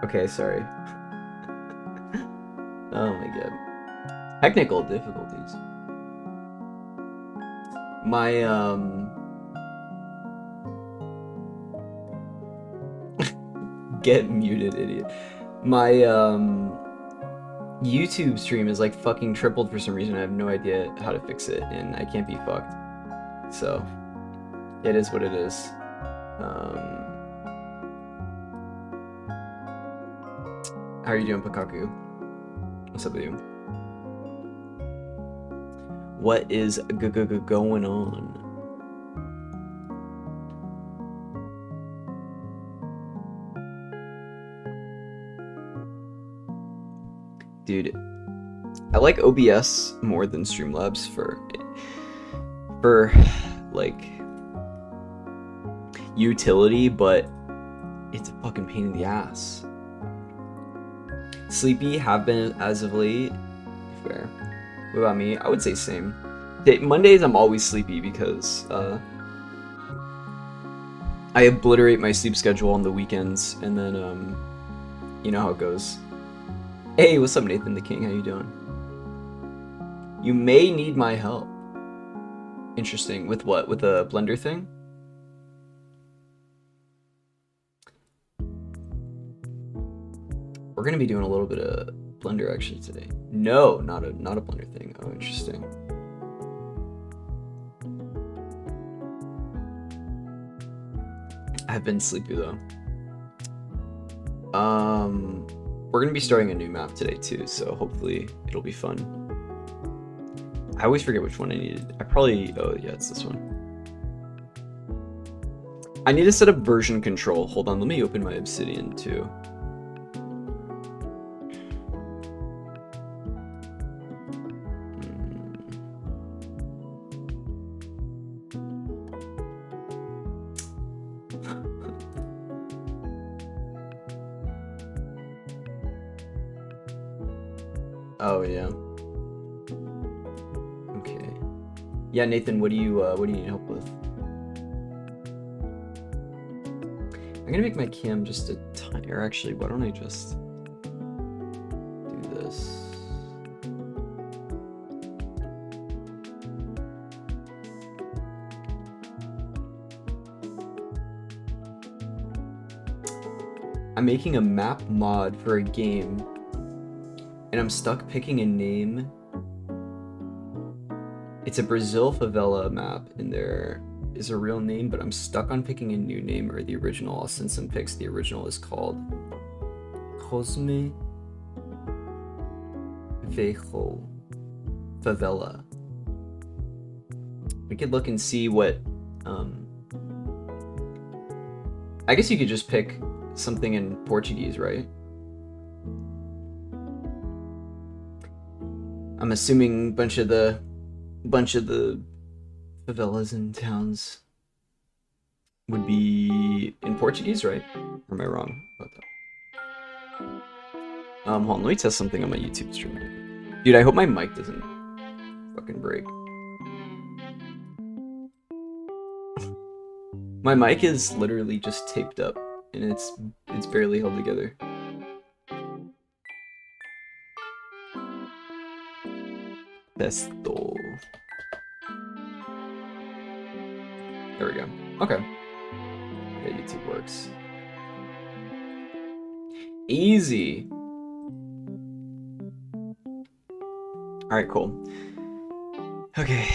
Okay, sorry. Oh my god. Technical difficulties. My, get muted, idiot. My, YouTube stream is like fucking tripled for some reason. I have no idea how to fix it, and I can't be fucked. So, it is what it is. How are you doing, Pakaku? What's up with you? What is going on? Dude, I like OBS more than Streamlabs for like utility, but it's a fucking pain in the ass. Sleepy, have been as of late. Fair. What about me? I would say same. Mondays I'm always sleepy because I obliterate my sleep schedule on the weekends, and then you know how it goes. Hey, what's up, Nathan the King? How you doing? You may need my help. Interesting. With what? With the blender thing? We're gonna be doing a little bit of blender actually today. No, not a blender thing. Oh, interesting. I've been sleepy though. We're gonna be starting a new map today too, so hopefully it'll be fun. I always forget which one I needed. Oh yeah, it's this one. I need to set up version control. Hold on, let me open my Obsidian too. Oh yeah. Okay. Yeah, Nathan, what do you need help with? I'm gonna make my cam just a tiny. Or actually, why don't I just do this? I'm making a map mod for a game, and I'm stuck picking a name. It's a Brazil favela map, and there is a real name, but I'm stuck on picking a new name or the original. I'll send some pics. The original is called Cosme Vejo Favela. We could look and see what, I guess you could just pick something in Portuguese, right? I'm assuming a bunch of the favelas and towns would be in Portuguese, right? Or am I wrong about that? Hold on, let me test something on my YouTube stream. Dude, I hope my mic doesn't fucking break. My mic is literally just taped up, and it's barely held together. Pesto. There we go. Okay. Yeah, YouTube works. Easy. Alright, cool. Okay,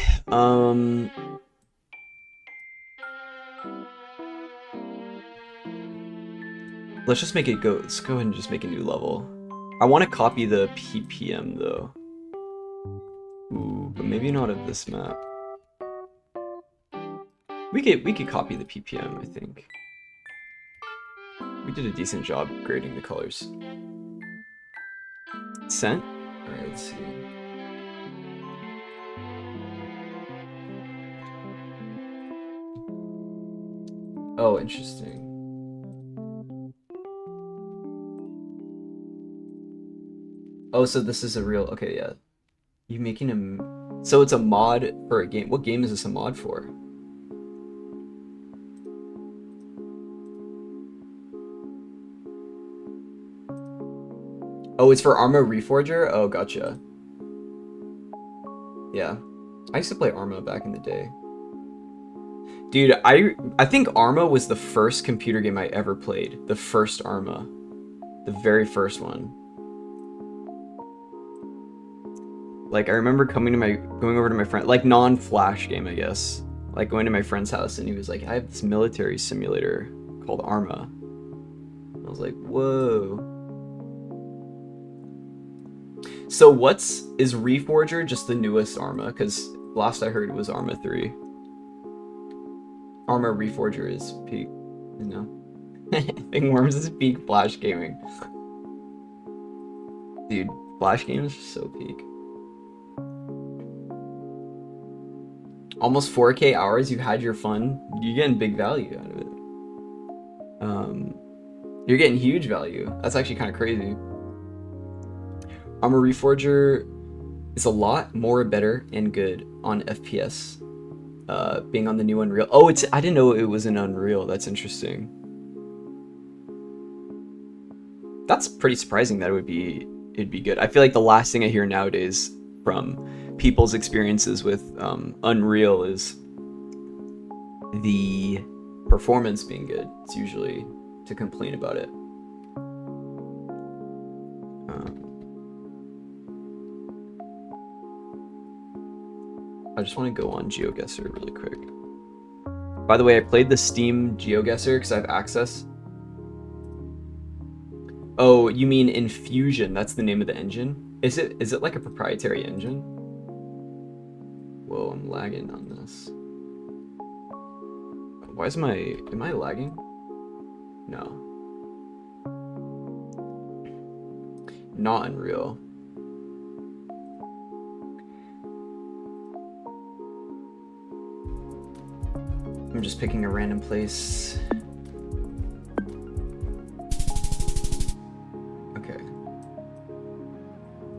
let's just make it go. Let's go ahead and just make a new level. I want to copy the PPM though. Ooh, but maybe not of this map. We could copy the PPM, I think. We did a decent job grading the colors. Sent? Alright, let's see. Oh, interesting. Oh, so this is a real... Okay, yeah. You making a... So it's a mod for a game. What game is this a mod for? Oh, it's for Arma Reforger? Oh, gotcha. Yeah. I used to play Arma back in the day. Dude, I think Arma was the first computer game I ever played. The first Arma. The very first one. Like, I remember going over to my friend, like, non-Flash game, I guess. Like, going to my friend's house, and he was like, I have this military simulator called Arma. I was like, whoa. So is Reforger just the newest Arma? Because last I heard it was Arma 3. Arma Reforger is peak, you know? Thingworms is peak Flash gaming. Dude, Flash games are so peak. Almost 4K hours, you had your fun. You're getting big value out of it. You're getting huge value. That's actually kind of crazy. Arma Reforger is a lot more better and good on FPS. Being on the new Unreal. Oh, I didn't know it was in Unreal. That's interesting. That's pretty surprising that it'd be good. I feel like the last thing I hear nowadays from people's experiences with Unreal is the performance being good. It's usually to complain about it. I just want to go on GeoGuessr really quick. By the way, I played the Steam GeoGuessr because I have access. Oh, you mean Infusion? That's the name of the engine? Is it like a proprietary engine? Whoa, I'm lagging on this. Why is am I lagging? No. Not Unreal. I'm just picking a random place. Okay.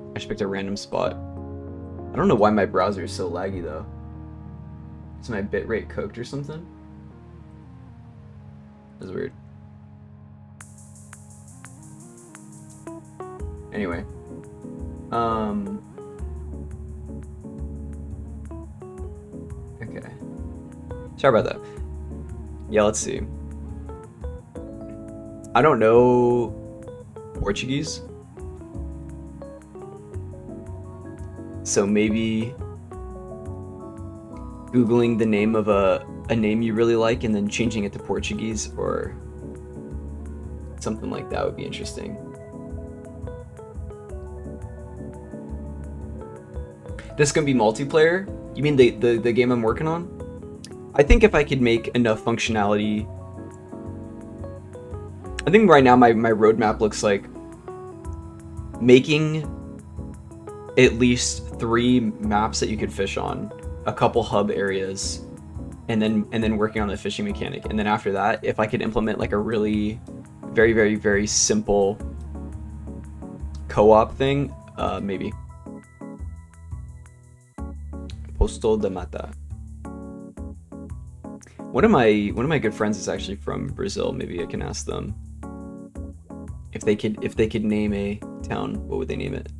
I just picked a random spot. I don't know why my browser is so laggy though. Is my bitrate cooked or something? That's weird. Anyway. Okay. Sorry about that. Yeah, let's see. I don't know Portuguese. So maybe Googling the name of a name you really like and then changing it to Portuguese or something like that would be interesting. This gonna be multiplayer? You mean the game I'm working on? I think if I could make enough functionality, I think right now my roadmap looks like making at least 3 maps that you could fish on, a couple hub areas, and then working on the fishing mechanic. And then after that, if I could implement like a really very, very, very simple co-op thing, maybe. Postal de Mata. One of my good friends is actually from Brazil. Maybe I can ask them if they could name a town. What would they name it?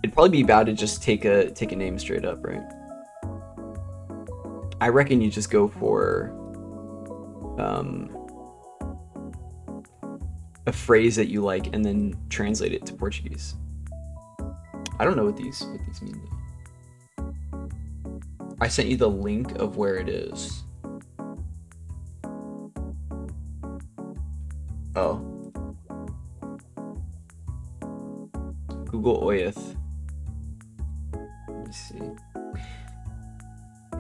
It'd probably be bad to just take a name straight up, right? I reckon you just go for a phrase that you like and then translate it to Portuguese. I don't know what these mean though. I sent you the link of where it is. Oh. Google Oyeth. Let me see.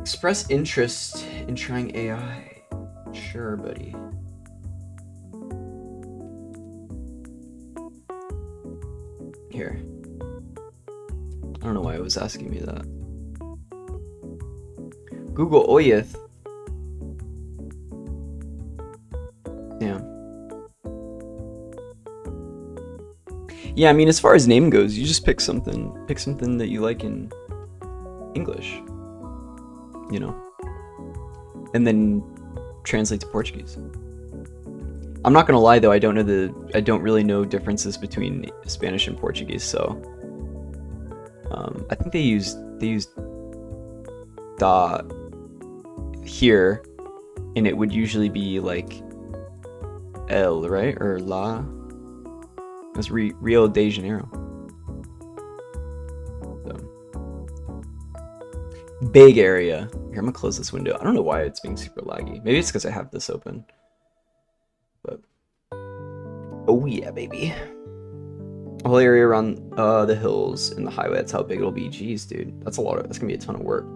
Express interest in trying AI. Sure, buddy. Here. I don't know why it was asking me that. Google Oyeth. Yeah. Yeah, I mean, as far as name goes, you just pick something that you like in English, you know, and then translate to Portuguese. I'm not gonna lie though, I don't really know differences between Spanish and Portuguese, so I think they use da here, and it would usually be like el, right? Or la. That's Rio de Janeiro. So. Big area. Here, I'm gonna close this window. I don't know why it's being super laggy. Maybe it's because I have this open. But oh yeah, baby. A whole area around the hills and the highway. That's how big it'll be. Jeez, dude, that's gonna be a ton of work.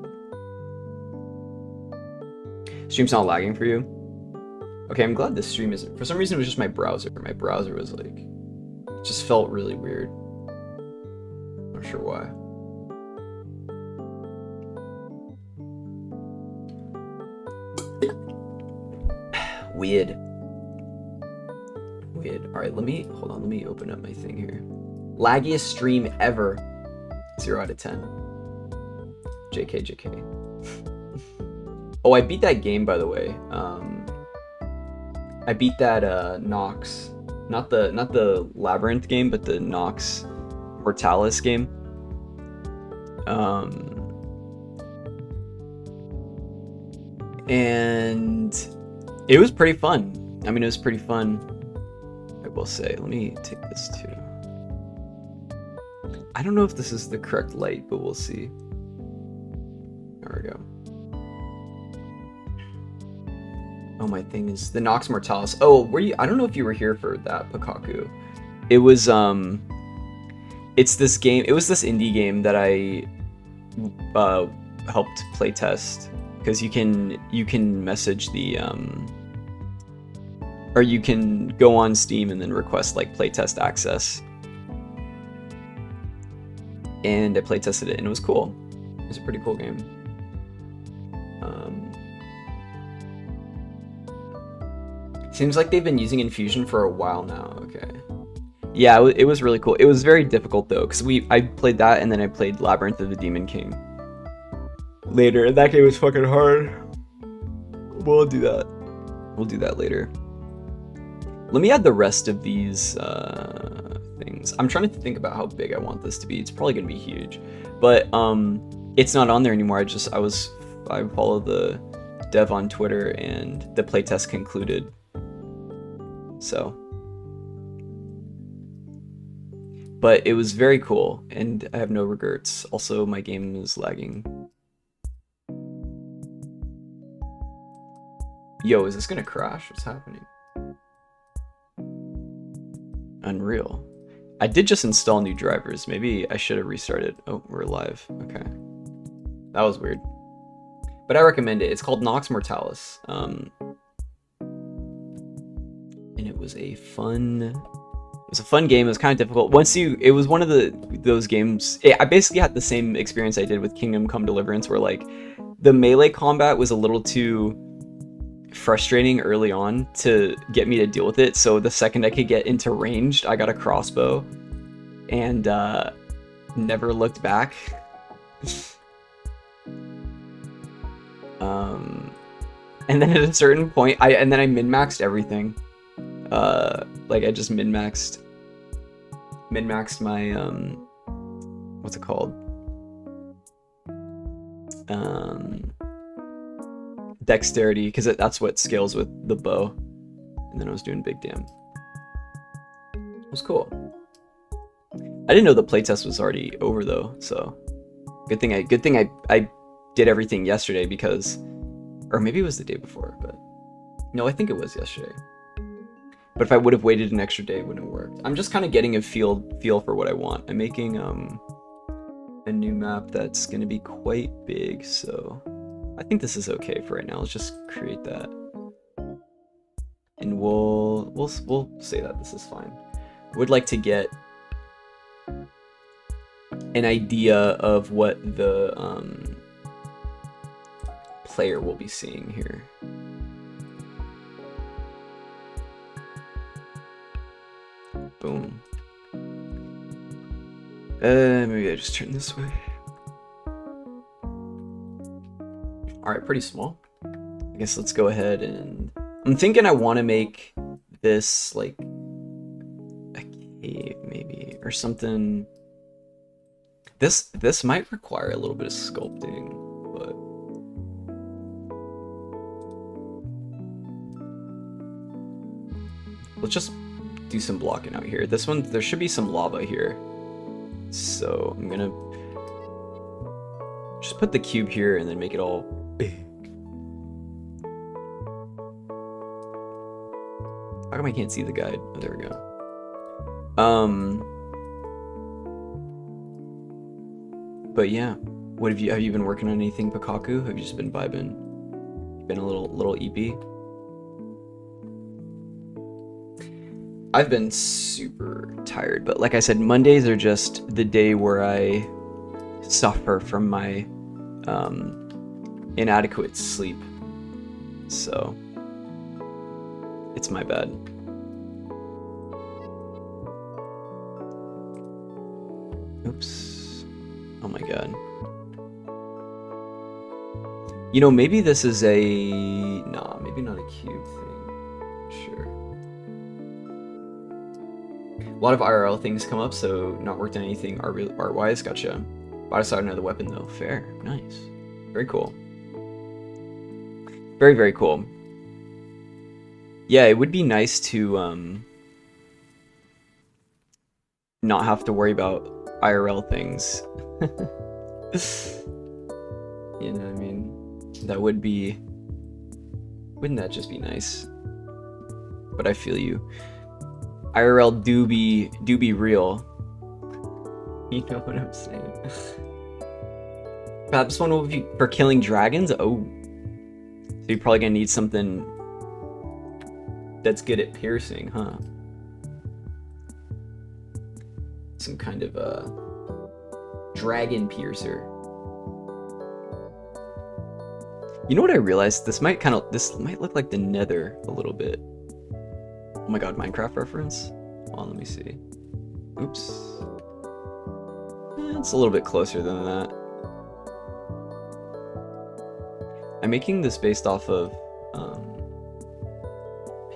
Stream's not lagging for you? Okay, I'm glad this stream isn't. For some reason, it was just my browser. My browser was like, it just felt really weird. Not sure why. Weird. All right, hold on. Let me open up my thing here. Laggiest stream ever. 0 out of 10. JK. Oh, I beat that game, by the way. I beat that Nox, not the Labyrinth game, but the Nox Mortalis game. And it was pretty fun. I mean, it was pretty fun. I will say. Let me take this too. I don't know if this is the correct light, but we'll see. There we go. Oh, my thing is the Nox Mortalis. Oh, were you? I don't know if you were here for that, Pakaku. It was it's this game. It was this indie game that I helped playtest, because you can message the or you can go on Steam and then request like playtest access. And I playtested it and it was cool. It was a pretty cool game. Seems like they've been using Infusion for a while now. Okay. Yeah, it was really cool. It was very difficult though, because I played that and then I played Labyrinth of the Demon King later, and that game was fucking hard. We'll do that. We'll do that later. Let me add the rest of these things. I'm trying to think about how big I want this to be. It's probably gonna be huge, but it's not on there anymore. I follow the dev on Twitter, and the playtest concluded. So, but it was very cool, and I have no regrets. Also, my game is lagging. Yo, is this gonna crash? What's happening? Unreal. I did just install new drivers. Maybe I should have restarted. Oh, we're live. Okay. That was weird. But I recommend it. It's called Nox Mortalis. And it was a fun game. It was kind of difficult. It was one of those games. I basically had the same experience I did with Kingdom Come Deliverance, where like the melee combat was a little too frustrating early on to get me to deal with it. So the second I could get into ranged, I got a crossbow and never looked back. And then at a certain point, I min-maxed everything. Like I just min-maxed my what's it called? Dexterity, because that's what scales with the bow. And then I was doing big damn. It was cool. I didn't know the playtest was already over though, so good thing I did everything yesterday, because, or maybe it was the day before, but no, I think it was yesterday. But if I would have waited an extra day, it wouldn't have worked. I'm just kind of getting a feel for what I want. I'm making a new map that's gonna be quite big, so I think this is okay for right now. Let's just create that, and we'll say that this is fine. Would like to get an idea of what the player will be seeing here. Boom. Maybe I just turn this way. All right, pretty small. I guess let's go ahead and I'm thinking I want to make this, like a cave maybe, or something. This might require a little bit of sculpting, but let's just do some blocking out here. This one, there should be some lava here. So I'm gonna just put the cube here and then make it all big. How come I can't see the guide? Oh, there we go. But yeah, what have you been working on anything, Pakaku? Have you just been vibing? You been a little EP? I've been super tired, but like I said, Mondays are just the day where I suffer from my inadequate sleep. So it's my bad. Oops. Oh my god. You know, maybe this is a... Nah, maybe not a cube thing. Sure. A lot of IRL things come up, so not worked on anything art-wise. Gotcha. Bought us out another weapon, though. Fair. Nice. Very cool. Very, very cool. Yeah, it would be nice to not have to worry about IRL things. You know what I mean? That would be... Wouldn't that just be nice? But I feel you. IRL do be real. You know what I'm saying? Perhaps one will be for killing dragons? Oh. So you're probably gonna need something that's good at piercing, huh? Some kind of dragon piercer. You know what I realized? This might look like the Nether a little bit. Oh my god, Minecraft reference? Hold on, let me see. Oops. It's a little bit closer than that. I'm making this based off of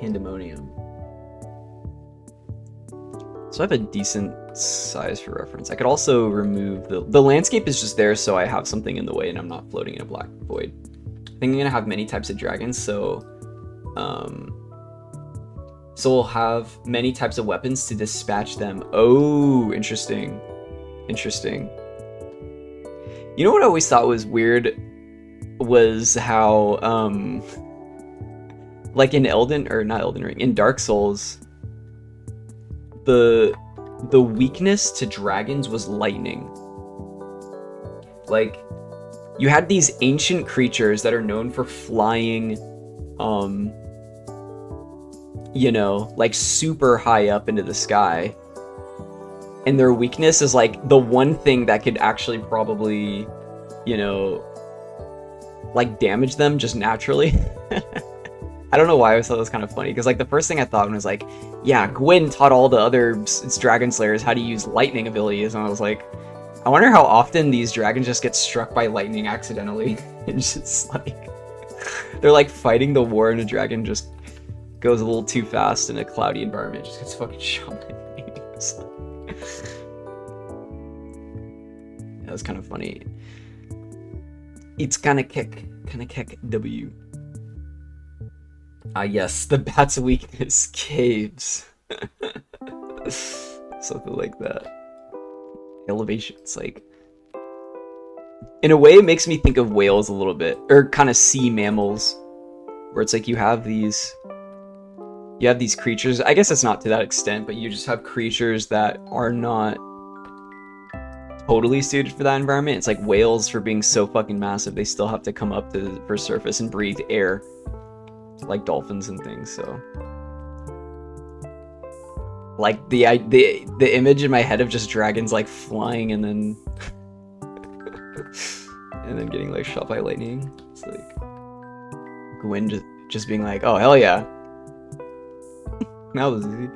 Pandemonium. So I have a decent size for reference. I could also remove the landscape is just there so I have something in the way and I'm not floating in a black void. I think I'm gonna have many types of dragons, so we'll have many types of weapons to dispatch them. Oh, interesting. Interesting. You know what I always thought was weird was how like in in Dark Souls, the weakness to dragons was lightning. Like, you had these ancient creatures that are known for flying, you know, like super high up into the sky. And their weakness is like the one thing that could actually probably, you know, like damage them just naturally. I don't know why I thought it was kind of funny, because like the first thing I thought was like, yeah, Gwyn taught all the other dragon slayers how to use lightning abilities, and I was like, I wonder how often these dragons just get struck by lightning accidentally. It's just like, they're like fighting the war and a dragon just goes a little too fast in a cloudy environment, just gets fucking shot by lightning. That was kind of funny. It's gonna kick W. Ah yes, the bat's weakness, caves. Something like that. Elevations, like, in a way it makes me think of whales a little bit, or kind of sea mammals, where it's like you have these creatures. I guess it's not to that extent, but you just have creatures that are not totally suited for that environment. It's like whales, for being so fucking massive, they still have to come up to the first surface and breathe air, like dolphins and things. So like the image in my head of just dragons like flying and then and then getting like shot by lightning. It's like Gwyn just being like, oh hell yeah. That was easy.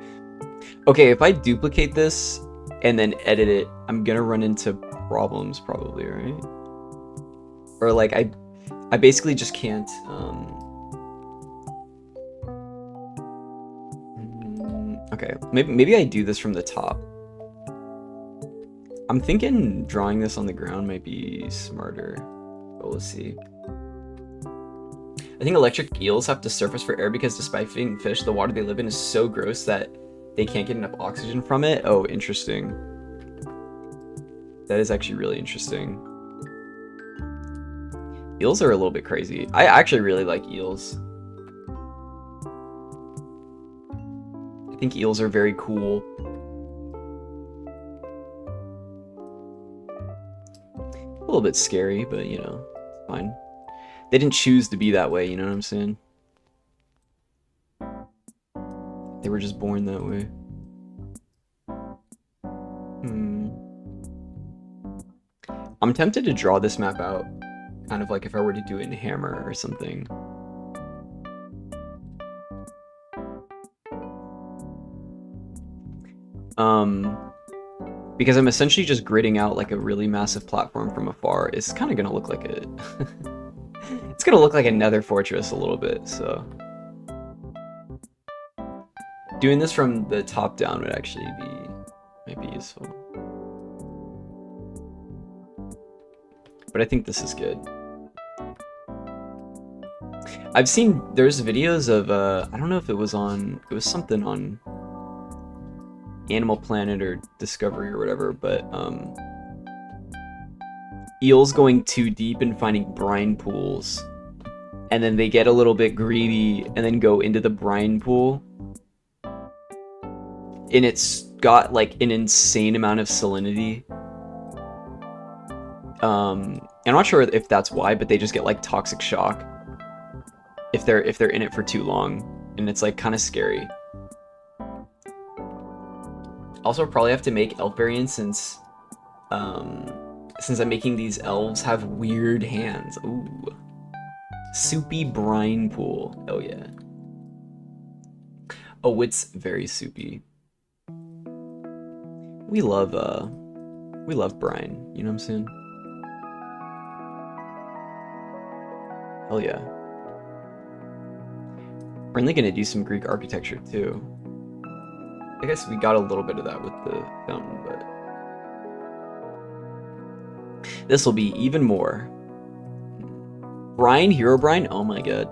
Okay, if I duplicate this and then edit it, I'm gonna run into problems probably, right? Or like I basically just can't Okay, maybe I do this from the top. I'm thinking drawing this on the ground might be smarter, but we'll see. I think electric eels have to surface for air because despite being fish, the water they live in is so gross that they can't get enough oxygen from it. Oh, interesting. That is actually really interesting. Eels are a little bit crazy. I actually really like eels. I think eels are very cool. A little bit scary, but you know, it's fine. They didn't choose to be that way, you know what I'm saying? They were just born that way. I'm tempted to draw this map out, kind of like if I were to do it in Hammer or something. Because I'm essentially just gridding out like a really massive platform from afar. It's kind of gonna look like a it's gonna look like a nether fortress a little bit, so doing this from the top down would actually might be useful. But I think this is good. I've seen there's videos of I don't know if it was something on Animal Planet or Discovery or whatever, but eels going too deep and finding brine pools, and then they get a little bit greedy and then go into the brine pool, and it's got like an insane amount of salinity. I'm not sure if that's why, but they just get like toxic shock if they're in it for too long, and it's like kind of scary. Also, probably have to make elf variants since I'm making these elves have weird hands. Ooh, soupy brine pool. Oh yeah. Oh, it's very soupy. We love brine. You know what I'm saying? Hell yeah. We're only gonna do some Greek architecture too. I guess we got a little bit of that with the fountain, but this will be even more. Brine, Hero Brine? Oh my god.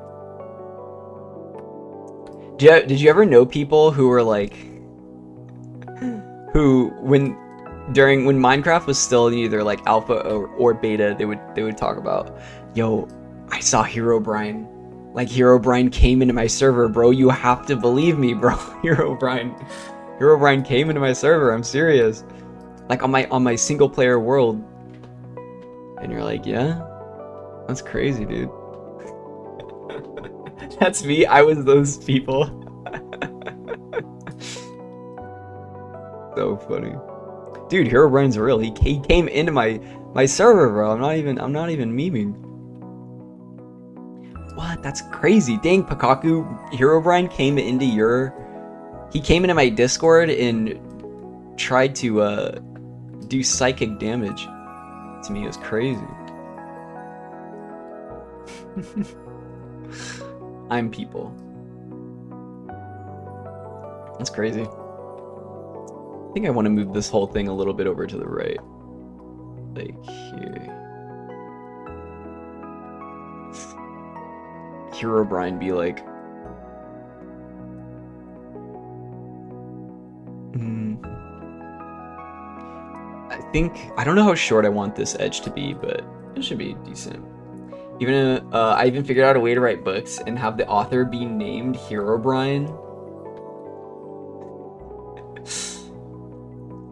Did you ever know people who were like, who when Minecraft was still either like alpha or beta, they would talk about, yo, I saw Hero Brine. Like Hero Brine came into my server, bro. You have to believe me, bro. Hero Brine came into my server. I'm serious. Like on my single player world. And you're like, yeah? That's crazy, dude. That's me. I was those people. So funny. Dude, Hero Brine's real. He came into my server, bro. I'm not even memeing. What? That's crazy. Dang, Pakaku, Herobrine came into my Discord and tried to do psychic damage to me. It was crazy. I'm people. That's crazy. I think I want to move this whole thing a little bit over to the right. Like here. Herobrine be like, I don't know how short I want this edge to be, but it should be decent. I even figured out a way to write books and have the author be named Herobrine.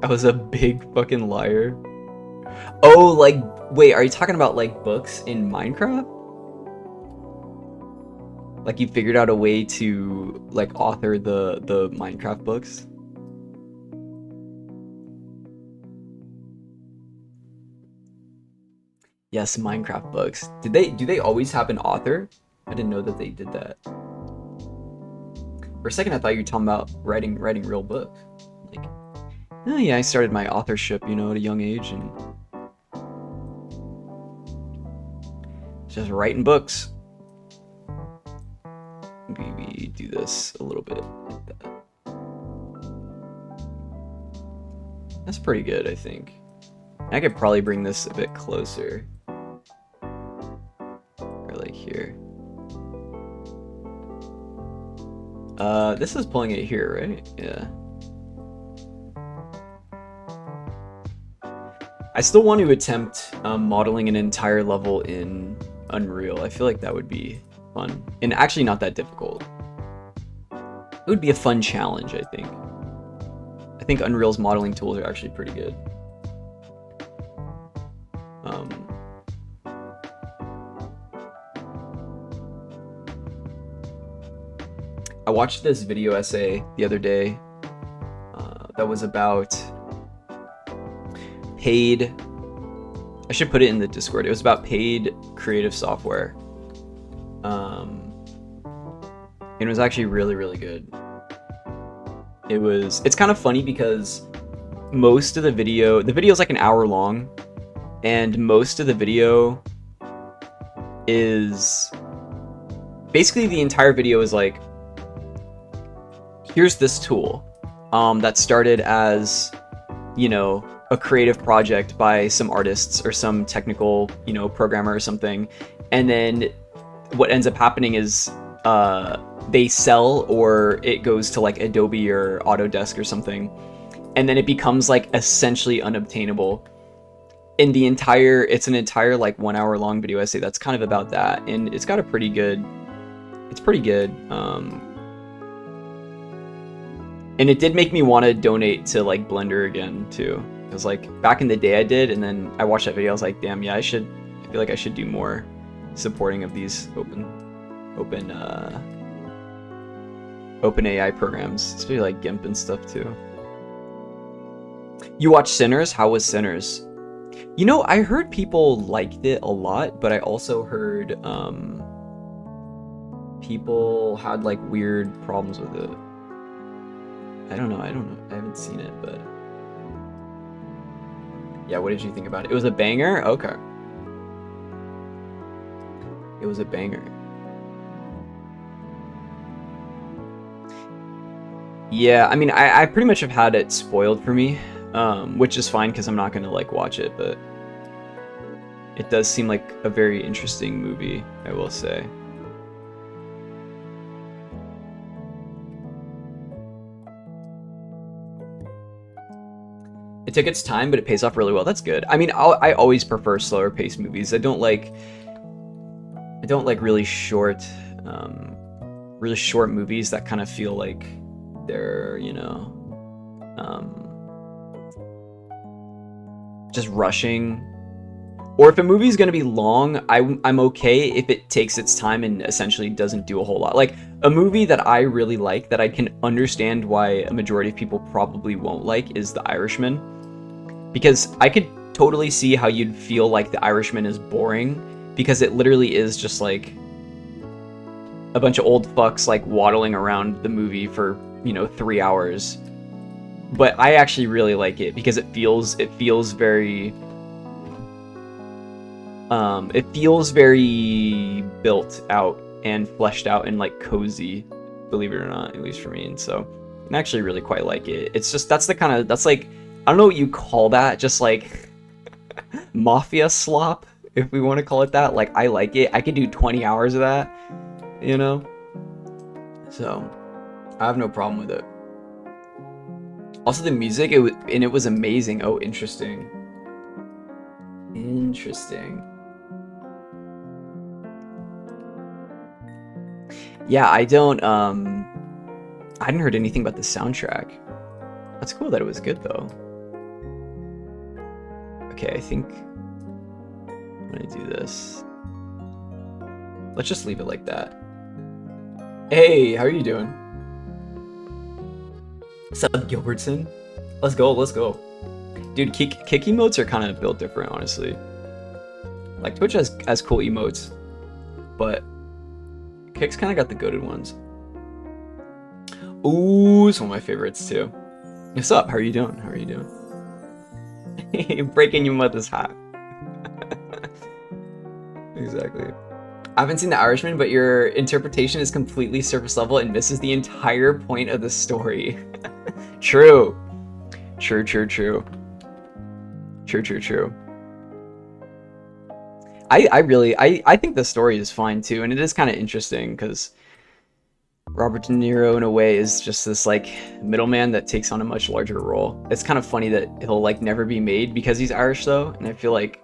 I was a big fucking liar. Oh, like, wait, are you talking about like books in Minecraft? Like you figured out a way to like author the Minecraft books? Yes, Minecraft books. Do they always have an author? I didn't know that they did that. For a second I thought you were talking about writing real books. Like, oh yeah, I started my authorship, you know, at a young age and just writing books. Maybe do this a little bit like that. That's pretty good, I think. I could probably bring this a bit closer. Or like here. This is pulling it here, right? Yeah. I still want to attempt modeling an entire level in Unreal. I feel like that would be fun. And actually not that difficult. It would be a fun challenge, I think. I think Unreal's modeling tools are actually pretty good. I watched this video essay the other day that was about paid, I should put it in the Discord, it was about paid creative software. It was actually really, really good. It's kind of funny because most of the video is like an hour long, and most of the video is basically, the entire video is like, here's this tool that started as, you know, a creative project by some artists or some technical, you know, programmer or something, and then what ends up happening is they sell, or it goes to like Adobe or Autodesk or something, and then it becomes like essentially unobtainable. And it's an entire like 1 hour long video essay that's kind of about that, and it's got a pretty good, it's pretty good. And it did make me want to donate to like Blender again too. Because like back in the day I did, and then I watched that video, I was like, damn, yeah, I feel like I should do more supporting of these open AI programs, especially like GIMP and stuff too. You watched Sinners? How was Sinners? You know, I heard people liked it a lot, but I also heard people had like weird problems with it. I don't know. I haven't seen it, but yeah, what did you think about it? It was a banger? Okay. It was a banger. Yeah, I mean, I pretty much have had it spoiled for me, which is fine because I'm not gonna like watch it, but it does seem like a very interesting movie, I will say. It took its time, but it pays off really well. That's good. I mean, I always prefer slower paced movies. I don't like really short movies that kind of feel like they're, you know, just rushing. Or if a movie's gonna be long, I'm okay if it takes its time and essentially doesn't do a whole lot. Like a movie that I really like, that I can understand why a majority of people probably won't like, is The Irishman. Because I could totally see how you'd feel like The Irishman is boring, because it literally is just like a bunch of old fucks like waddling around the movie for, you know, 3 hours. But I actually really like it because it feels very built out and fleshed out and like cozy, believe it or not, at least for me. And so I actually really quite like it. It's just, that's like, I don't know what you call that, just like mafia slop, if we want to call it that. Like, I like it. I could do 20 hours of that, you know? So I have no problem with it. Also the music, it was amazing. Oh, interesting. Interesting. Yeah, I hadn't heard anything about the soundtrack. That's cool that it was good though. Okay, I think I'm gonna do this. Let's just leave it like that. Hey, how are you doing? What's up, Gilbertson? Let's go, let's go. Dude, kick emotes are kind of built different, honestly. Like, Twitch has cool emotes, but Kick's kind of got the goated ones. Ooh, it's one of my favorites too. What's up? How are you doing? How are you doing? Breaking your mother's heart. Exactly. I haven't seen The Irishman, but your interpretation is completely surface level and misses the entire point of the story. True. True. True, true, true. I think the story is fine too, and it is kind of interesting because Robert De Niro in a way is just this like middleman that takes on a much larger role. It's kind of funny that he'll like never be made because he's Irish though, and I feel like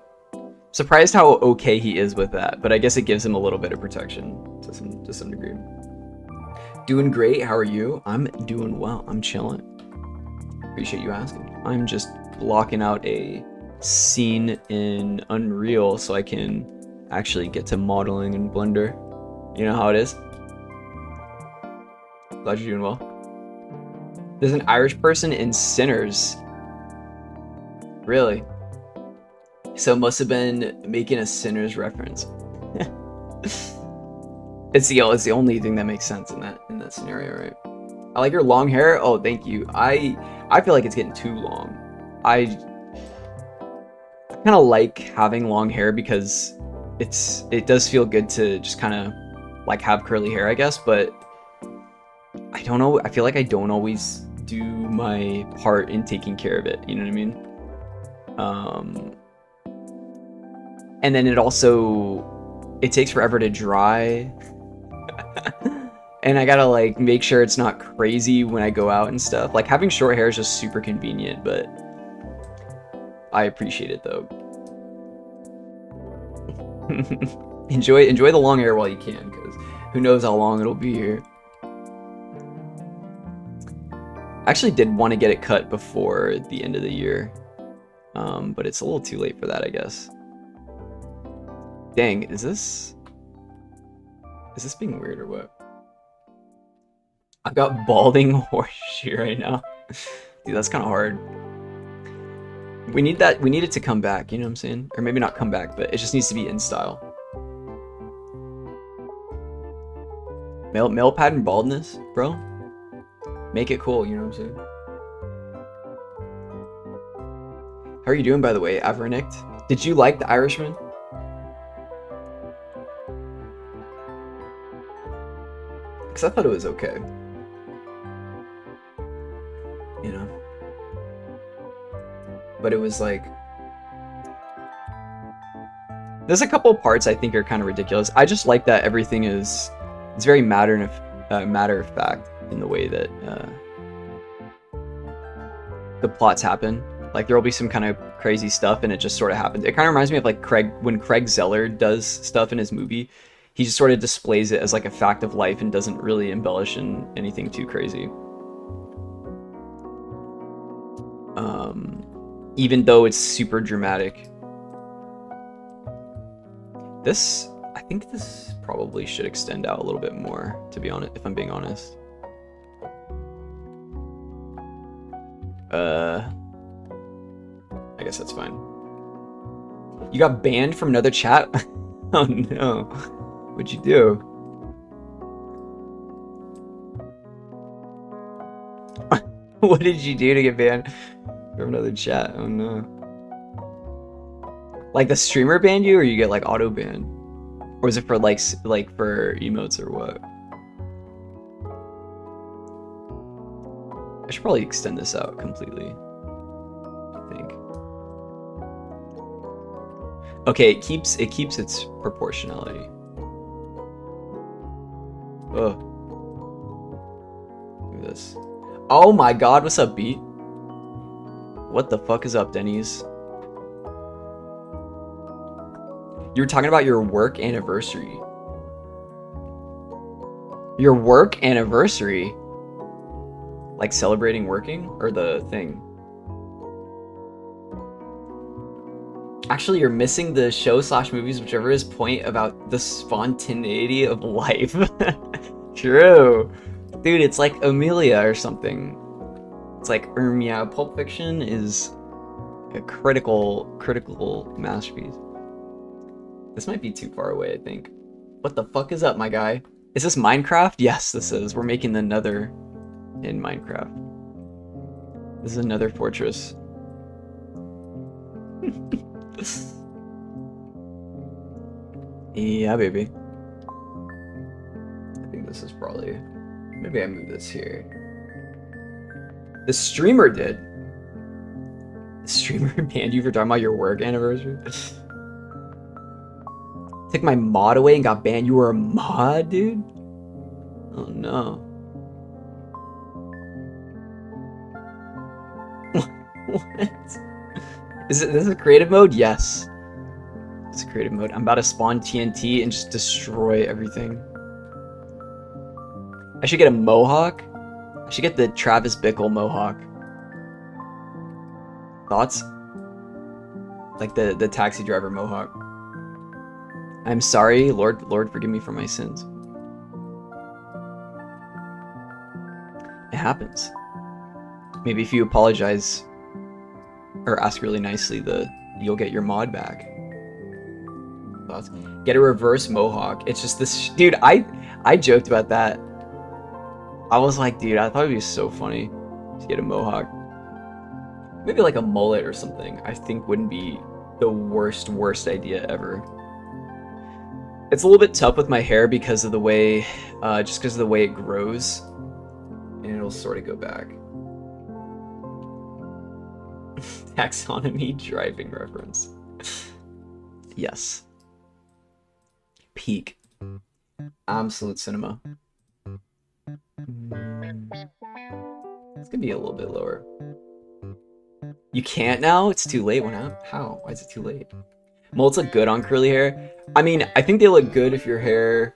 surprised how okay he is with that, but I guess it gives him a little bit of protection to some degree. Doing great, how are you? I'm doing well, I'm chilling. Appreciate you asking. I'm just blocking out a scene in Unreal so I can actually get to modeling in Blender. You know how it is? Glad you're doing well. There's an Irish person in Sinners. Really? So it must have been making a Sinners reference. It's the only thing that makes sense in that scenario, right? I like your long hair. Oh, thank you. I feel like it's getting too long. I kind of like having long hair because it does feel good to just kind of like have curly hair, I guess, but I don't know. I feel like I don't always do my part in taking care of it. You know what I mean? And then it takes forever to dry. And I gotta like make sure it's not crazy when I go out and stuff. Like having short hair is just super convenient, but I appreciate it though. enjoy the long hair while you can, because who knows how long it'll be here. I actually did want to get it cut before the end of the year, but it's a little too late for that, I guess. Dang, is this being weird or what? I've got balding horseshoe right now. Dude, that's kind of hard. We need it to come back, you know what I'm saying? Or maybe not come back, but it just needs to be in style. Male pattern baldness, bro? Make it cool, you know what I'm saying? How are you doing, by the way, Avernict? Did you like The Irishman? Because I thought it was okay. You know? But it was like... There's a couple parts I think are kind of ridiculous. I just like that everything is... It's very matter of fact in the way that the plots happen. Like there will be some kind of crazy stuff and it just sort of happens. It kind of reminds me of like when Craig Zeller does stuff in his movie. He just sort of displays it as like a fact of life and doesn't really embellish in anything too crazy. Even though it's super dramatic. I think this probably should extend out a little bit more, to be honest, if I'm being honest. I guess that's fine. You got banned from another chat? Oh no. What'd you do? What did you do to get banned from another chat? Oh no. Like the streamer banned you, or you get like auto banned? Or is it for like for emotes or what? I should probably extend this out completely, I think. Okay, it keeps its proportionality. Oh. Look at this. Oh my god, what's up, Beat? What the fuck is up, Denny's? You were talking about your work anniversary. Your work anniversary? Like celebrating working? Or the thing? Actually, you're missing the show/movies, whichever is point about the spontaneity of life. True. Dude, it's like Amelia or something. It's like, yeah, Pulp Fiction is a critical masterpiece. This might be too far away, I think. What the fuck is up, my guy? Is this Minecraft? Yes, this is. We're making the Nether in Minecraft. This is another fortress. Yeah, baby. I think this is probably... Maybe I move this here. The streamer did. Streamer banned you for talking about your work anniversary? Took my mod away and got banned. You were a mod, dude? Oh no. What? This is a creative mode? Yes. It's a creative mode. I'm about to spawn TNT and just destroy everything. I should get a mohawk. I should get the Travis Bickle mohawk. Thoughts? Like the taxi driver mohawk. I'm sorry, Lord, forgive me for my sins. It happens. Maybe if you apologize or ask really nicely, you'll get your mod back. Thoughts? Get a reverse mohawk. It's just this, dude. I joked about that. I was like, dude, I thought it'd be so funny to get a mohawk. Maybe like a mullet or something. I think wouldn't be the worst idea ever. It's a little bit tough with my hair because of the way, just because of the way it grows, and it'll sort of go back. Taxonomy driving reference. Yes. Peak. Absolute cinema. It's gonna be a little bit lower. You can't now? It's too late. How? Why is it too late? Molds look good on curly hair. I mean, I think they look good if your hair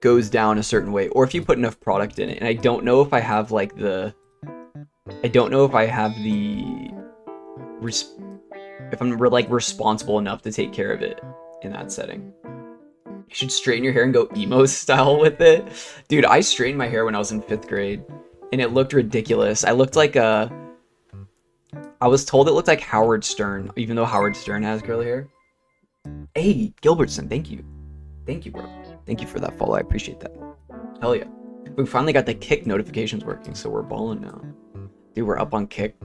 goes down a certain way, or if you put enough product in it. And I don't know if I have like if I'm like responsible enough to take care of it in that setting. You should straighten your hair and go emo style with it. Dude, I straightened my hair when I was in 5th grade and it looked ridiculous. I looked like I was told it looked like Howard Stern, even though Howard Stern has curly hair. Hey, Gilbertson, thank you. Thank you, bro. Thank you for that follow. I appreciate that. Hell yeah. We finally got the Kick notifications working, so we're balling now. Dude, we're up on Kick.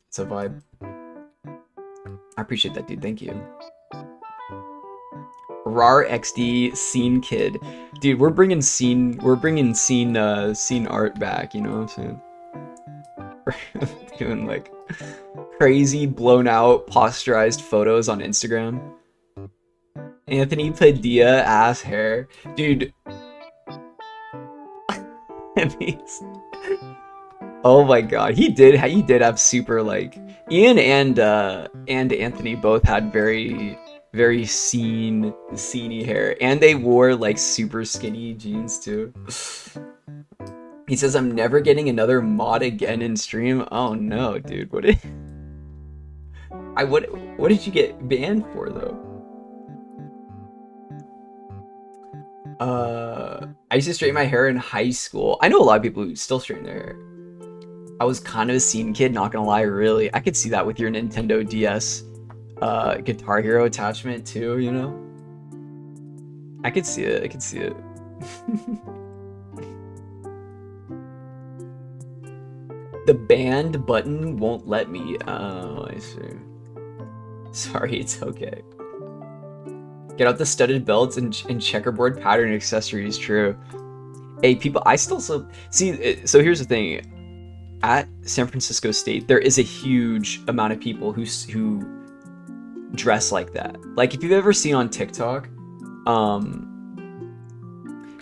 It's a vibe. I appreciate that, dude. Thank you. Rar XD Scene Kid. Dude, we're bringing scene art back, you know what I'm saying? We're doing like crazy blown out posturized photos on Instagram. Anthony Padilla ass hair. Dude. Oh my god, he did have super like Ian and Anthony both had very sceney hair, and they wore like super skinny jeans too. He says I'm never getting another mod again in stream. Oh no, dude. What did you get banned for though? I used to straighten my hair in high school. I know a lot of people who still straighten their hair. I was kind of a scene kid, not gonna lie, really. I could see that with your Nintendo DS Guitar Hero attachment too, you know? I could see it. The banned button won't let me. Oh, I see. Sorry, it's okay. Get out the studded belts and checkerboard pattern accessories. True. Hey, people, I still see. So here's the thing. At San Francisco State, there is a huge amount of people who dress like that. Like if you've ever seen on TikTok,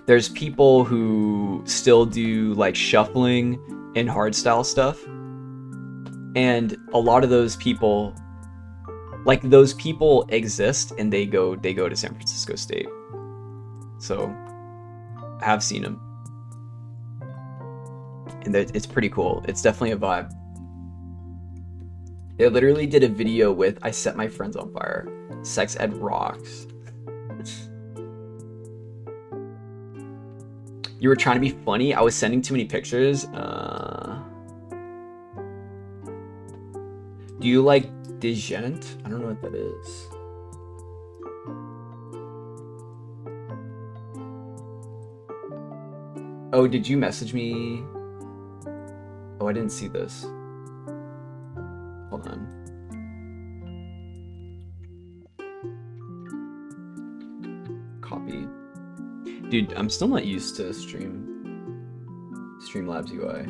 there's people who still do like shuffling and hardstyle stuff, and a lot of those people, like those people exist, and they go to San Francisco State. So I have seen them, and it's pretty cool. It's definitely a vibe. They literally did a video with I Set My Friends on Fire. Sex ed rocks. You were trying to be funny? I was sending too many pictures. Do you like Digent? I don't know what that is. Oh, did you message me? Oh, I didn't see this. Hold on. Copy. Dude, I'm still not used to Streamlabs UI.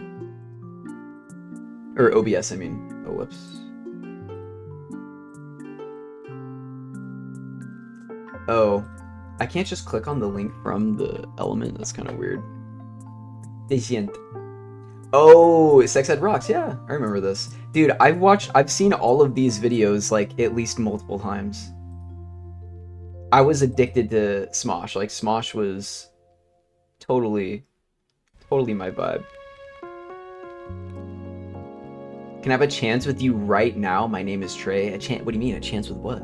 Or OBS, I mean. Oh, whoops. Oh, I can't just click on the link from the element. That's kind of weird. Descent. Oh, Sex Ed Rocks. Yeah, I remember this. Dude, I've seen all of these videos like at least multiple times. I was addicted to Smosh. Like Smosh was totally my vibe. Can I have a chance with you right now? My name is Trey. A chance? What do you mean? A chance with what?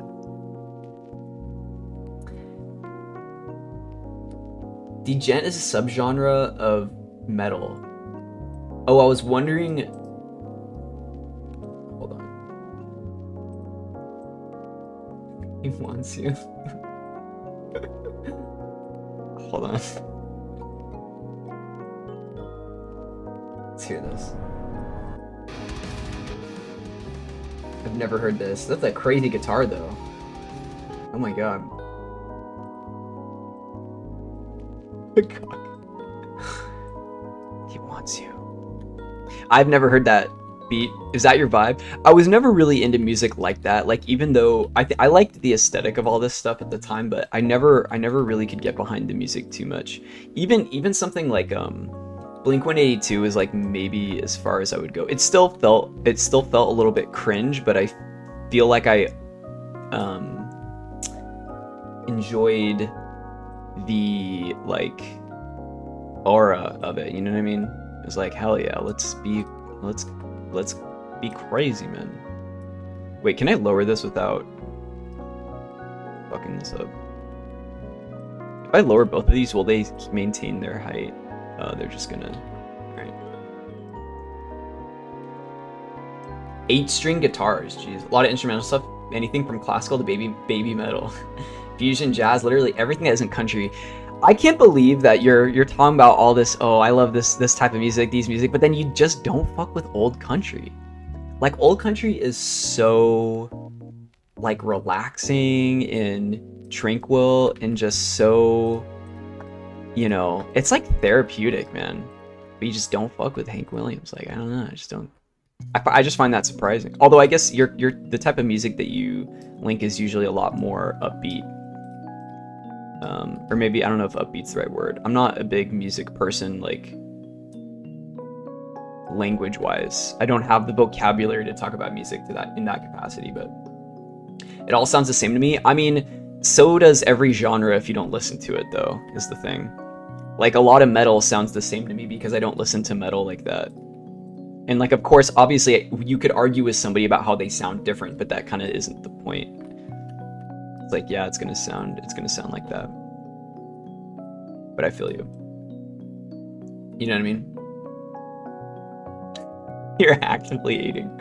Degent is a subgenre of metal. Oh, I was wondering. Hold on. He wants you. Hold on. Let's hear this. I've never heard this. That's a crazy guitar, though. Oh my god. He wants you. I've never heard that beat. Is that your vibe? I was never really into music like that. Like, even though I liked the aesthetic of all this stuff at the time, but I never really could get behind the music too much. Even something like Blink-182 is like maybe as far as I would go. It still felt a little bit cringe, but I feel like I enjoyed the like aura of it, you know what I mean? It was like, hell yeah, let's be crazy, man. Wait, can I lower this without fucking this up? If I lower both of these, will they maintain their height? They're just gonna... Alright. 8-string guitars, jeez. A lot of instrumental stuff. Anything from classical to baby metal. Fusion, jazz, literally everything that isn't country. I can't believe that you're talking about all this, oh, I love this type of music, these music, but then you just don't fuck with old country. Like, old country is so, like, relaxing and tranquil and just so... You know, it's like therapeutic, man. But you just don't fuck with Hank Williams. Like, I don't know, I just don't. I just find that surprising. Although I guess you're the type of music that you link is usually a lot more upbeat. Or maybe I don't know if upbeat's the right word. I'm not a big music person, like language-wise. I don't have the vocabulary to talk about music in that capacity, but it all sounds the same to me. I mean, so does every genre if you don't listen to it, though, is the thing. Like, a lot of metal sounds the same to me because I don't listen to metal like that. And, like, of course, obviously, you could argue with somebody about how they sound different, but that kind of isn't the point. It's like, yeah, it's gonna sound like that. But I feel you. You know what I mean? You're actively eating.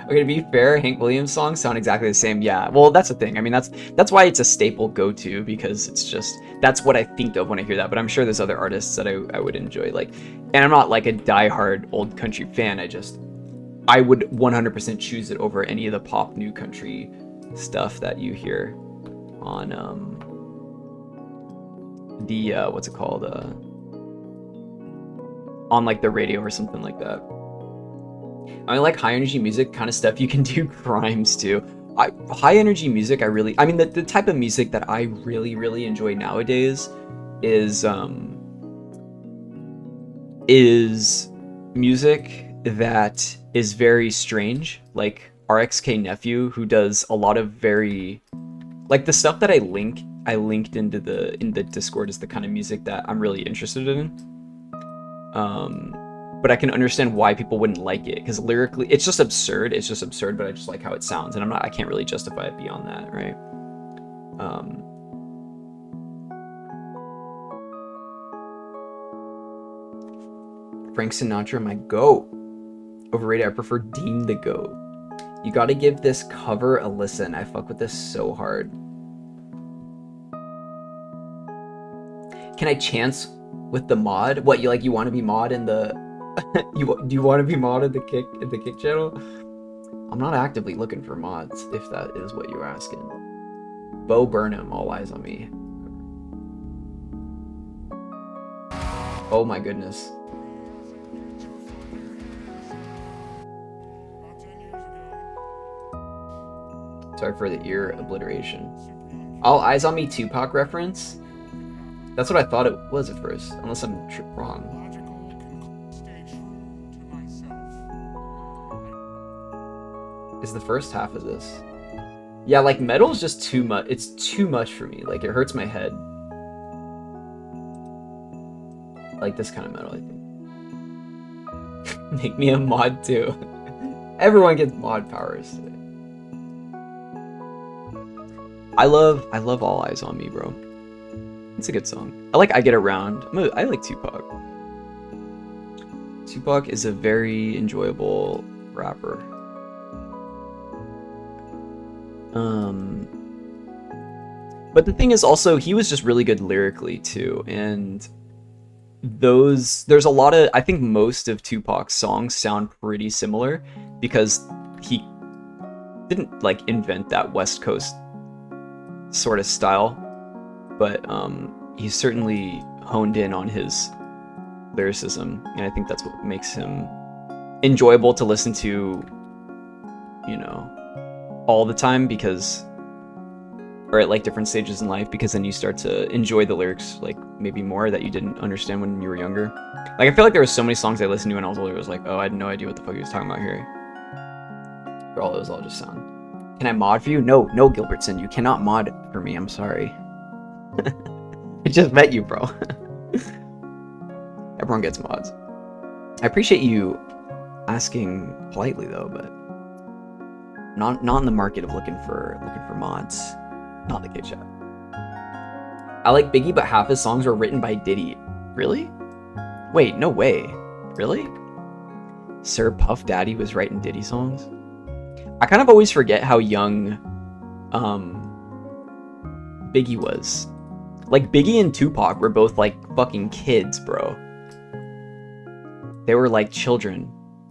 Okay, to be fair, Hank Williams songs sound exactly the same. Yeah, well, that's the thing. I mean, that's why it's a staple go-to, because it's just, that's what I think of when I hear that. But I'm sure there's other artists that I would enjoy. Like, and I'm not like a diehard old country fan. I would 100% choose it over any of the pop new country stuff that you hear on the what's it called? On like the radio or something like that. I like high energy music kind of stuff. You can do crimes too. High energy music, I mean, the type of music that I really enjoy nowadays is music that is very strange. Like RXK Nephew, who does a lot of very, like, the stuff that I linked in the Discord is the kind of music that I'm really interested in. But I can understand why people wouldn't like it, because lyrically it's just absurd, but I just like how it sounds, and I can't really justify it beyond that, right? Frank Sinatra, my GOAT. Overrated, I prefer Dean the GOAT. You gotta give this cover a listen. I fuck with this so hard. Can I chance with the mod? What, you want to be mod in the do you want to be mod in the kick channel? I'm not actively looking for mods, if that is what you're asking. Bo Burnham, all eyes on me. Oh my goodness. Sorry for the ear obliteration. All Eyes on Me Tupac reference? That's what I thought it was at first, unless I'm wrong. Is the first half of this. Yeah, like metal is just too much. It's too much for me. Like it hurts my head. Like this kind of metal, I think. Make me a mod too. Everyone gets mod powers. I love All Eyes on Me, bro. It's a good song. I like I Get Around. I like Tupac. Tupac is a very enjoyable rapper. But the thing is also he was just really good lyrically too, and there's a lot of, I think most of Tupac's songs sound pretty similar because he didn't like invent that West Coast sort of style, but he certainly honed in on his lyricism, and I think that's what makes him enjoyable to listen to, you know, all the time, because, or at like different stages in life, because then you start to enjoy the lyrics like maybe more that you didn't understand when you were younger. Like I feel like there were so many songs I listened to when I was older, it was like, oh, I had no idea what the fuck he was talking about here. But all those all just sound. Can I mod for you? No, Gilbertson, you cannot mod for me, I'm sorry. I just met you, bro. Everyone gets mods. I appreciate you asking politely though, but not in the market of looking for mods. Not the chat. I like Biggie, but half his songs were written by Diddy. Really? Wait, no way. Really? Sir Puff Daddy was writing Diddy songs? I kind of always forget how young Biggie was. Like, Biggie and Tupac were both, like, fucking kids, bro. They were, like, children.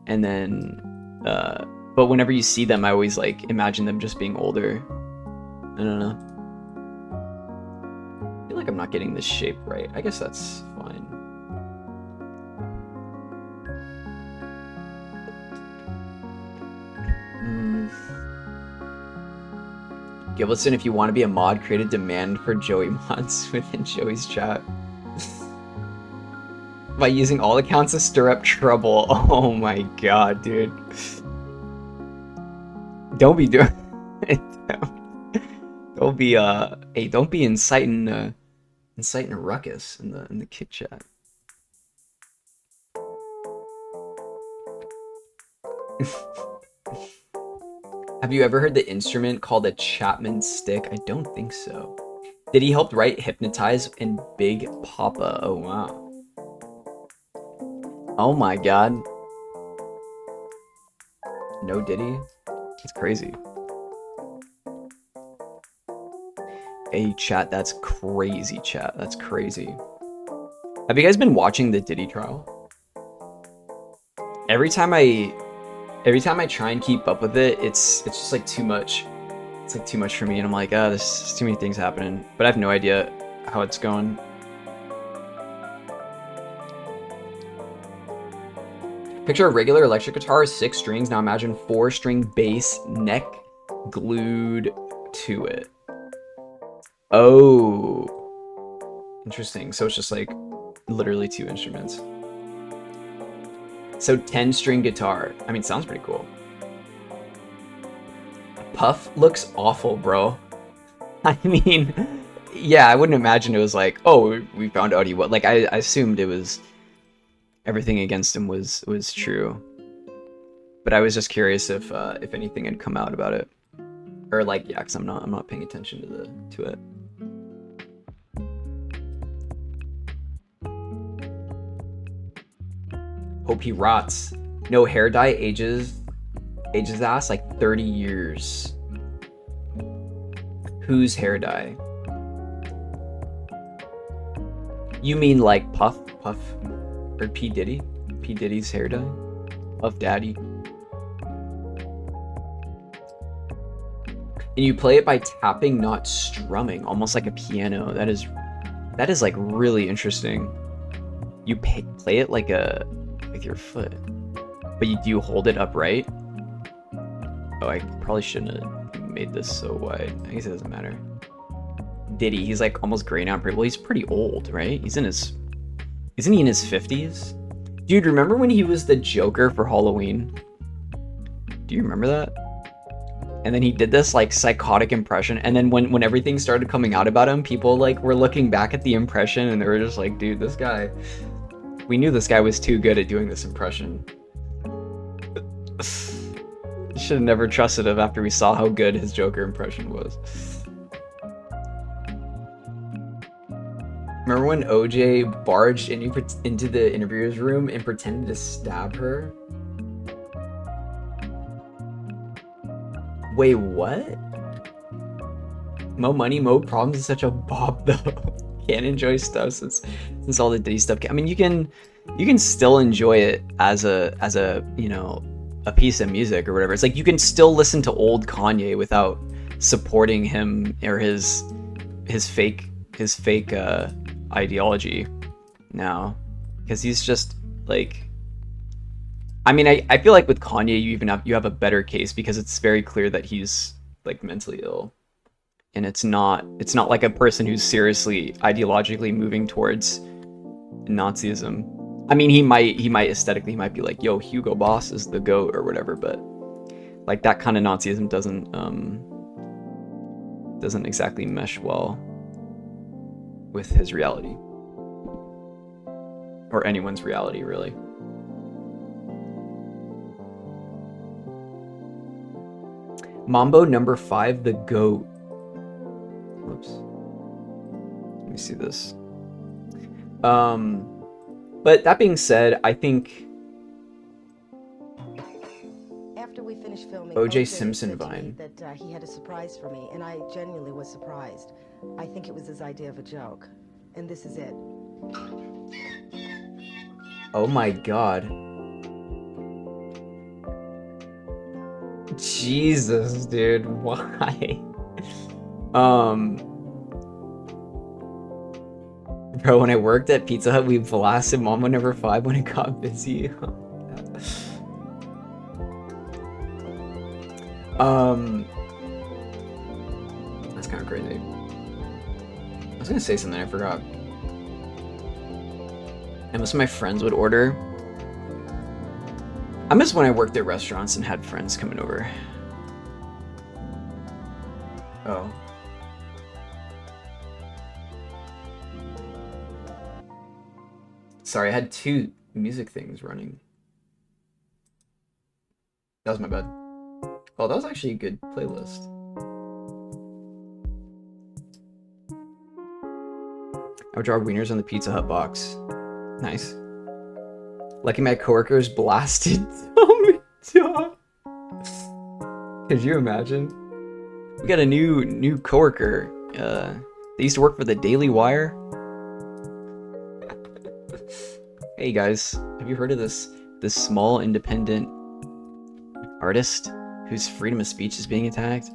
And then, but whenever you see them, I always, like, imagine them just being older. I don't know. I feel like I'm not getting this shape right. I guess that's fine. Gilbertson, if you want to be a mod, create a demand for Joey mods within Joey's chat. By using all accounts to stir up trouble. Oh my god, dude. Don't be doing it. Don't be hey, don't be inciting a ruckus in the kid chat. Have you ever heard the instrument called a Chapman stick? I don't think so. Did he help write Hypnotize and Big Papa? Oh wow. Oh my god. No Diddy? It's crazy. Hey chat, that's crazy chat. That's crazy. Have you guys been watching the Diddy trial? Every time I try and keep up with it, it's just like too much. It's like too much for me, and I'm like, ah, there's too many things happening. But I have no idea how it's going. Picture a regular electric guitar, 6 strings. Now imagine 4-string bass neck glued to it. Oh, interesting. So it's just like literally 2 instruments. So 10-string guitar. I mean, sounds pretty cool. Puff looks awful, bro. I mean, yeah, I wouldn't imagine it was like, oh, we found out he what. Like, I assumed it was everything against him was true. But I was just curious if anything had come out about it, or like, yeah, because I'm not paying attention to it. Hope he rots. No, hair dye ages ass like 30 years. Whose hair dye? You mean like Puff or P Diddy? P Diddy's hair dye? Puff Daddy. And you play it by tapping, not strumming, almost like a piano. That is like really interesting. You play it like with your foot, but do you hold it upright? Oh, I probably shouldn't have made this so wide. I guess it doesn't matter. Diddy, he's like almost gray now. Well, he's pretty old, right? He's in his... Isn't he in his 50s? Dude, remember when he was the Joker for Halloween? Do you remember that? And then he did this like psychotic impression, and then when everything started coming out about him, people like were looking back at the impression and they were just like, dude, this guy... We knew this guy was too good at doing this impression. Should have never trusted him after we saw how good his Joker impression was. Remember when OJ barged into the interviewer's room and pretended to stab her? Wait, what? Mo money, mo problems is such a bop though. Can't enjoy stuff since all the Diddy stuff. I mean, you can still enjoy it as a you know, a piece of music or whatever. It's like you can still listen to old Kanye without supporting him or his fake ideology now, because he's just like, I mean, I feel like with Kanye you have a better case because it's very clear that he's like mentally ill, and it's not like a person who's seriously ideologically moving towards Nazism. I mean, he might aesthetically, he might be like, yo, Hugo Boss is the GOAT or whatever, but like that kind of Nazism doesn't exactly mesh well with his reality, or anyone's reality, really. Mambo number 5, the GOAT. Whoops. Let me see this. But that being said, I think after we finished filming, O.J. Simpson Vine. That he had a surprise for me, and I genuinely was surprised. I think it was his idea of a joke, and this is it. Oh my god. Jesus, dude, why? Bro, when I worked at Pizza Hut, we blasted Mambo number 5 when it got busy. That's kind of crazy. I was gonna say something, I forgot. And most of my friends would order. I miss when I worked at restaurants and had friends coming over. Oh. Sorry, I had 2 music things running. That was my bad. Oh, that was actually a good playlist. I would draw wieners on the Pizza Hut box. Nice. Lucky my coworkers blasted Tommy John. Could you imagine? We got a new coworker. They used to work for the Daily Wire. Hey guys, have you heard of this small independent artist whose freedom of speech is being attacked?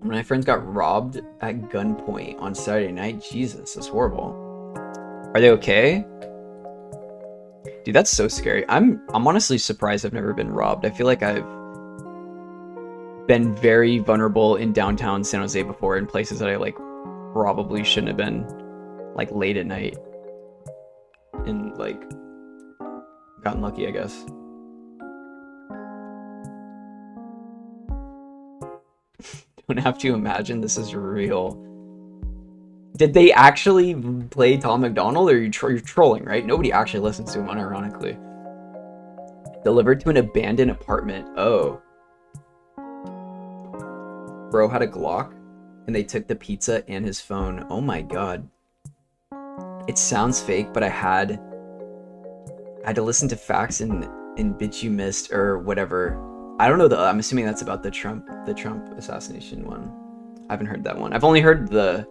My friends got robbed at gunpoint on Saturday night. Jesus, that's horrible. Are they okay? Dude, that's so scary. I'm honestly surprised I've never been robbed. I feel like I've been very vulnerable in downtown San Jose before, in places that I like probably shouldn't have been, like late at night, and like gotten lucky, I guess. Don't have to imagine this is real. Did they actually play Tom McDonald, or you're trolling, right? Nobody actually listens to him, unironically. Delivered to an abandoned apartment. Oh. Bro had a Glock, and they took the pizza and his phone. Oh my god. It sounds fake, but I had to listen to facts and bitch you missed, or whatever. I don't know, I'm assuming that's about the Trump assassination one. I haven't heard that one. I've only heard the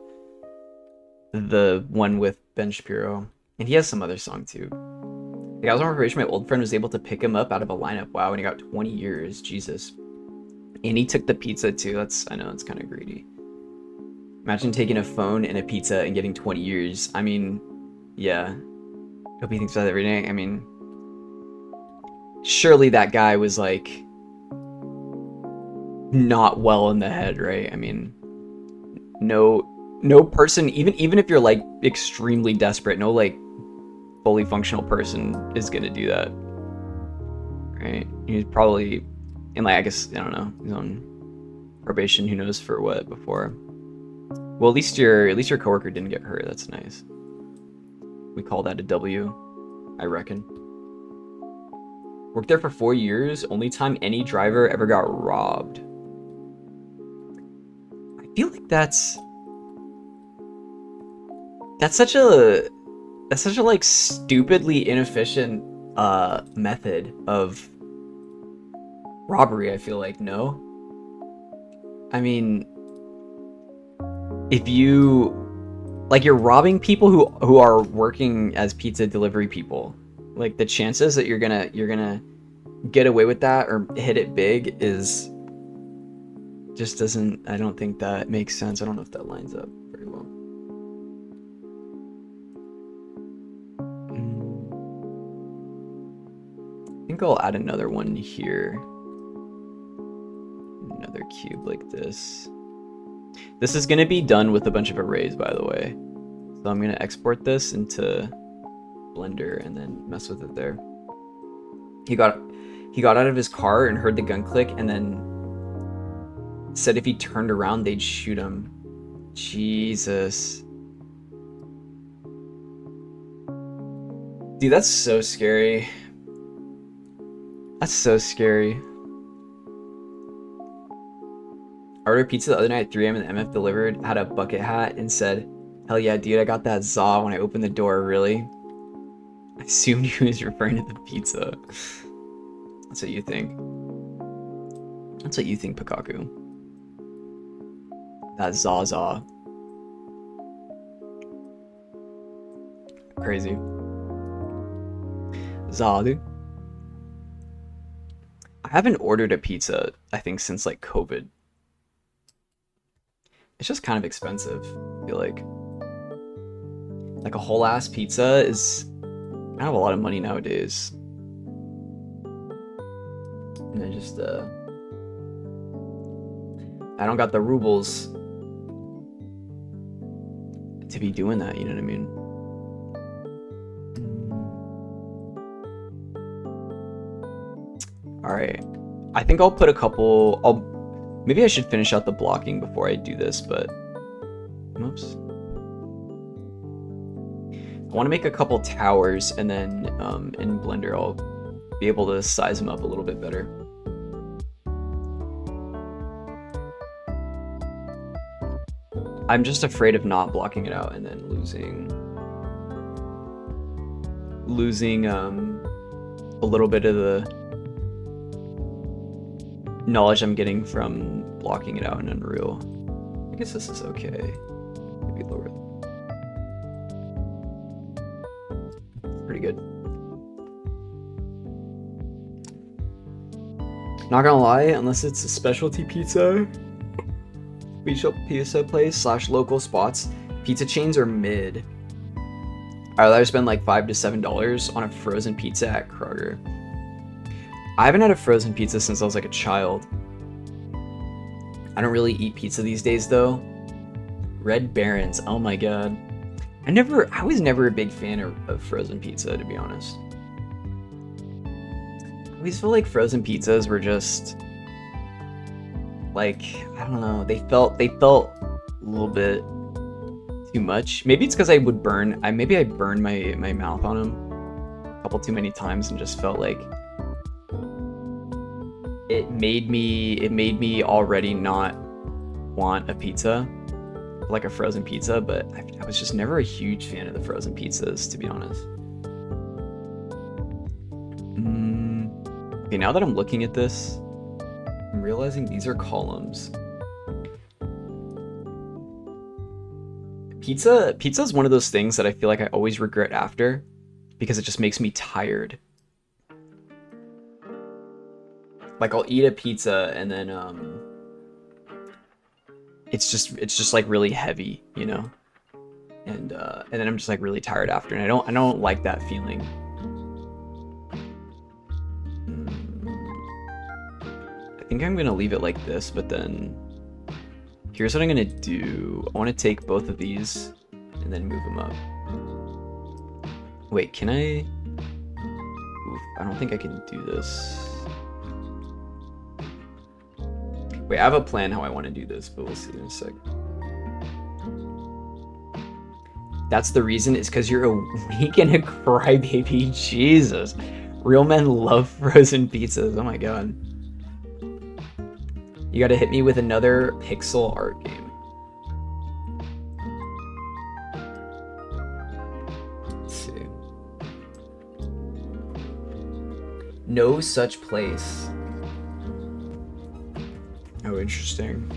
one with Ben Shapiro, and he has some other song too. The guy was on probation. My old friend was able to pick him up out of a lineup. Wow, and he got 20 years. Jesus. And he took the pizza too. I know it's kind of greedy. Imagine taking a phone and a pizza and getting 20 years. I mean, yeah. Hope he thinks about that every day. I mean, surely that guy was like not well in the head, right? I mean, no person, even if you're like extremely desperate, no like fully functional person is gonna do that, right? He's probably in like, I guess, I don't know, he's on probation, who knows for what before. Well, at least your coworker didn't get hurt. That's nice. We call that a W, I reckon. Worked there for 4 years. Only time any driver ever got robbed. I feel like that's such a like stupidly inefficient method of robbery. I feel like, no. I mean, if you like, you're robbing people who are working as pizza delivery people, like the chances that you're gonna get away with that or hit it big is just doesn't, I don't think that makes sense. I don't know if that lines up very well. I think I'll add another one here. Another cube like this. This is going to be done with a bunch of arrays, by the way. So I'm going to export this into Blender and then mess with it there. He got out of his car and heard the gun click and then said if he turned around, they'd shoot him. Jesus. Dude, that's so scary. That's so scary. I ordered pizza the other night at 3 a.m. and the MF delivered, had a bucket hat, and said, "Hell yeah, dude, I got that za when I opened the door, really?" I assumed he was referring to the pizza. That's what you think. That's what you think, Pikachu. That za. Crazy. Za, dude. I haven't ordered a pizza, I think, since like COVID. It's just kind of expensive, I feel like. Like a whole ass pizza is kind of a lot of money nowadays. And I just, I don't got the rubles to be doing that, you know what I mean? Alright. I think I'll put a couple, maybe I should finish out the blocking before I do this, but oops. I want to make a couple towers, and then in Blender I'll be able to size them up a little bit better. I'm just afraid of not blocking it out and then losing a little bit of the knowledge I'm getting from blocking it out in Unreal. I guess this is okay. Maybe lower. Pretty good. Not gonna lie, unless it's a specialty pizza place / local spots, pizza chains are mid. I'd rather spend like $5 to $7 on a frozen pizza at Kroger. I haven't had a frozen pizza since I was like a child. I don't really eat pizza these days though. Red Barons, oh my god. I was never a big fan of frozen pizza, to be honest. I always feel like frozen pizzas were just like, I don't know, they felt a little bit too much. Maybe it's because I would burn, maybe I burned my mouth on them a couple too many times and just felt like it made me already not want a pizza, like a frozen pizza, but I was just never a huge fan of the frozen pizzas, to be honest. Okay, now that I'm looking at this, I'm realizing these are columns. Pizza is one of those things that I feel like I always regret after, because it just makes me tired. Like I'll eat a pizza and then it's just like really heavy, you know, and then I'm just like really tired after, and I don't like that feeling. think I'm gonna leave it like this, but then here's what I'm gonna do. I want to take both of these and then move them up. Wait, can I? Oof, I don't think I can do this. Wait, I have a plan how I want to do this, but we'll see in a sec. That's the reason, is because you're a weak and a crybaby. Jesus. Real men love frozen pizzas. Oh my god. You gotta hit me with another pixel art game. Let's see. No such place. Oh, interesting.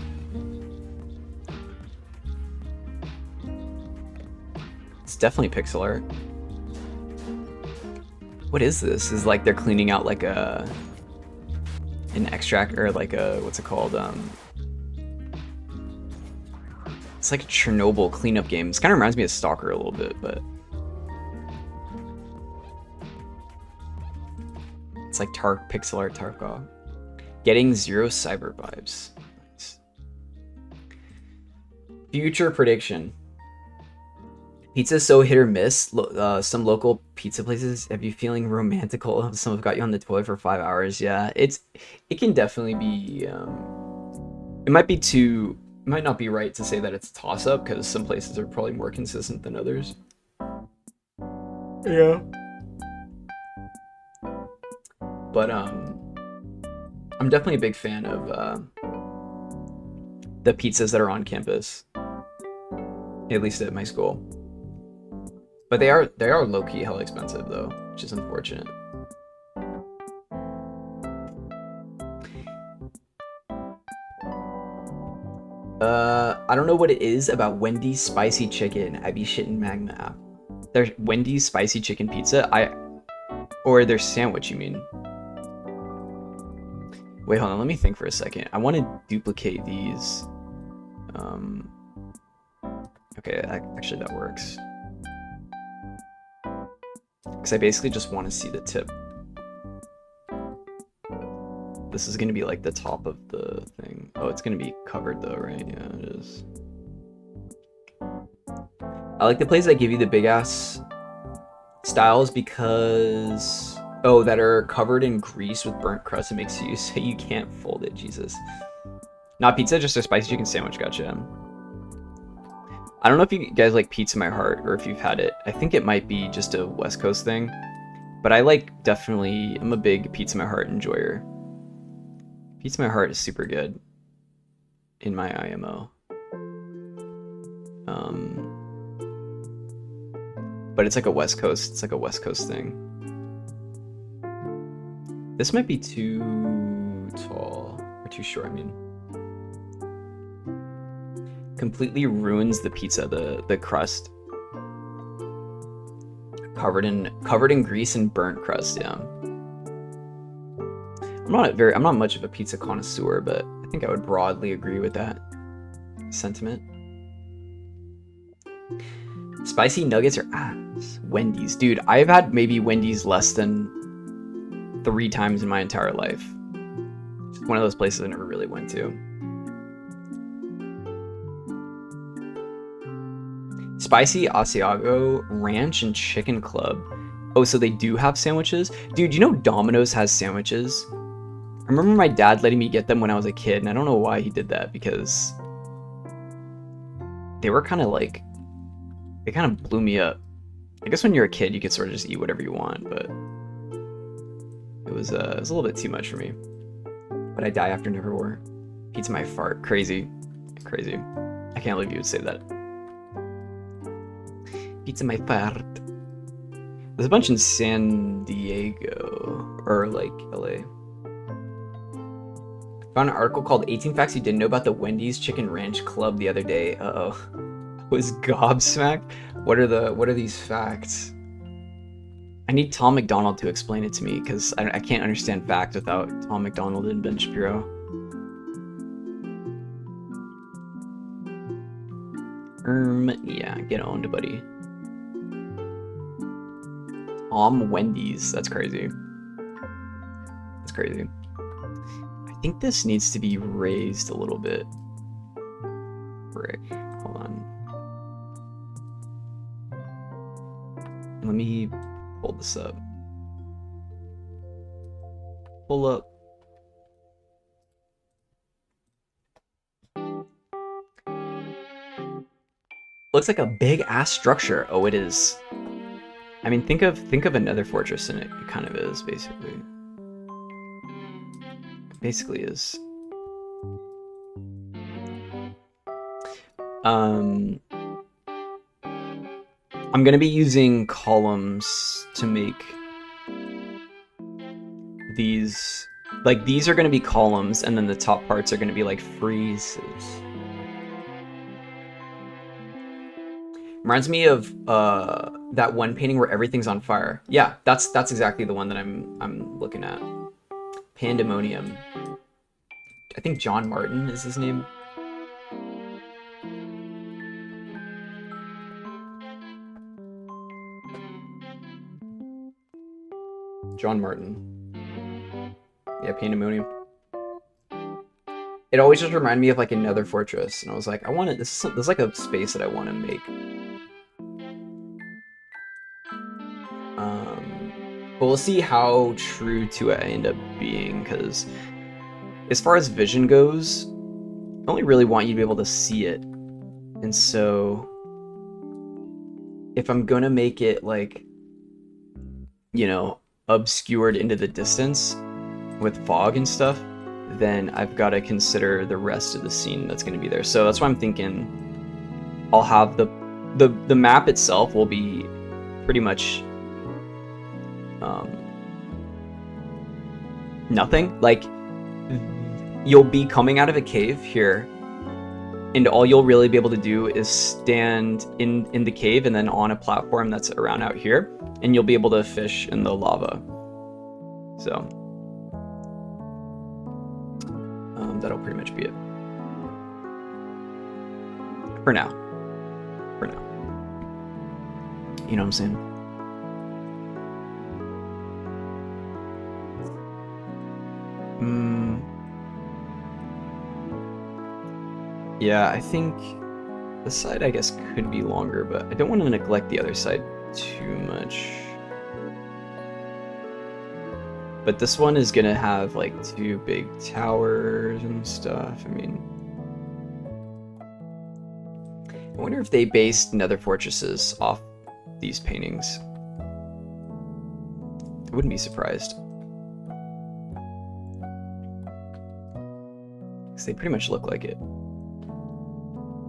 It's definitely pixel art. What is this? Is like they're cleaning out like an extract, or like a, what's it called? It's like a Chernobyl cleanup game. This kind of reminds me of Stalker a little bit, but it's like pixel art Tarkov. Getting zero cyber vibes. Nice. Future prediction. Pizza's so hit or miss. Some local pizza places have you feeling romantical. Some have got you on the toilet for 5 hours. Yeah, it can definitely be. It might not be right to say that it's a toss up, because some places are probably more consistent than others. Yeah. But I'm definitely a big fan of the pizzas that are on campus, at least at my school. But they are low-key hella expensive though, which is unfortunate. I don't know what it is about Wendy's spicy chicken. I be shitting Magma app. There's Wendy's spicy chicken pizza. Or their sandwich, you mean? Wait, hold on, let me think for a second. I want to duplicate these. Okay, actually that works. Because I basically just want to see the tip. This is going to be like the top of the thing. Oh, it's going to be covered though, right? Yeah, it is. I like the places that give you the big ass styles because, oh, that are covered in grease with burnt crust. It makes you so you can't fold it. Jesus. Not pizza, just a spicy chicken sandwich. Gotcha. I don't know if you guys like Pizza My Heart or if you've had it. I think it might be just a West Coast thing, but I'm a big Pizza My Heart enjoyer. Pizza My Heart is super good in my IMO. But it's like a West Coast thing. This might be too tall, or too short, I mean. Completely ruins the pizza, the crust. Covered in grease and burnt crust, yeah. I'm not much of a pizza connoisseur, but I think I would broadly agree with that sentiment. Spicy nuggets are ass. Wendy's. Dude, I've had maybe Wendy's less than 3 times in my entire life. It's one of those places I never really went to. Spicy Asiago, ranch, and chicken club. Oh, so they do have sandwiches? Dude, you know Domino's has sandwiches? I remember my dad letting me get them when I was a kid, and I don't know why he did that, because they were kind of like, they kind of blew me up. I guess when you're a kid, you could sort of just eat whatever you want, but it was a little bit too much for me. But I die after Nevermore. Pizza My Fart. Crazy. Crazy. I can't believe you would say that. Pizza My Fart. There's a bunch in San Diego, or like LA. Found an article called 18 Facts You Didn't Know About the Wendy's Chicken Ranch Club the other day. Uh-oh. I was gobsmacked. What are these facts? I need Tom McDonald to explain it to me, because I can't understand facts without Tom McDonald and Ben Shapiro. Yeah, get owned, buddy. Wendy's. That's crazy. That's crazy. I think this needs to be raised a little bit. Frick, hold on. Let me pull this up. Pull up. Looks like a big ass structure. Oh, it is. I mean, think of another fortress, and it kind of is basically. Basically is. I'm gonna be using columns to make these. Like, these are gonna be columns, and then the top parts are gonna be like friezes. Reminds me of that one painting where everything's on fire. Yeah, that's exactly the one that I'm looking at. Pandemonium. I think John Martin is his name. John Martin. Yeah, Pandemonium. It always just reminded me of like another fortress, and I was like, I want it. This is like a space that I want to make. But we'll see how true to it I end up being, because as far as vision goes, I only really want you to be able to see it. And so if I'm gonna make it like, you know, obscured into the distance with fog and stuff, then I've got to consider the rest of the scene that's going to be there. So that's why I'm thinking I'll have the map itself will be pretty much nothing. Like, you'll be coming out of a cave here, and all you'll really be able to do is stand in the cave and then on a platform that's around out here, and you'll be able to fish in the lava. So that'll pretty much be it for now. You know what I'm saying? Yeah, I think the side, I guess, could be longer, but I don't want to neglect the other side too much. But this one is gonna have like 2 big towers and stuff. I mean, I wonder if they based nether fortresses off these paintings. I wouldn't be surprised. Because they pretty much look like it.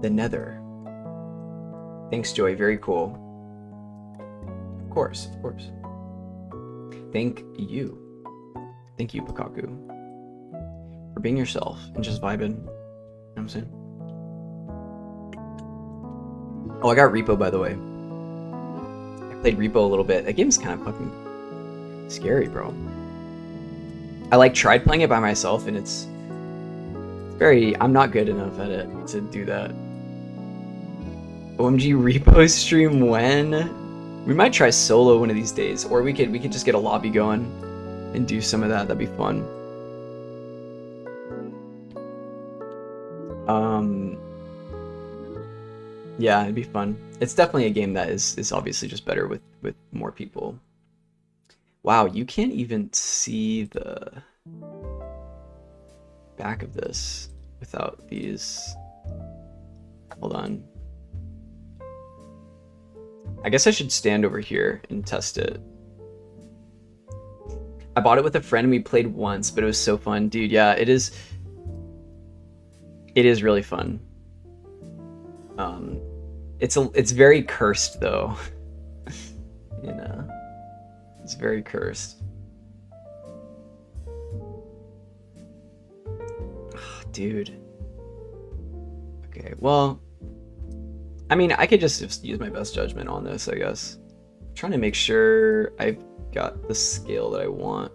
The nether. Thanks, Joy. Very cool. Of course. Thank you. Thank you, Pakaku, for being yourself and just vibing. You know what I'm saying? Oh, I got Repo, by the way. I played Repo a little bit. That game's kind of fucking scary, bro. I like tried playing it by myself, and it's very... I'm not good enough at it to do that. OMG Repo stream when? We might try solo one of these days, or we could just get a lobby going and do some of that. That'd be fun. Yeah, it'd be fun. It's definitely a game that is obviously just better with more people. Wow, you can't even see the back of this without these. Hold on. I guess I should stand over here and test it. I bought it with a friend and we played once, but it was so fun. Dude, yeah, it is really fun. It's very cursed though. You know. It's very cursed. Oh, dude. Okay, well, I mean, I could just use my best judgment on this, I guess. I'm trying to make sure I've got the scale that I want.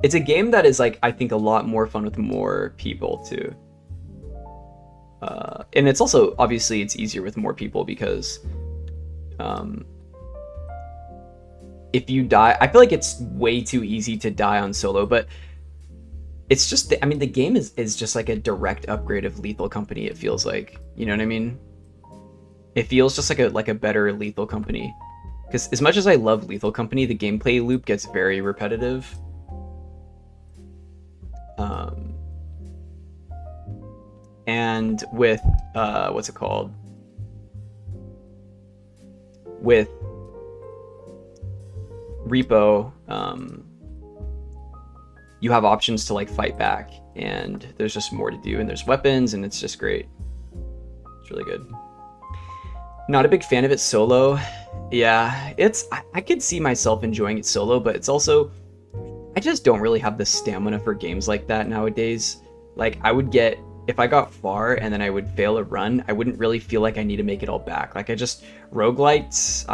It's a game that is, like, I think a lot more fun with more people too. And it's also, obviously, it's easier with more people because if you die, I feel like it's way too easy to die on solo, but it's just, I mean, the game is just like a direct upgrade of Lethal Company, it feels like. You know what I mean? It feels just like a better Lethal Company. Because as much as I love Lethal Company, the gameplay loop gets very repetitive. And with, what's it called? With Repo, you have options to like fight back, and there's just more to do, and there's weapons, and it's just great. It's really good. Not a big fan of it solo. Yeah, I could see myself enjoying it solo, but it's also, I just don't really have the stamina for games like that nowadays. Like, I would get, if I got far and then I would fail a run, I wouldn't really feel like I need to make it all back. Like, roguelikes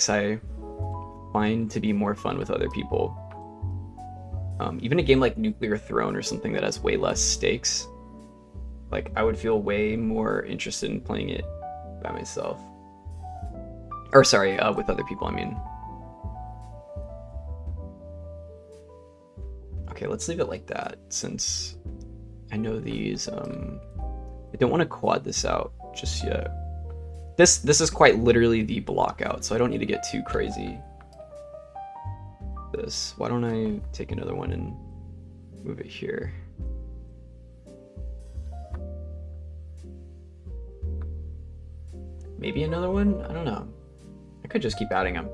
I find to be more fun with other people. Even a game like Nuclear Throne or something that has way less stakes, like, I would feel way more interested in playing it by myself. Or sorry, with other people, I mean. Okay, let's leave it like that, since I know these, I don't want to quad this out just yet. This is quite literally the block out, so I don't need to get too crazy. This, why don't I take another one and move it here? Maybe another one? I don't know. I could just keep adding them.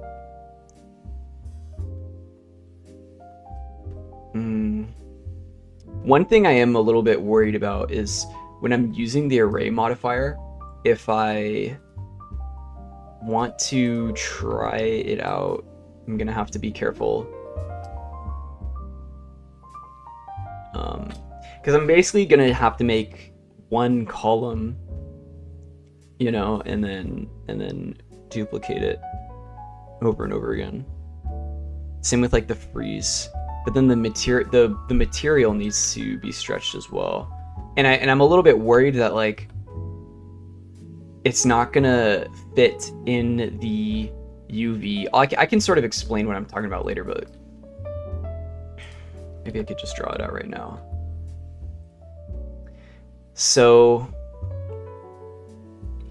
One thing I am a little bit worried about is when I'm using the array modifier, if I want to try it out, I'm gonna have to be careful. Because I'm basically gonna have to make one column, you know, and then duplicate it over and over again. Same with like the freeze, but then the material needs to be stretched as well. And I'm a little bit worried that like it's not gonna fit in the UV. I can sort of explain what I'm talking about later, but maybe I could just draw it out right now. So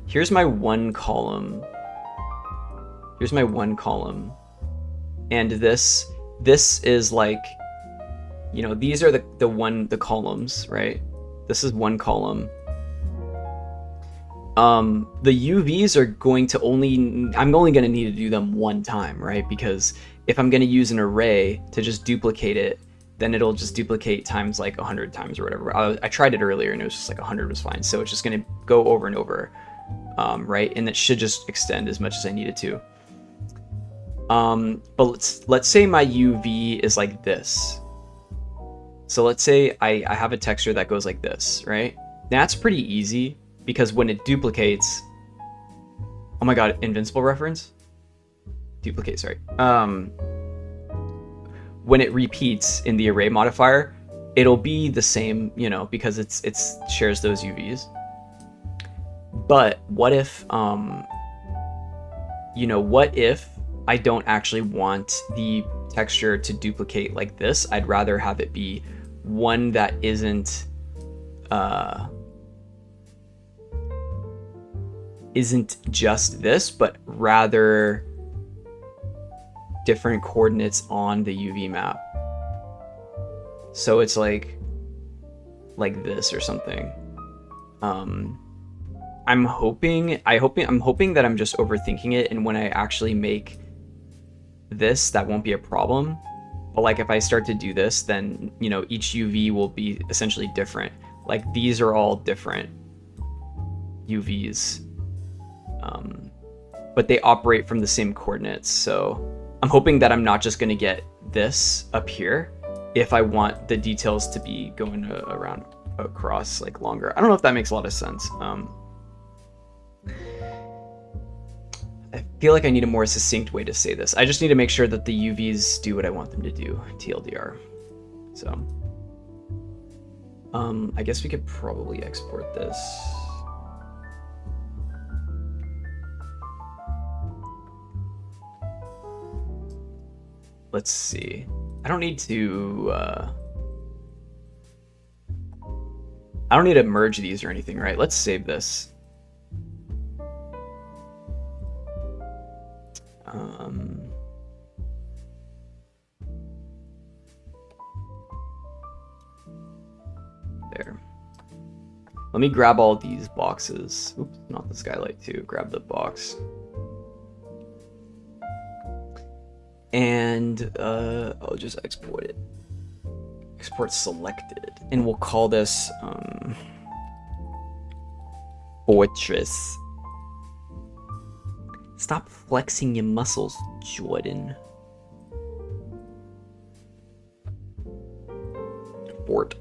here's my one column. Here's my one column. And this is like, you know, these are the columns, right? This is one column. The UVs are going to I'm only going to need to do them one time, right? Because if I'm going to use an array to just duplicate it, then it'll just duplicate times like 100 times or whatever. I tried it earlier and it was just like 100 was fine. So it's just going to go over and over, right? And it should just extend as much as I need it to. But let's say my UV is like this. So let's say I have a texture that goes like this, right? That's pretty easy because when it duplicates, oh my god, invincible reference? Duplicate, sorry. When it repeats in the array modifier, it'll be the same, you know, because it shares those UVs. But what if, you know, what if I don't actually want the texture to duplicate like this? I'd rather have it be one that isn't just this, but rather different coordinates on the UV map. So it's like this or something. I'm hoping that I'm just overthinking it, and when I actually make this, that won't be a problem. But like if I start to do this, then, you know, each UV will be essentially different. Like these are all different UVs, but they operate from the same coordinates. So I'm hoping that I'm not just going to get this up here if I want the details to be going around across like longer. I don't know if that makes a lot of sense. I feel like I need a more succinct way to say this. I just need to make sure that the UVs do what I want them to do, TLDR. So, I guess we could probably export this. let's see. I don't need to merge these or anything, right? Let's save this. There. Let me grab all these boxes. Oops, not the skylight too. Grab the box. And I'll just export it. Export selected. And we'll call this Fortress. Stop flexing your muscles, Jordan. Fort.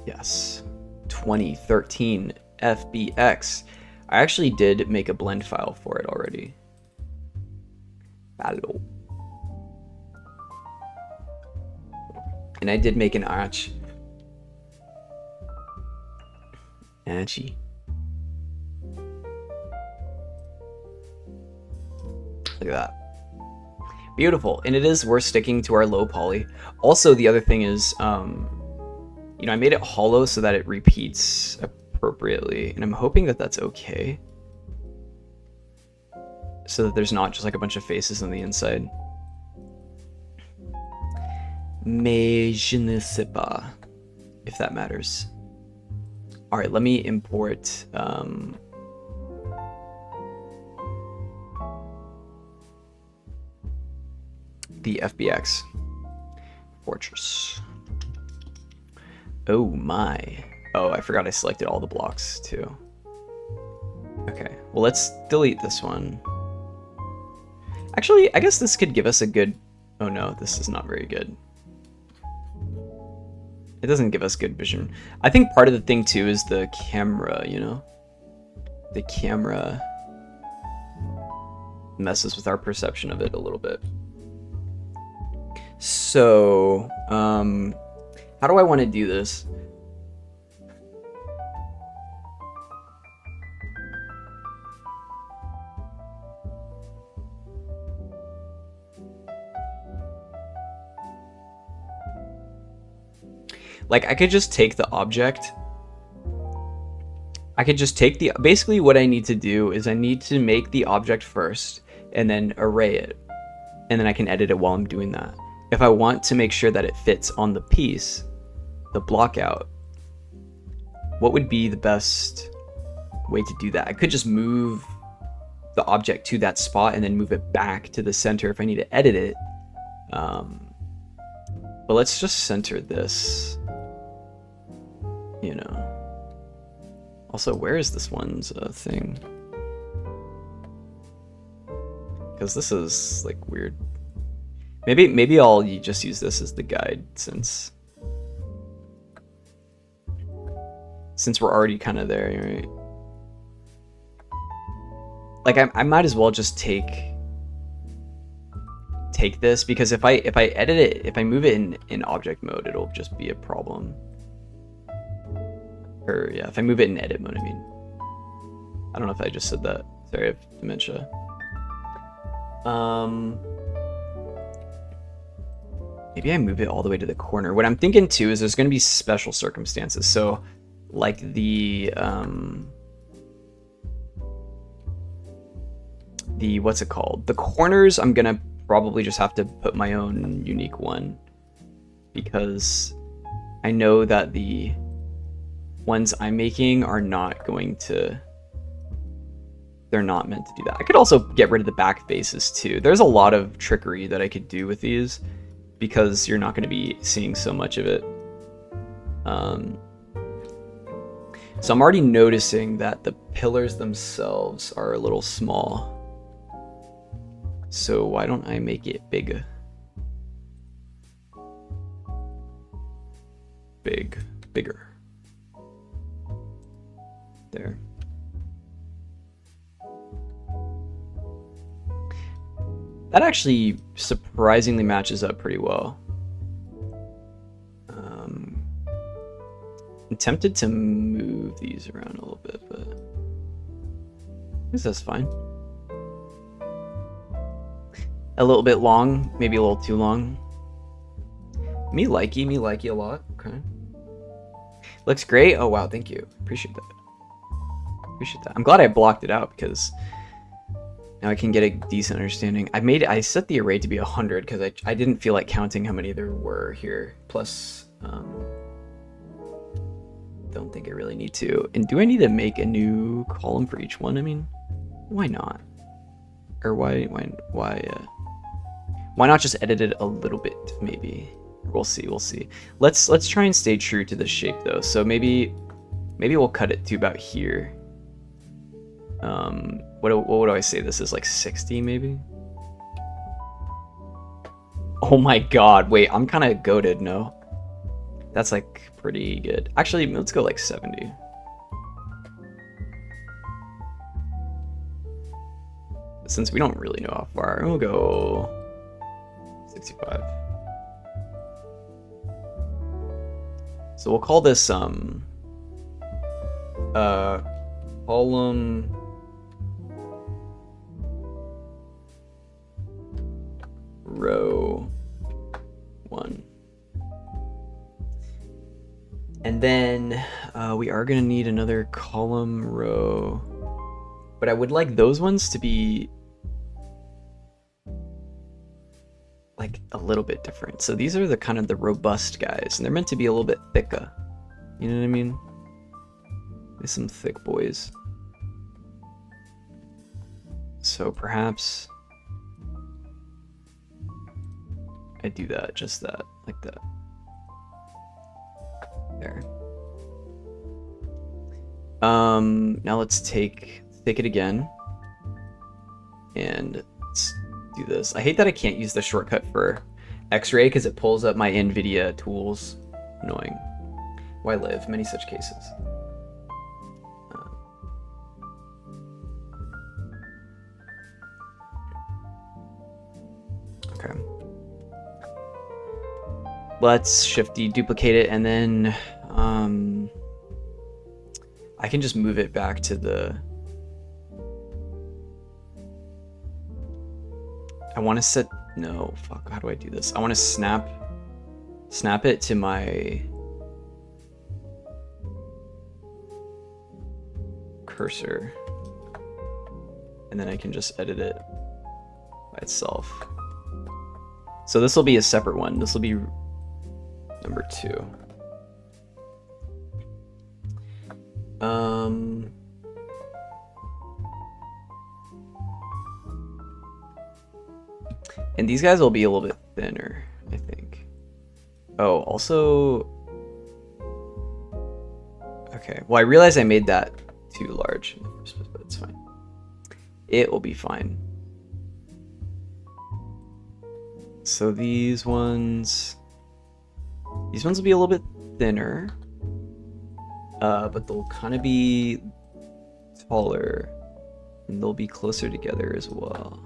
Yes. 2013 FBX. I actually did make a blend file for it already. Hello. And I did make an arch. Archie. Look at that. Beautiful. And it is worth sticking to our low poly. Also, the other thing is, you know, I made it hollow so that it repeats appropriately. And I'm hoping that that's okay. So that there's not just like a bunch of faces on the inside. Mais je ne sais pas, if that matters. All right, let me import the FBX Fortress. Oh my. Oh, I forgot I selected all the blocks too. Okay, well, let's delete this one. Actually, I guess this could give us a good... Oh no, this is not very good. It doesn't give us good vision. I think part of the thing too is the camera, you know? The camera messes with our perception of it a little bit. So, how do I want to do this? Like, I could just take the object. I could just take the... Basically, what I need to do is I need to make the object first and then array it. And then I can edit it while I'm doing that. If I want to make sure that it fits on the piece, the block out, what would be the best way to do that? I could just move the object to that spot and then move it back to the center if I need to edit it. But let's just center this. You know. Also, where is this one's thing? Because this is like weird. Maybe I'll just use this as the guide since we're already kind of there, right? Like I might as well just take this, because if I edit it, if I move it in object mode, it'll just be a problem. Or yeah, if I move it in edit mode, I mean. I don't know if I just said that. Sorry, I have dementia. Maybe I move it all the way to the corner. What I'm thinking too is there's going to be special circumstances. So, like the what's it called? The corners, I'm gonna probably just have to put my own unique one, because I know that the ones I'm making are not going to... They're not meant to do that. I could also get rid of the back faces too. There's a lot of trickery that I could do with these, because you're not going to be seeing so much of it. So I'm already noticing that the pillars themselves are a little small. So why don't I make it bigger? Bigger. There. That actually surprisingly matches up pretty well. I'm tempted to move these around a little bit, but I guess that's fine. a little bit long, maybe a little too long. Me likey a lot. Okay. Looks great. Oh wow, thank you. Appreciate that. Appreciate that. I'm glad I blocked it out because now I can get a decent understanding. I set the array to be 100 because I didn't feel like counting how many there were here. Plus, don't think I really need to. And do I need to make a new column for each one? I mean, why not? Or why not just edit it a little bit? Maybe we'll see. Let's try and stay true to the shape though. So maybe we'll cut it to about here. What would I say? This is like 60 maybe. Oh my god! Wait, I'm kind of goated. No, that's like pretty good. Actually, let's go like 70. Since we don't really know how far, we'll go 65. So we'll call this column row 1. And then we are gonna need another column row, but I would like those ones to be like a little bit different. So these are the kind of the robust guys, and they're meant to be a little bit thicker. You know what I mean? There's some thick boys. So perhaps I do that, just that, like that. There. Now let's take it again, and let's do this. I hate that I can't use the shortcut for X-ray because it pulls up my NVIDIA tools. Annoying. Why live? Many such cases. Okay. Let's shifty duplicate it, and then I can just move it back to the. I want to set. No, fuck. How do I do this? I want to snap it to my cursor, and then I can just edit it by itself. So this will be a separate one. This will be number 2. And these guys will be a little bit thinner, I think. Oh, also, okay. Well, I realized I made that too large in the first place, but it's fine. It will be fine. So these ones will be a little bit thinner, but they'll kind of be taller, and they'll be closer together as well.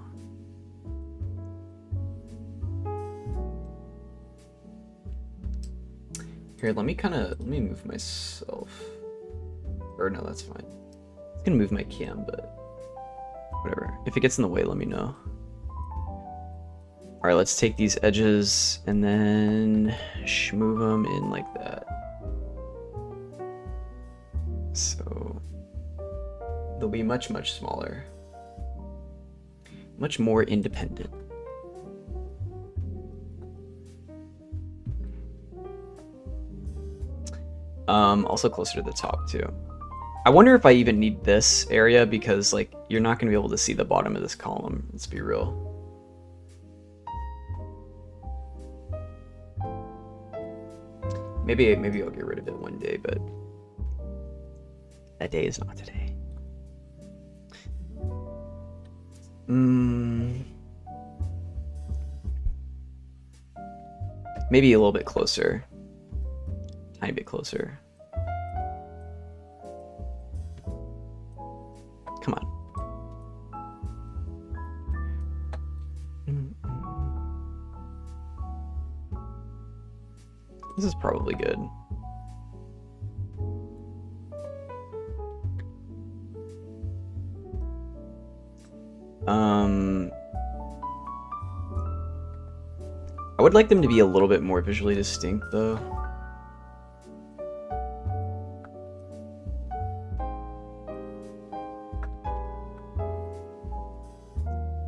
Here, let me move myself. Or no, that's fine. It's gonna move my cam, but whatever. If it gets in the way, let me know. All right, let's take these edges and then move them in like that. So they'll be much, much smaller. Much more independent. Also closer to the top too. I wonder if I even need this area because like you're not gonna be able to see the bottom of this column. Let's be real. Maybe I'll get rid of it one day, but that day is not today. Maybe a little bit closer. Tiny bit closer. Come on. This is probably good. would like them to be a little bit more visually distinct though.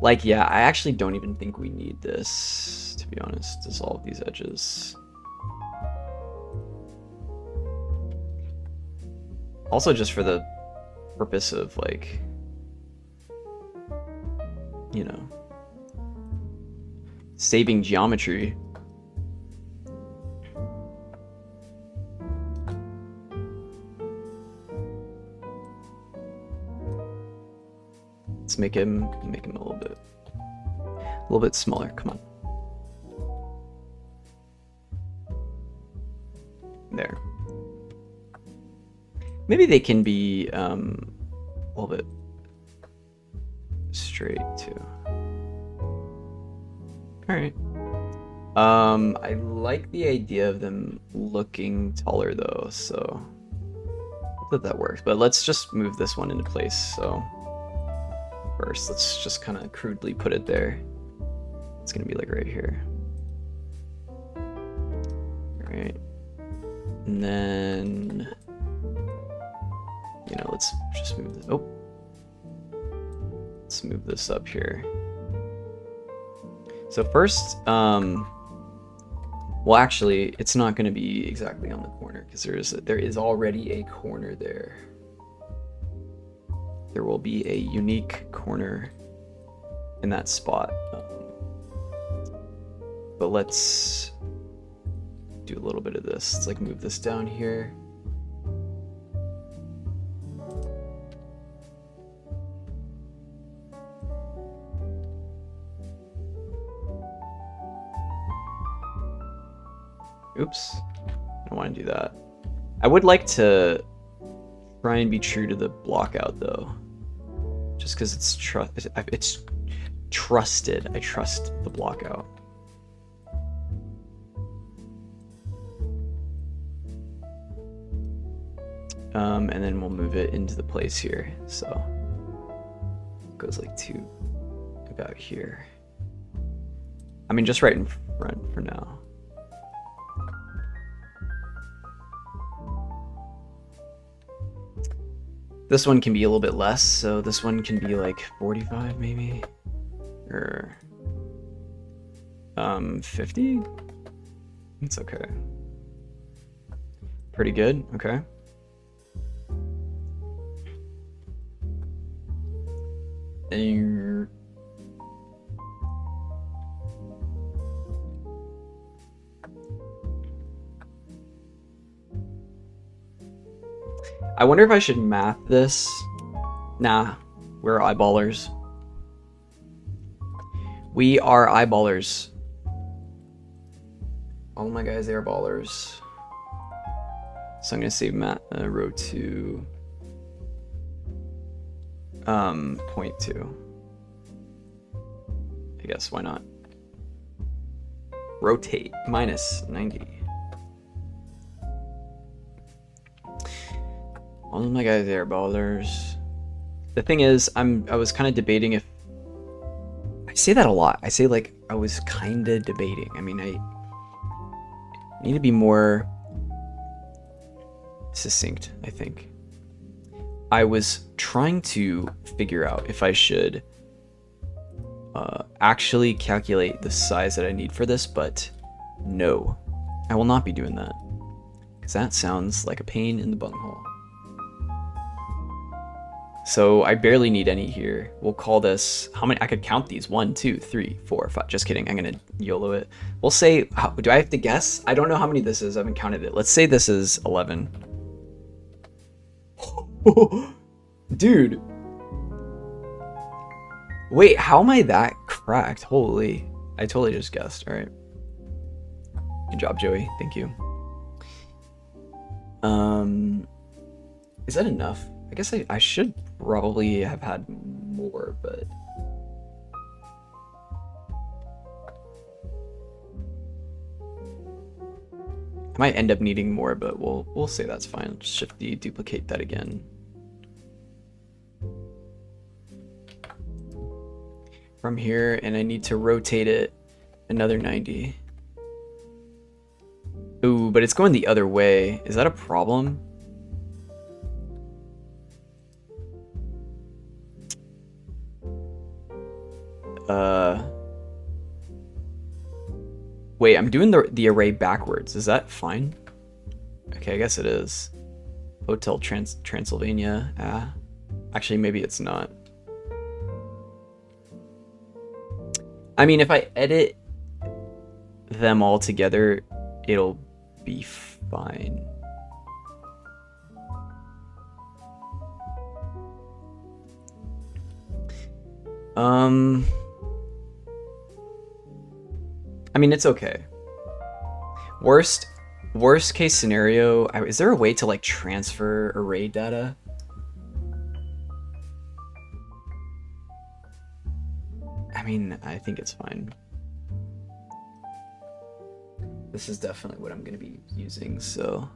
Like, yeah, I actually don't even think we need this, to be honest, dissolve these edges. Also just for the purpose of, like, you know, saving geometry. Let's make him a little bit smaller. Come on. There. Maybe they can be a little bit straight too. All right. I like the idea of them looking taller though, so I hope that works. But let's just move this one into place. So first, let's just kind of crudely put it there. It's gonna be like right here. All right. And then, you know, let's just move this. Oh, let's move this up here. So first, well, actually, it's not going to be exactly on the corner because there is already a corner there. There will be a unique corner in that spot. But let's do a little bit of this. Let's like move this down here. Oops, I don't want to do that. I would like to try and be true to the block out though, just because it's trusted. I trust the block out. And then we'll move it into the place here. So it goes like to about here. I mean, just right in front for now. This one can be a little bit less, so this one can be like 45 maybe, or 50. It's okay. Pretty good. Okay. I wonder if I should math this. Nah, we're eyeballers. We are eyeballers. All of my guys, they are ballers. So I'm gonna save row 2. 0.2. I guess, why not? Rotate minus 90. All of my guys there, ballers. The thing is, I was kind of debating if I say that a lot. I say like I was kind of debating. I mean, I need to be more succinct, I think. I was trying to figure out if I should actually calculate the size that I need for this, but no, I will not be doing that because that sounds like a pain in the bunghole. So I barely need any here. We'll call this, how many? I could count these. 1, 2, 3, 4, 5. Just kidding. I'm gonna YOLO it. We'll say, do I have to guess? I don't know how many this is. I haven't counted it. Let's say this is 11. Dude. Wait, how am I that cracked? Holy. I totally just guessed. All right. Good job, Joey. Thank you. Is that enough? I guess I should probably have had more, but I might end up needing more, but we'll say that's fine. Just shift D, duplicate that again. From here, and I need to rotate it another 90. Ooh, but it's going the other way. Is that a problem? Wait, I'm doing the array backwards. Is that fine? Okay, I guess it is. Hotel Transylvania. Actually, maybe it's not. I mean, if I edit them all together, it'll be fine. I mean, it's okay. Worst case scenario, is there a way to like transfer array data? I mean, I think it's fine. This is definitely what I'm going to be using, so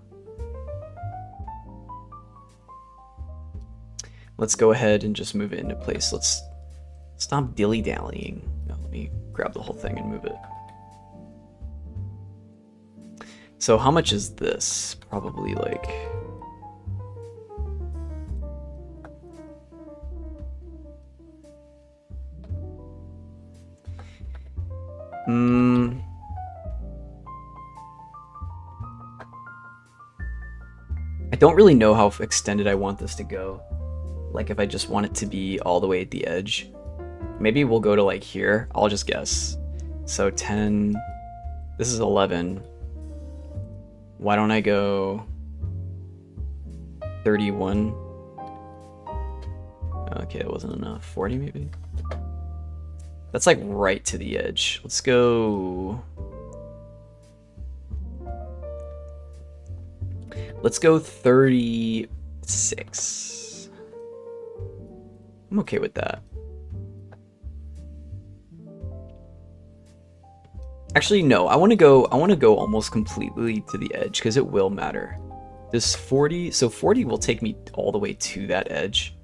let's go ahead and just move it into place. Let's stop dilly-dallying. No, let me grab the whole thing and move it. So how much is this? Probably like... I don't really know how extended I want this to go. Like if I just want it to be all the way at the edge. Maybe we'll go to like here. I'll just guess. So 10... This is 11. Why don't I go 31? Okay, it wasn't enough. 40 maybe? That's like right to the edge. Let's go... Let's go 36. I'm okay with that. Actually, no. I want to go almost completely to the edge because it will matter. This 40, so 40 will take me all the way to that edge.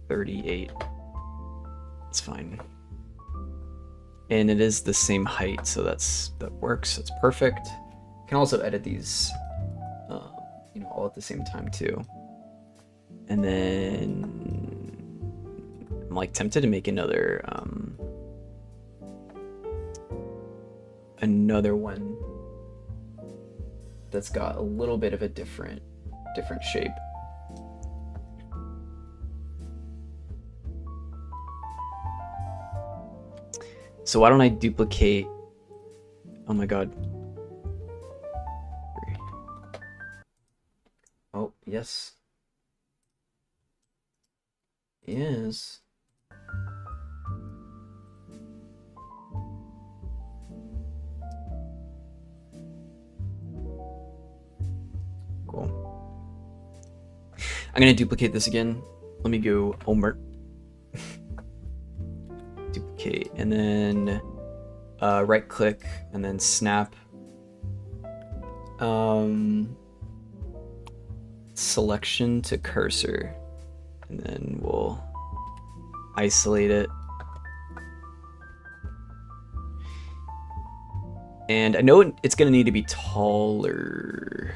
$38. It's fine. And it is the same height, so that works. It's perfect. You can also edit these, you know, all at the same time too. And then I'm like tempted to make another one that's got a little bit of a different shape. So why don't I duplicate? Oh my god. Oh, yes. Yes. Cool. I'm gonna duplicate this again. Let me go Omer. Duplicate and then right click and then snap. Selection to cursor. And then we'll isolate it. And I know it's going to need to be taller.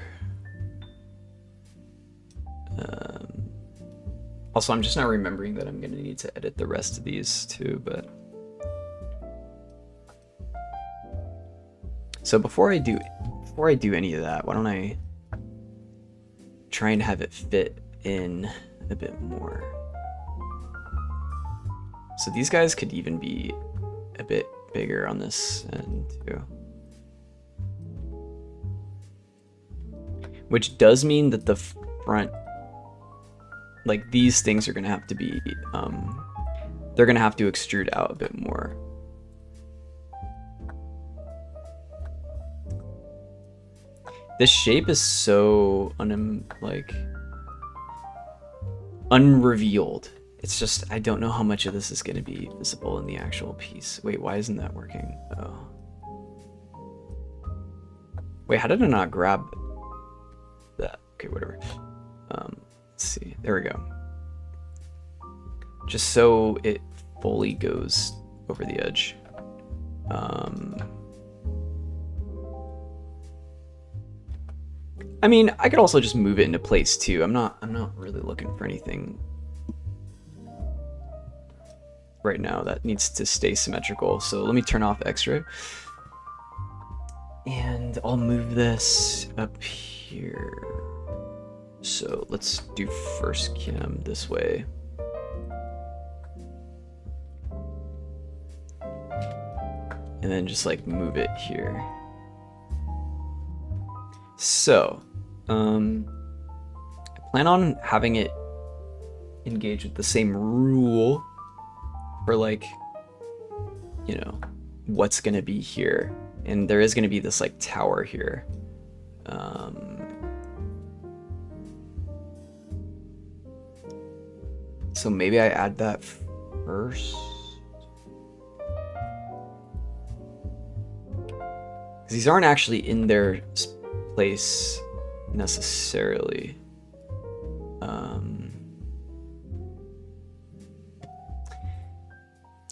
Also, I'm just not remembering that I'm going to need to edit the rest of these too, but... So before I do any of that, why don't I try and have it fit in a bit more. So these guys could even be a bit bigger on this end too. Which does mean that the front, like these things are gonna have to be, they're gonna have to extrude out a bit more. This shape is so unrevealed. It's just, I don't know how much of this is going to be visible in the actual piece. Wait, why isn't that working? Oh. Wait, how did I not grab that? Okay, whatever. Let's see. There we go. Just so it fully goes over the edge. I mean, I could also just move it into place too. I'm not really looking for anything right now that needs to stay symmetrical. So let me turn off X-ray. And I'll move this up here. So let's do first cam this way. And then just like move it here. So, I plan on having it engage with the same rule for like, you know, what's gonna be here. And there is gonna be this like tower here. So maybe I add that first. Because these aren't actually in their place necessarily.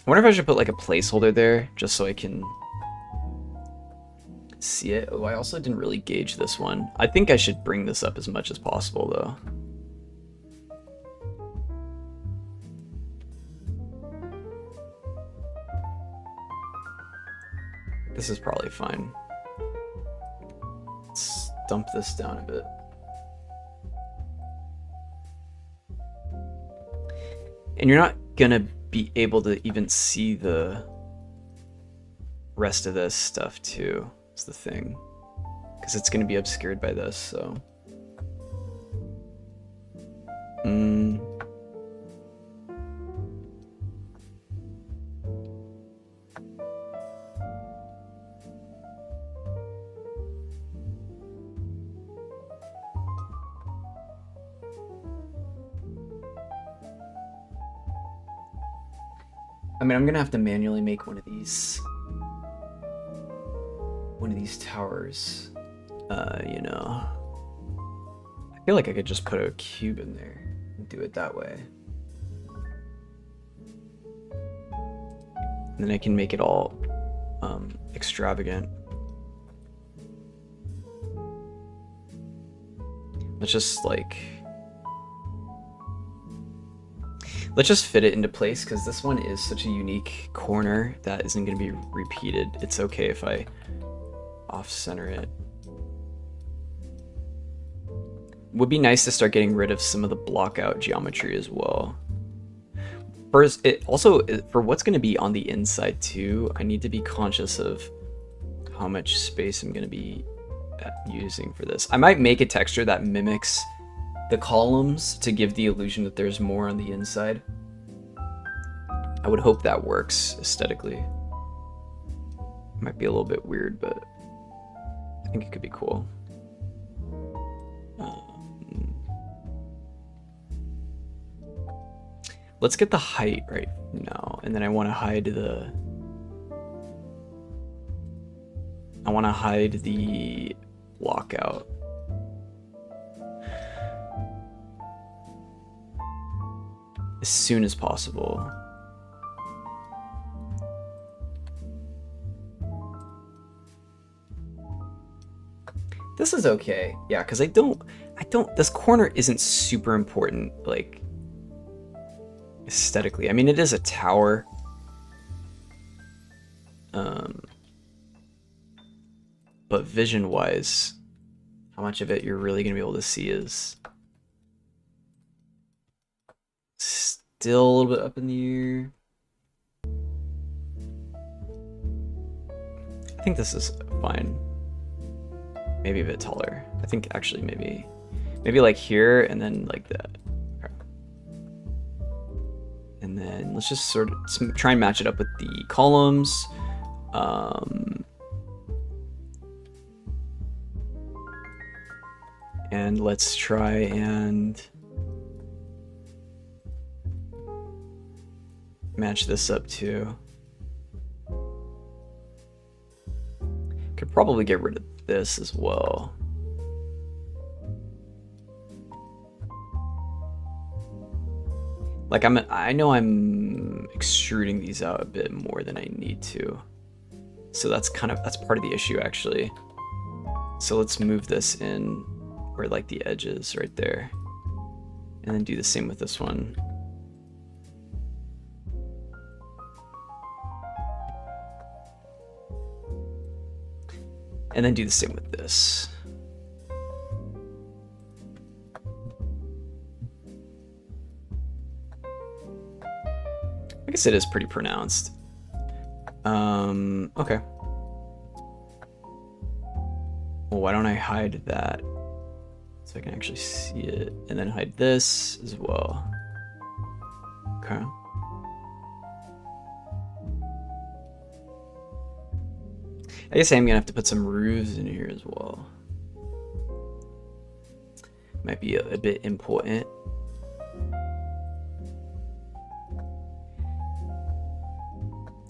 I wonder if I should put like a placeholder there just so I can see it. Oh, I also didn't really gauge this one. I think I should bring this up as much as possible though. This is probably fine. Let's dump this down a bit. And you're not gonna be able to even see the rest of this stuff too, is the thing. Because it's gonna be obscured by this, so. I mean, I'm gonna have to manually make one of these towers. You know, I feel like I could just put a cube in there and do it that way. And then I can make it all extravagant. Let's just like, let's just fit it into place because this one is such a unique corner that isn't going to be repeated. It's okay if I off-center it. Would be nice to start getting rid of some of the block out geometry as well. First, it also, for what's going to be on the inside too, I need to be conscious of how much space I'm going to be using for this. I might make a texture that mimics the columns to give the illusion that there's more on the inside. I would hope that works aesthetically. It might be a little bit weird, but I think it could be cool. Let's get the height right now, and then I want to hide the block out. As soon as possible. This is okay. Yeah, because I don't, this corner isn't super important, like, aesthetically. I mean, it is a tower. But vision-wise, how much of it you're really going to be able to see is still a little bit up in the air. I think this is fine. Maybe a bit taller. I think actually maybe like here and then like that. Okay. And then let's just sort of try and match it up with the columns. And let's try and match this up too. Could probably get rid of this as well. Like I know I'm extruding these out a bit more than I need to. So that's part of the issue actually. So let's move this in where like the edge is right there. And then do the same with this one. And then do the same with this. I guess it is pretty pronounced. Okay. Well, why don't I hide that so I can actually see it, and then hide this as well. Okay. I guess I'm gonna have to put some roofs in here as well. Might be a bit important.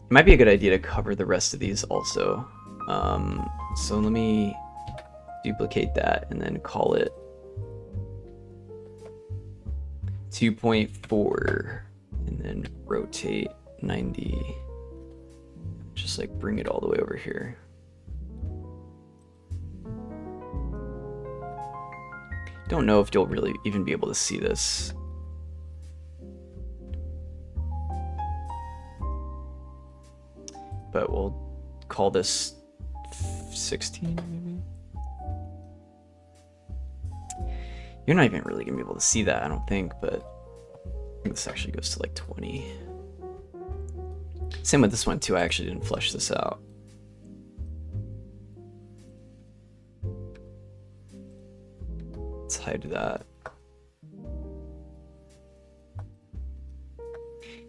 It might be a good idea to cover the rest of these also. So let me duplicate that and then call it 2.4 and then rotate 90. Just like bring it all the way over here. Don't know if you'll really even be able to see this. But we'll call this 16 maybe. You're not even really gonna be able to see that, I don't think, but I think this actually goes to like 20. Same with this one too, I actually didn't flesh this out. Let's hide that.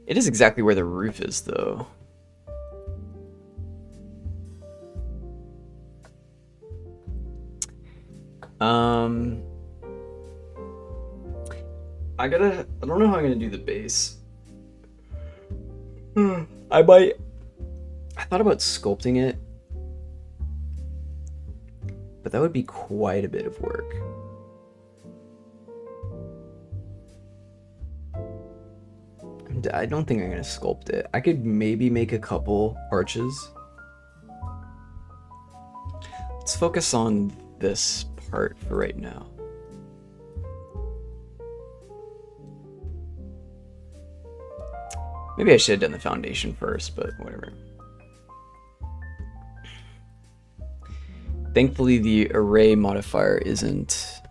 It is exactly where the roof is though. I don't know how I'm gonna do the base. I thought about sculpting it, but that would be quite a bit of work. I don't think I'm gonna sculpt it. I could maybe make a couple arches. Let's focus on this part for right now. Maybe I should have done the foundation first, but whatever. Thankfully, the array modifier isn't,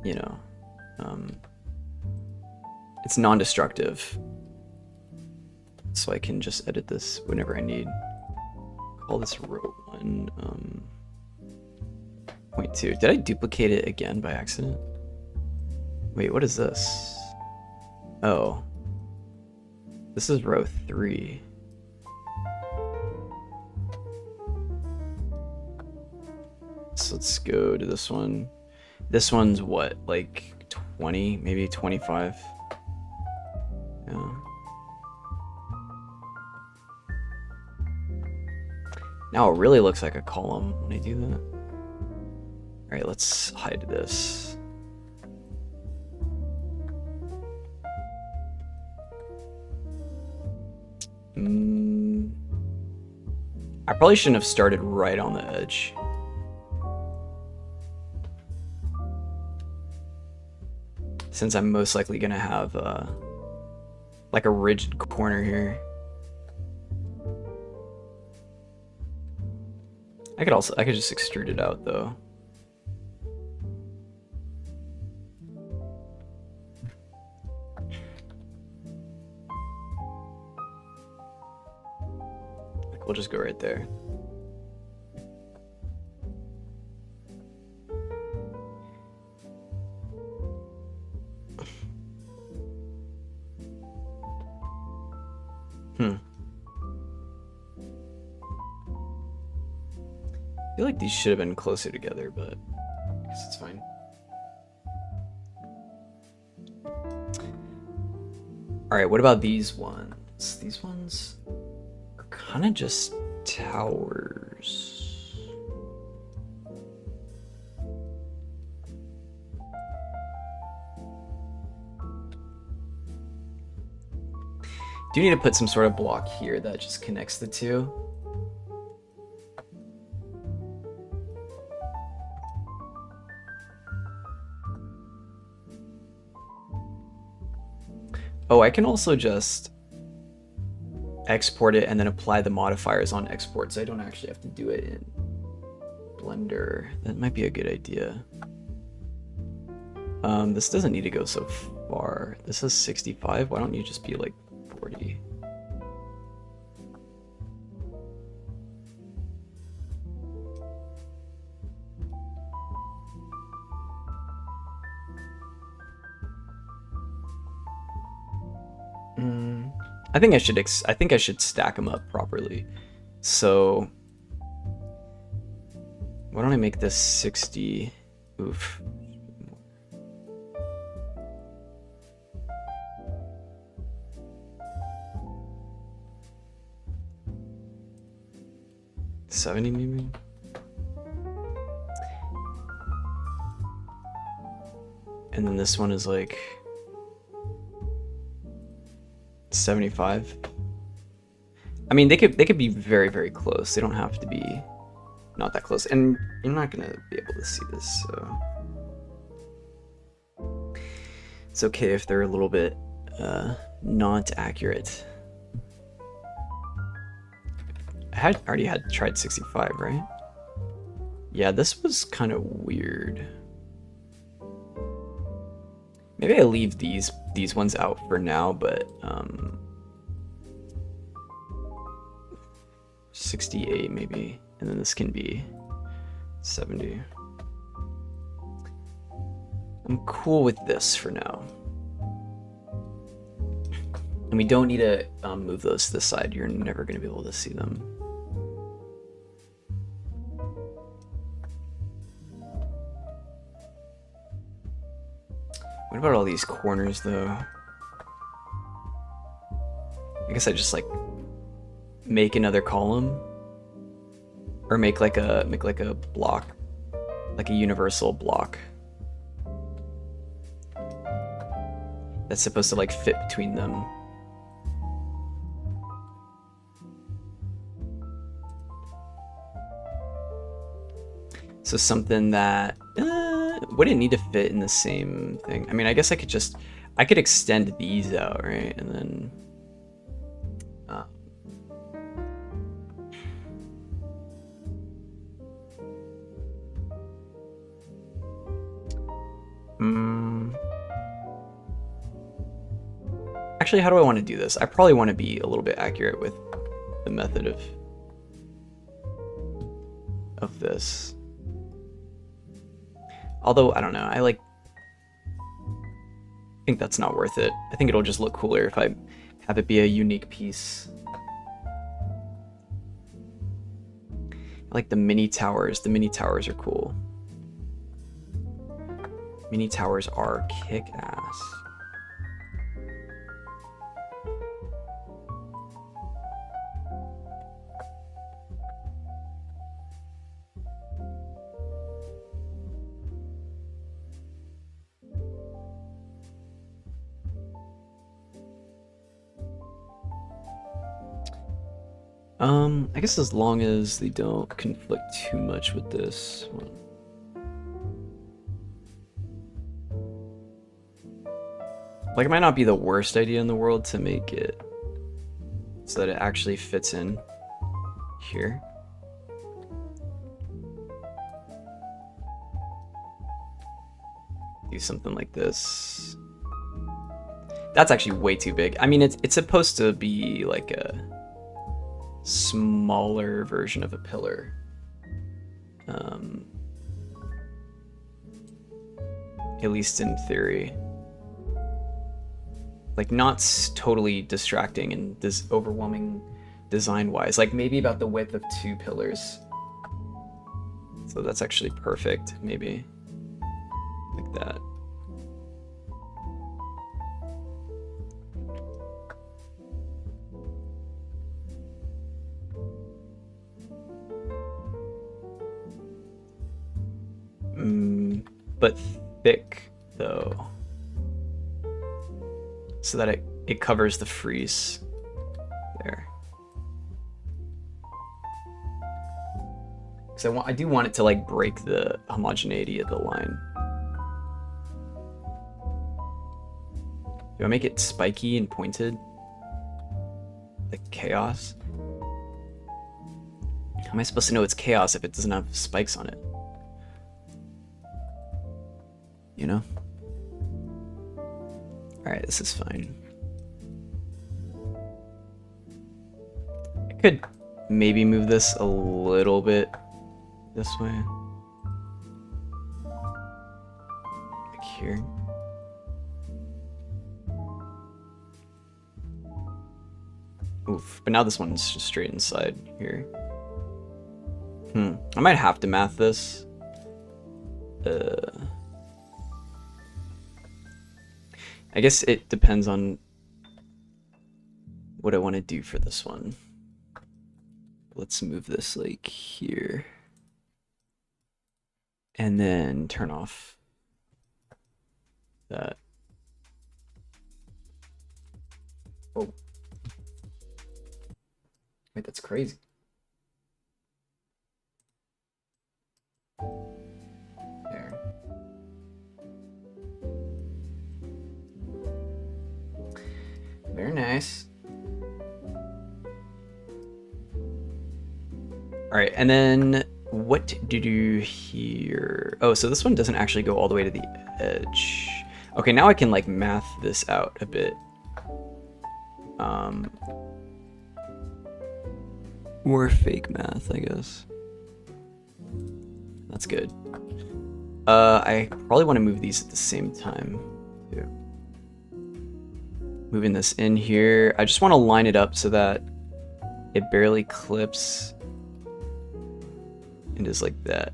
you know, it's non-destructive. So I can just edit this whenever I need. Call this row 1, 0.2. Did I duplicate it again by accident? Wait, what is this? Oh. This is row 3. So let's go to this one. This one's what, like 20, maybe 25? Yeah. Now it really looks like a column when I do that. All right, let's hide this. I probably shouldn't have started right on the edge. Since I'm most likely gonna have like a rigid corner here. I could just extrude it out though. We'll just go right there. I feel like these should have been closer together, but I guess it's fine. All right, what about these ones? These ones are kind of just towers. Do you need to put some sort of block here that just connects the two? Oh, I can also just export it and then apply the modifiers on export, so I don't actually have to do it in Blender. That might be a good idea. This doesn't need to go so far. This is 65. Why don't you just be like 40? I think I should stack them up properly. So why don't I make this 60? Oof. $70 maybe? And then this one is like 75. I mean, they could be very, very close. They don't have to be not that close. And you're not gonna be able to see this, so it's okay if they're a little bit not accurate. I already had tried 65, right? Yeah, this was kind of weird. Maybe I leave these ones out for now, but 68 maybe, and then this can be 70. I'm cool with this for now. And we don't need to move those to the side. You're never going to be able to see them. What about all these corners though? I guess I just like make another column, or make like a block, like a universal block that's supposed to like fit between them. So something that wouldn't need to fit in the same thing. I mean, I guess I could extend these out, right? And then actually, how do I want to do this? I probably want to be a little bit accurate with the method of this. Although, I don't know, I think that's not worth it. I think it'll just look cooler if I have it be a unique piece. I like the mini towers. The mini towers are cool. Mini towers are kick-ass. I guess as long as they don't conflict too much with this one. Like, it might not be the worst idea in the world to make it so that it actually fits in here. Do something like this. That's actually way too big. I mean, it's supposed to be like a smaller version of a pillar. At least in theory. Like, not totally distracting and this overwhelming design-wise. Like, maybe about the width of 2 pillars. So that's actually perfect, maybe. Like that. But thick, though. So that it covers the frieze. There. Because I do want it to like break the homogeneity of the line. Do I make it spiky and pointed? Like chaos? How am I supposed to know it's chaos if it doesn't have spikes on it? You know? Alright, this is fine. I could maybe move this a little bit this way. Like here. Oof, but now this one's just straight inside here. I might have to math this. I guess it depends on what I want to do for this one. Let's move this like here. And then turn off that. Oh. Wait, that's crazy. There. Very nice. All right, and then what to do here? Oh, so this one doesn't actually go all the way to the edge. Okay, now I can like math this out a bit. More fake math, I guess. That's good. I probably want to move these at the same time too. Moving this in here. I just want to line it up so that it barely clips and is like that.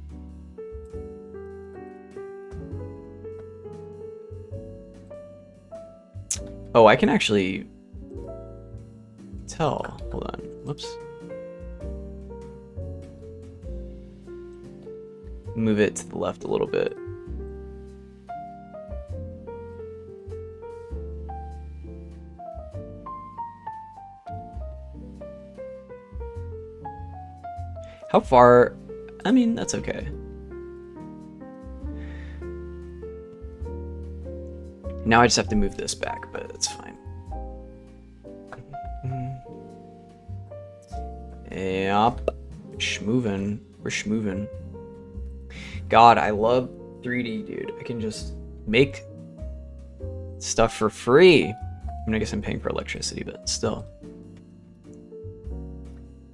Oh, I can actually tell. Hold on. Whoops. Move it to the left a little bit. How far? I mean, that's okay. Now I just have to move this back, but it's fine. Yep. Schmoovin'. We're schmoovin'. God, I love 3D, dude. I can just make stuff for free. I mean, I guess I'm paying for electricity, but still.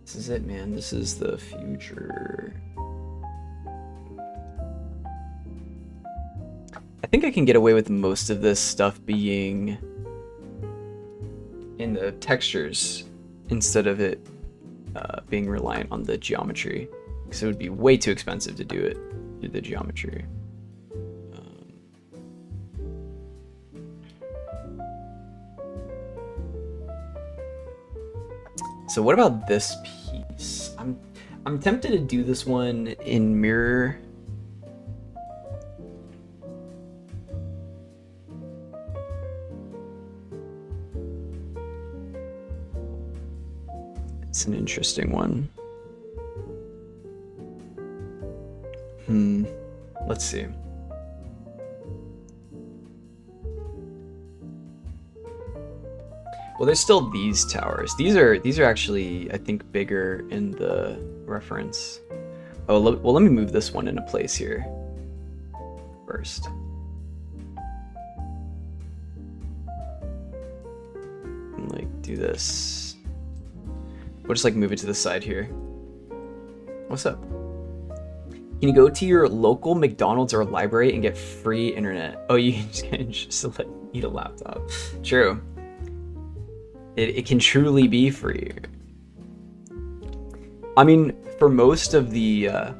This is it, man. This is the future. I think I can get away with most of this stuff being in the textures instead of it being reliant on the geometry, because it would be way too expensive to do it through the geometry. So what about this piece? I'm tempted to do this one in mirror. It's an interesting one. Let's see. Well, there's still these towers. These are actually, I think, bigger in the reference. Oh, well, let me move this one into place here first. And like do this. We'll just like move it to the side here. What's up? Can you go to your local McDonald's or library and get free internet? Oh, you can just need a laptop. True. It can truly be free. I mean, for most of the... that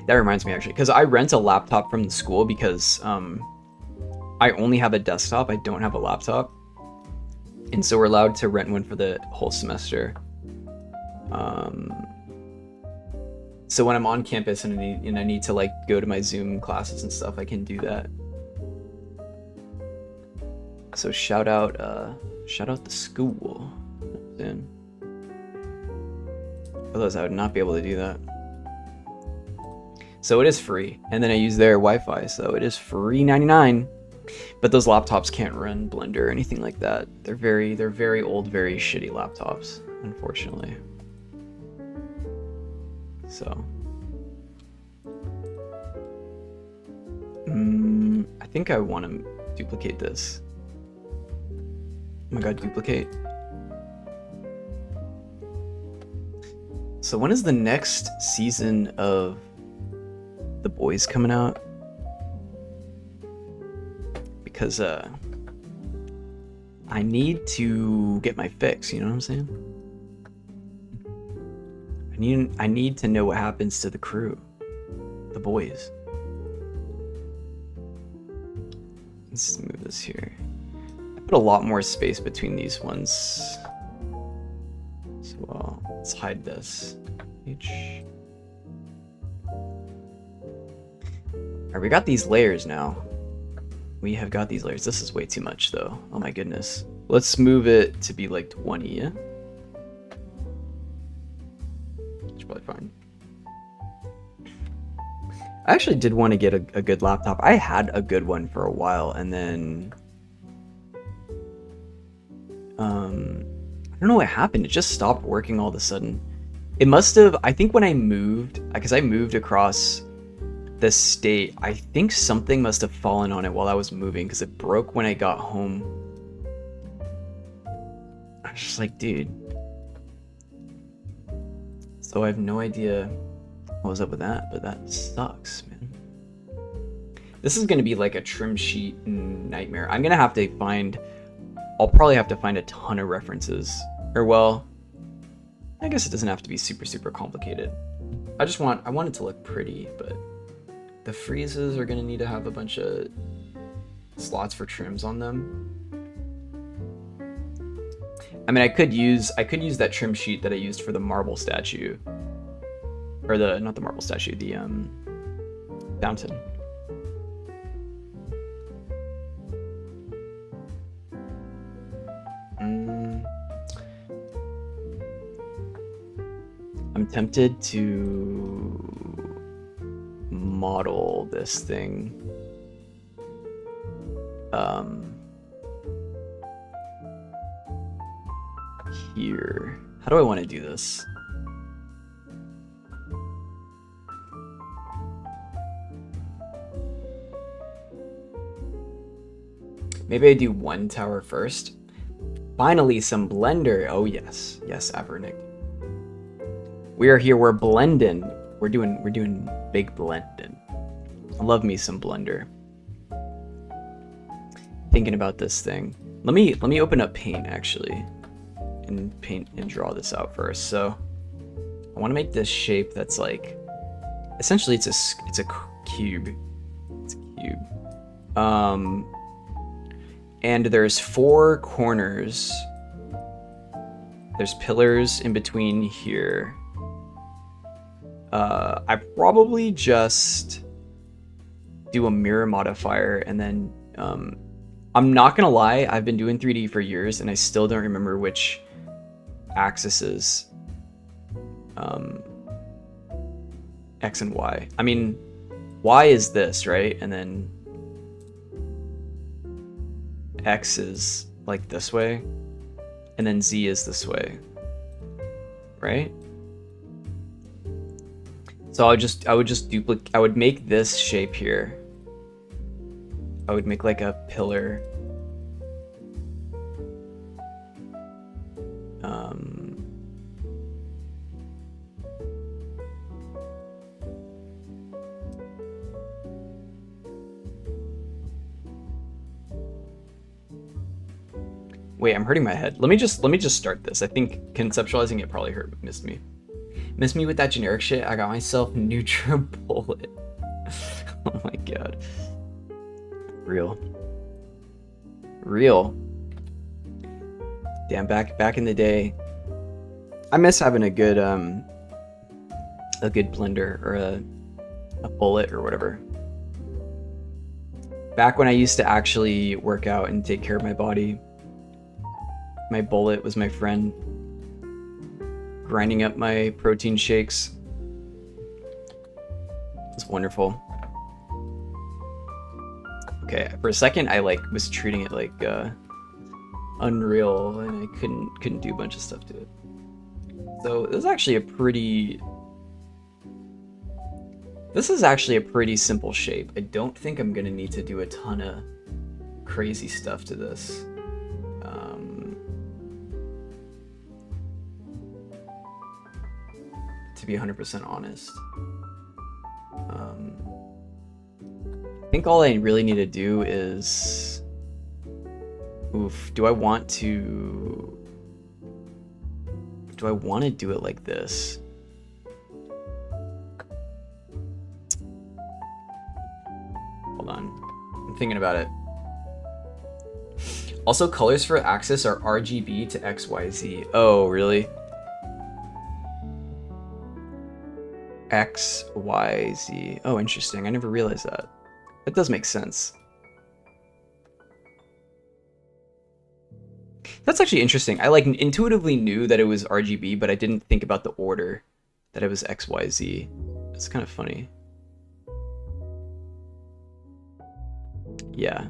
reminds me, actually, because I rent a laptop from the school because I only have a desktop. I don't have a laptop. And so we're allowed to rent one for the whole semester. So when I'm on campus and I need to like go to my Zoom classes and stuff, I can do that. So shout out the school. Then. Otherwise I would not be able to do that. So it is free, and then I use their Wi-Fi, so it is free 99. But those laptops can't run Blender or anything like that. They're very old, very shitty laptops, unfortunately. So I think I want to duplicate this. Oh my god, duplicate. So when is the next season of The Boys coming out? Because I need to get my fix, you know what I'm saying? I need to know what happens to the crew. The boys. Let's move this here. I put a lot more space between these ones. So let's hide this. Alright, we got these layers now. We have got these layers. This is way too much though. Oh my goodness. Let's move it to be like 20, yeah? It's probably fine. I actually did want to get a good laptop. I had a good one for a while, and then I don't know what happened. It just stopped working all of a sudden. It must have, I think when I moved, because I moved across the state, I think something must have fallen on it while I was moving, because it broke when I got home. I was just like, dude. So I have no idea what was up with that, but that sucks, man. This is gonna be like a trim sheet nightmare. I'm gonna have to find, I'll probably have to find a ton of references. Or well, I guess it doesn't have to be super complicated. I want it to look pretty, but the freezes are gonna need to have a bunch of slots for trims on them. I mean, I could use that trim sheet that I used for the marble statue. Or not the marble statue, the fountain. I'm tempted to model this thing. Here. How do I want to do this? Maybe I do one tower first. Finally, some Blender. Oh yes, yes, Avernick. We are here. We're blending. We're doing big blending. I love me some Blender. Thinking about this thing. Let me open up Paint actually, and paint and draw this out first. So I want to make this shape that's like, essentially it's a cube. It's a cube. And there's 4 corners. There's pillars in between here. I probably just do a mirror modifier, and then I'm not gonna lie, I've been doing 3D for years and I still don't remember which axis is X and Y. I mean, Y is this, right? And then X is like this way, and then Z is this way, right? So I would make this shape here. I would make like a pillar. Wait, I'm hurting my head. Let me just start this. I think conceptualizing it probably missed me. Missed me with that generic shit. I got myself NutriBullet. Oh my god. Real. Damn, back in the day. I miss having a good blender or a bullet or whatever. Back when I used to actually work out and take care of my body, my bullet was my friend. Grinding up my protein shakes. It's wonderful. Okay, for a second I like was treating it like unreal, and I couldn't do a bunch of stuff to it. So this is actually a pretty simple shape. I don't think I'm gonna need to do a ton of crazy stuff to this. To be 100% honest. I think all I really need to do is... do I want to do it like this? Hold on. I'm thinking about it. Also, colors for axis are RGB to XYZ. Oh, really? XYZ. Oh, interesting. I never realized that. That does make sense. That's actually interesting. I like intuitively knew that it was RGB, but I didn't think about the order that it was XYZ. It's kind of funny. Yeah.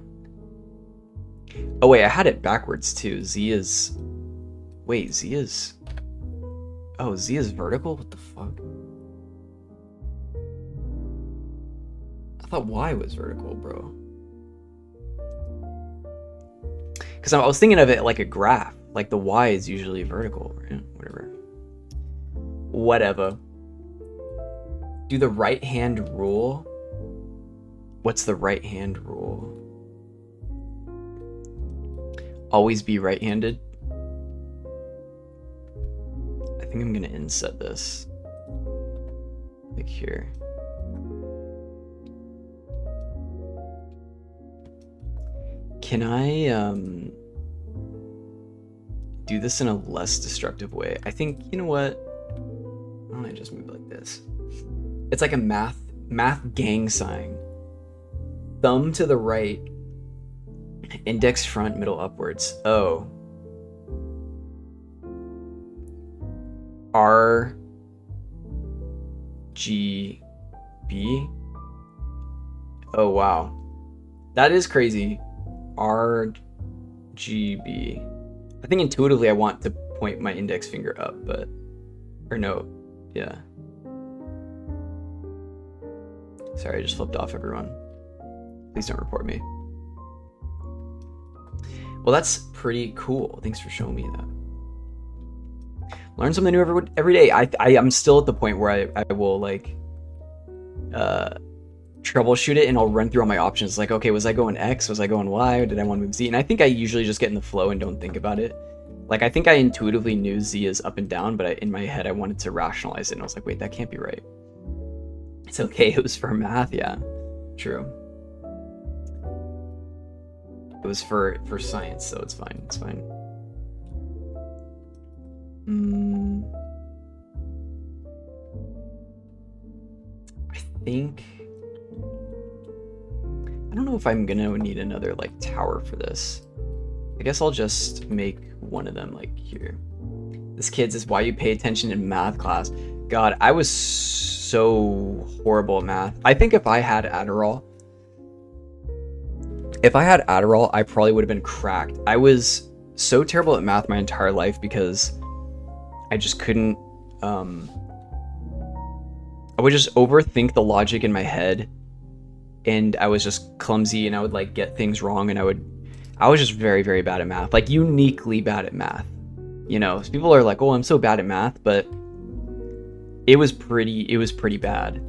Oh wait, I had it backwards too. Z is... Wait, Z is... Oh, Z is vertical? What the fuck? I thought Y was vertical, bro. Because I was thinking of it like a graph. Like the Y is usually vertical. Right? Whatever. Do the right hand rule? What's the right hand rule? Always be right-handed? I think I'm gonna inset this. Like here. Can I do this in a less destructive way? I think, you know what? Why don't I just move it like this? It's like a math gang sign. Thumb to the right, index front, middle upwards. Oh. R G B. Oh wow. That is crazy. R G B. I think intuitively I want to point my index finger up, but or no. Yeah. Sorry, I just flipped off everyone. Please don't report me. Well, that's pretty cool. Thanks for showing me that. Learn something new every day. I'm still at the point where I will like troubleshoot it, and I'll run through all my options. Like, okay, was I going X? Was I going Y? Did I want to move Z? And I think I usually just get in the flow and don't think about it. Like, I think I intuitively knew Z is up and down, but in my head I wanted to rationalize it, and I was like, wait, that can't be right. It's okay. It was for math. Yeah, true. It was for science, so it's fine. It's fine. I think... I don't know if I'm gonna need another, like, tower for this. I guess I'll just make one of them, like, here. This, kids, is why you pay attention in math class. God, I was so horrible at math. I think if I had Adderall, I probably would have been cracked. I was so terrible at math my entire life because I just couldn't, I would just overthink the logic in my head, and I was just clumsy, and I would like get things wrong, and I was just very, very bad at math, like uniquely bad at math. You know, people are like, oh, I'm so bad at math, but it was pretty bad.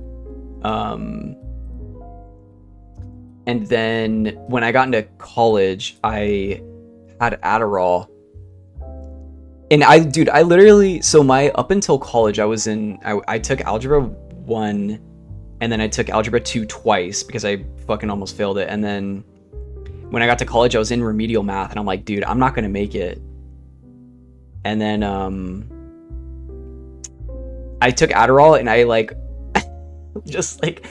And then when I got into college, I had Adderall. And I literally, so up until college, I took Algebra 1, and then I took Algebra 2 twice because I fucking almost failed it. And then when I got to college, I was in remedial math, and I'm like, dude, I'm not gonna make it. And then I took Adderall, and I like, just like,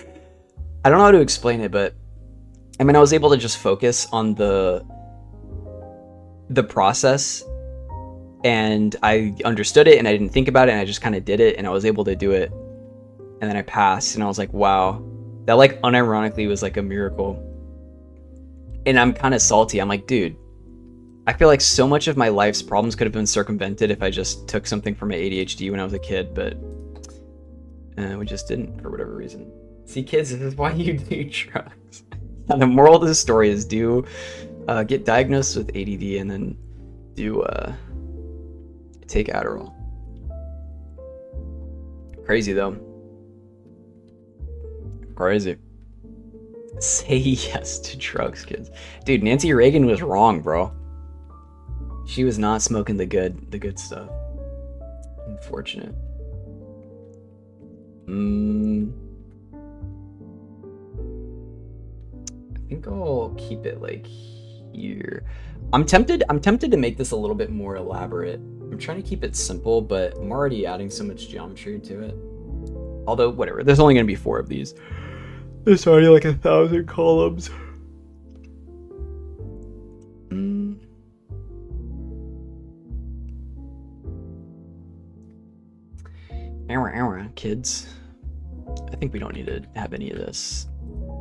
I don't know how to explain it, but I mean, I was able to just focus on the process, and I understood it, and I didn't think about it, and I just kind of did it, and I was able to do it, and then I passed, and I was like, wow, that like unironically was like a miracle. And I'm kind of salty. I'm like, dude, I feel like so much of my life's problems could have been circumvented if I just took something for my ADHD when I was a kid, but we just didn't for whatever reason. See, kids, this is why you do drugs. And the moral of the story is do get diagnosed with ADD and then do take Adderall. Crazy though. Crazy. Say yes to drugs, kids. Dude, Nancy Reagan was wrong, bro. She was not smoking the good stuff. Unfortunate. I think I'll keep it like here. I'm tempted to make this a little bit more elaborate. I'm trying to keep it simple, but I'm already adding so much geometry to it. Although, whatever, there's only gonna be 4 of these. There's already like 1,000 columns. Kids. I think we don't need to have any of this.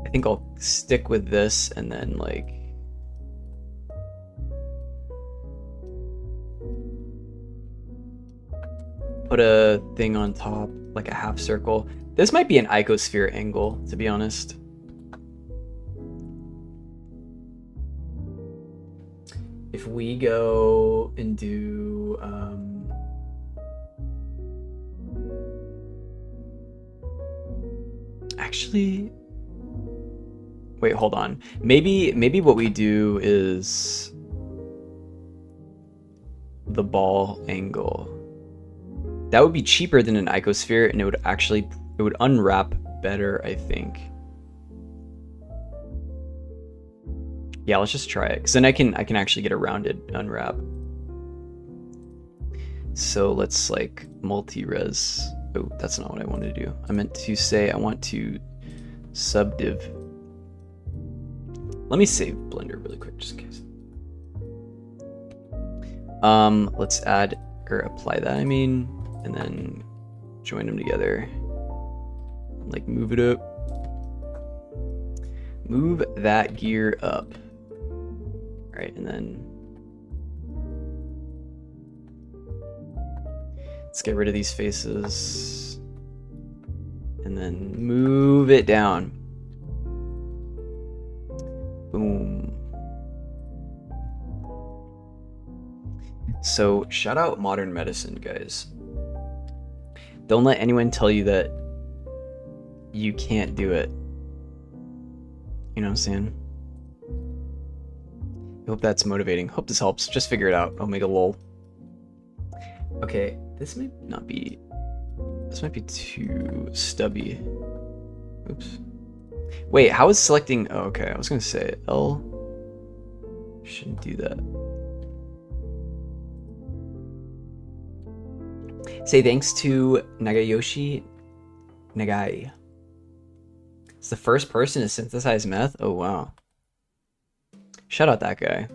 I think I'll stick with this and then like put a thing on top, like a half circle. This might be an icosphere angle, to be honest. If we go and do actually, wait, hold on. Maybe what we do is the ball angle. That would be cheaper than an icosphere, and it would unwrap better, I think. Yeah, let's just try it, because then I can actually get a rounded unwrap. So let's like multi-res. Oh, that's not what I wanted to do. I meant to say I want to subdiv. Let me save Blender really quick, just in case. Let's add or apply that, I mean, and then join them together. Like move it up. Move that gear up. All right, and then let's get rid of these faces. And then move it down. Boom. So shout out modern medicine, guys. Don't let anyone tell you that you can't do it. You know what I'm saying? I hope that's motivating. Hope this helps. Just figure it out. Omega lol. Okay, this might not be... This might be too stubby. Oops. Wait, how is selecting... Oh, okay, I was gonna say L. Shouldn't do that. Say thanks to Nagayoshi Nagai. It's the first person to synthesize meth? Oh, wow. Shout out that guy.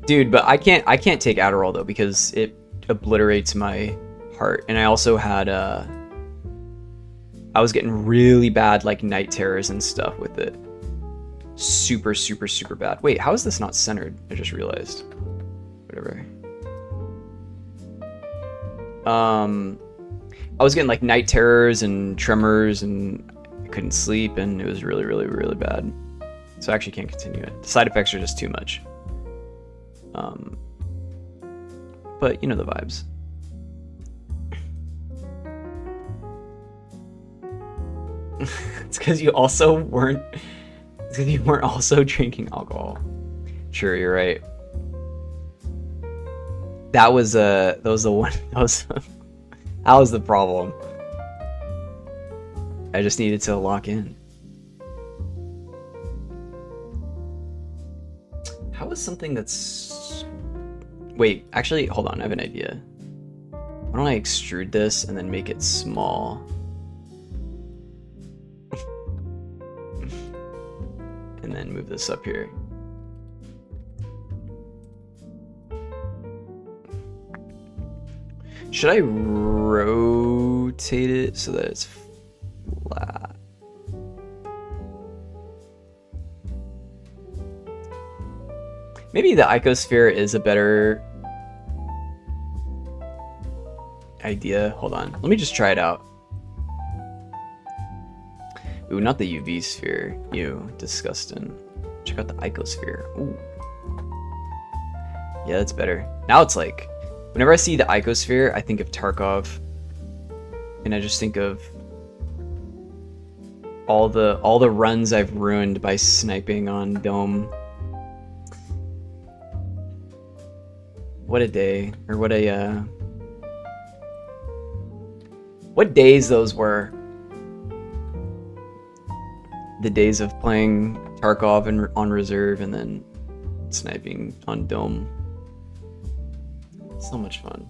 Dude, but I can't take Adderall though because it obliterates my heart. And I also had I was getting really bad like night terrors and stuff with it. Super, super, super bad. Wait, how is this not centered? I just realized. Whatever. I was getting like night terrors and tremors and I couldn't sleep and it was really, really, really bad. So I actually can't continue it. The side effects are just too much. But you know the vibes. It's because you also weren't. It's because you weren't also drinking alcohol. Sure, you're right. That was the one. That was the problem. I just needed to lock in. How is something that's... Wait, actually, hold on, I have an idea. Why don't I extrude this and then make it small? and then move this up here. Should I rotate it so that it's flat? Maybe the icosphere is a better idea. Hold on. Let me just try it out. Ooh, not the UV sphere. Ew, disgusting. Check out the icosphere. Ooh. Yeah, that's better. Now it's like, whenever I see the icosphere, I think of Tarkov. And I just think of all the runs I've ruined by sniping on Dome. What a day, or what days those were. The days of playing Tarkov and on reserve and then sniping on Dome. So much fun.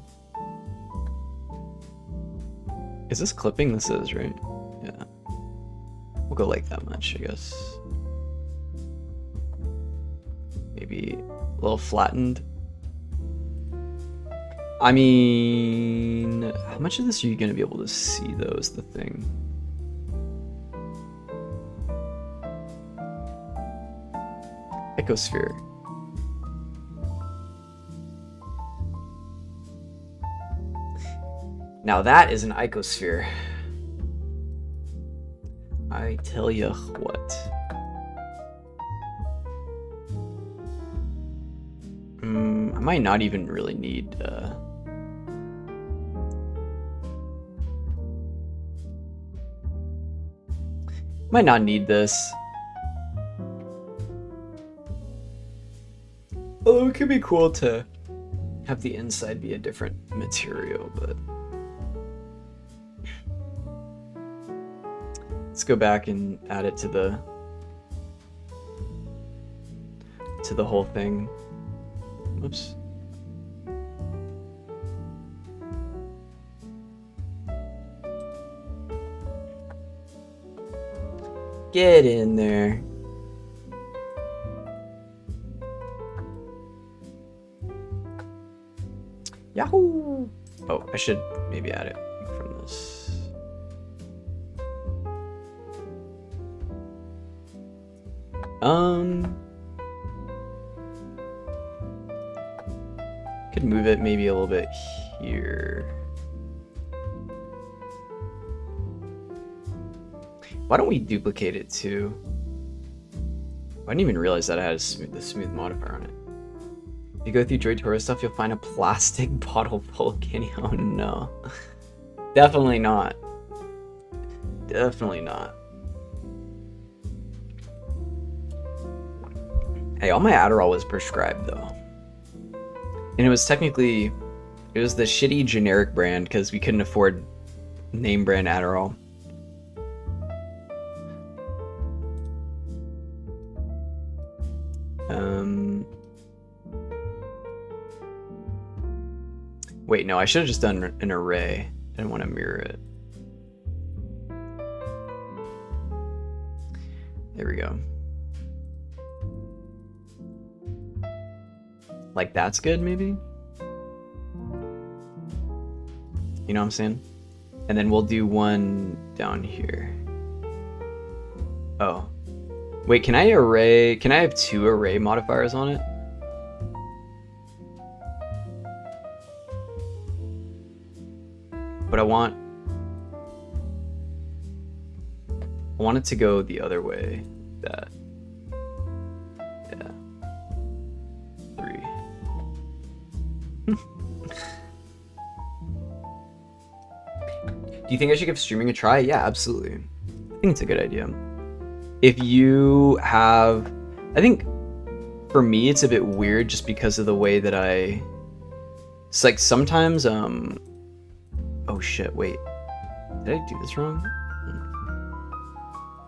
Is this clipping? This is, right? Yeah. We'll go like that much, I guess. Maybe a little flattened. I mean, how much of this are you going to be able to see, though, is the thing. Icosphere. Now that is an icosphere. I tell you what. I might not even really need... might not need this. Although it could be cool to have the inside be a different material, but... Let's go back and add it to the whole thing. Whoops. Get in there. Yahoo! Oh, I should maybe add it from this. Could move it maybe a little bit here. Why don't we duplicate it too? I didn't even realize that I had the smooth modifier on it. If you go through Droid Toro stuff, you'll find a plastic bottle full of candy. Oh no. Definitely not. Definitely not. Hey, all my Adderall was prescribed though. And it was technically, it was the shitty generic brand because we couldn't afford name brand Adderall. Wait, no, I should have just done an array. I didn't want to mirror it. There we go. Like that's good, maybe? You know what I'm saying? And then we'll do one down here. Oh. Wait, can I have two array modifiers on it? But I want it to go the other way. That. Yeah. 3. Do you think I should give streaming a try? Yeah, absolutely. I think it's a good idea. If you have... I think for me it's a bit weird just because of the way that it's like sometimes... Oh shit, wait. Did I do this wrong?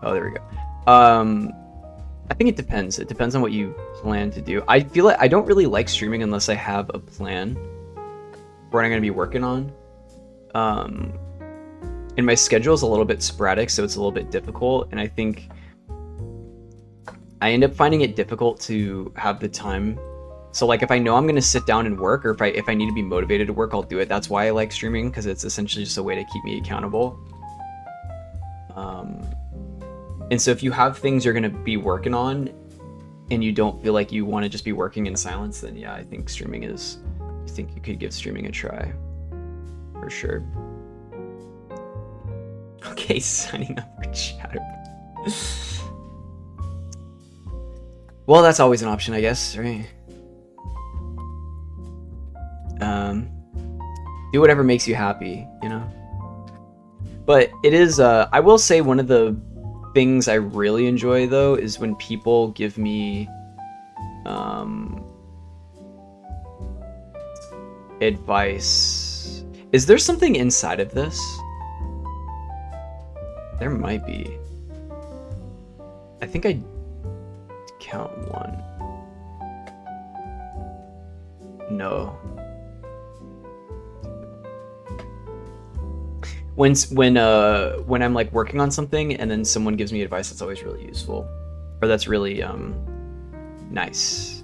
Oh, there we go. I think it depends. It depends on what you plan to do. I feel like I don't really like streaming unless I have a plan for what I'm going to be working on. And my schedule is a little bit sporadic, so it's a little bit difficult. And I think I end up finding it difficult to have the time. So like if I know I'm gonna sit down and work, or if I need to be motivated to work, I'll do it. That's why I like streaming, because it's essentially just a way to keep me accountable. And so if you have things you're gonna be working on and you don't feel like you want to just be working in silence, then yeah, I think I think you could give streaming a try. For sure. Okay, signing up for Chatterbait. Well, that's always an option, I guess, right? Do whatever makes you happy, you know? But it is, I will say one of the things I really enjoy, though, is when people give me advice. Is there something inside of this? There might be. I think I count one. No. When I'm like working on something and then someone gives me advice, that's always really useful, or that's really nice,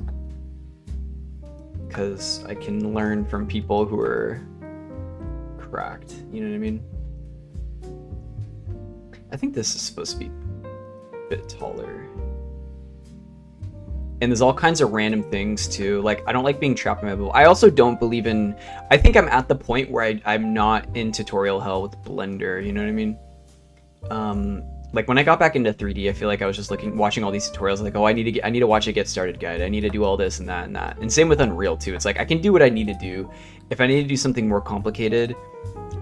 because I can learn from people who are cracked. You know what I mean? I think this is supposed to be a bit taller. And there's all kinds of random things too. Like, I don't like being trapped in my bubble. I also don't believe in... I think I'm at the point where I'm not in tutorial hell with Blender, you know what I mean? Like, when I got back into 3D, I feel like I was just watching all these tutorials, like, oh, I need to watch a get started guide. I need to do all this and that and that. And same with Unreal too. It's like, I can do what I need to do. If I need to do something more complicated,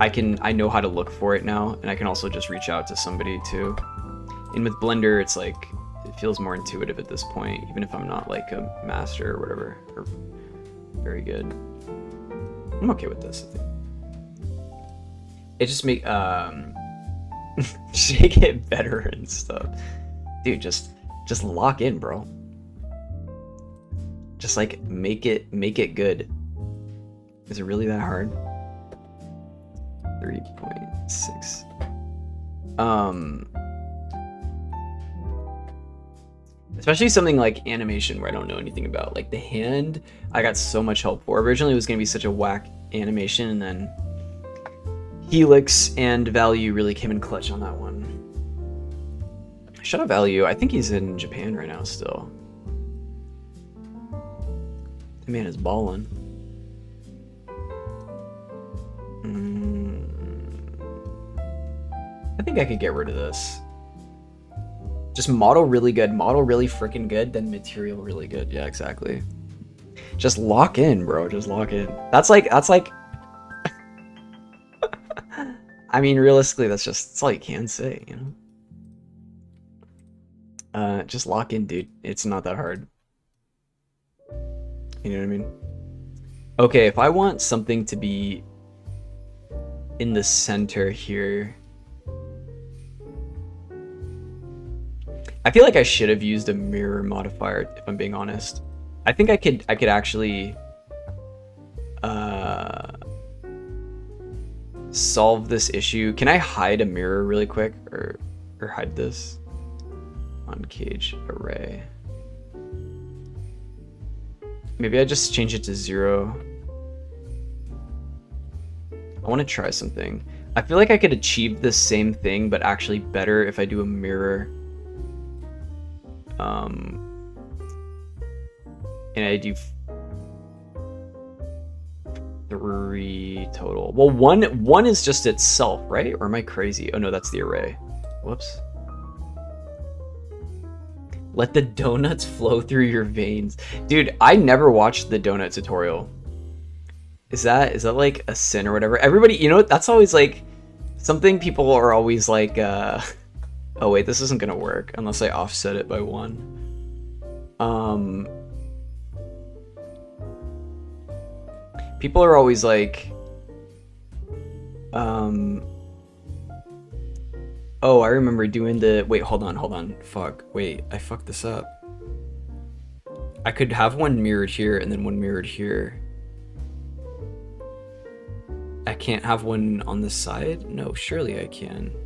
I know how to look for it now, and I can also just reach out to somebody too. And with Blender, it's like... it feels more intuitive at this point, even if I'm not like a master or whatever, or very good. I'm okay with this, I think. It just shake it better and stuff. Dude, just lock in, bro. Just like make it good. Is it really that hard? 3.6. Especially something like animation where I don't know anything about. Like the hand, I got so much help for. Originally it was going to be such a whack animation, and then Helix and Value really came in clutch on that one. Shout out Value. I think he's in Japan right now still. The man is ballin'. I think I could get rid of this. Just model really good, model really freaking good, then material really good. Yeah, exactly. Just lock in, bro. Just lock in. That's like I mean, realistically, that's all you can say, you know? Just lock in, dude. It's not that hard. You know what I mean? Okay, if I want something to be in the center here, I feel like I should have used a mirror modifier, if I'm being honest. I think I could actually solve this issue. Can I hide a mirror really quick, or hide this on cage array? Maybe I just change it to 0. I want to try something. I feel like I could achieve the same thing, but actually better if I do a mirror. And I do 3 total. Well, one is just itself, right? Or am I crazy? Oh no, that's the array. Whoops. Let the donuts flow through your veins. Dude, I never watched the donut tutorial. Is that like a sin or whatever? Everybody, you know, that's always like something people are always like, oh wait, this isn't gonna work unless I offset it by 1. People are always like, oh, I remember doing the, wait, hold on, fuck, wait, I fucked this up. I could have one mirrored here and then one mirrored here. I can't have one on this side? No, surely I can.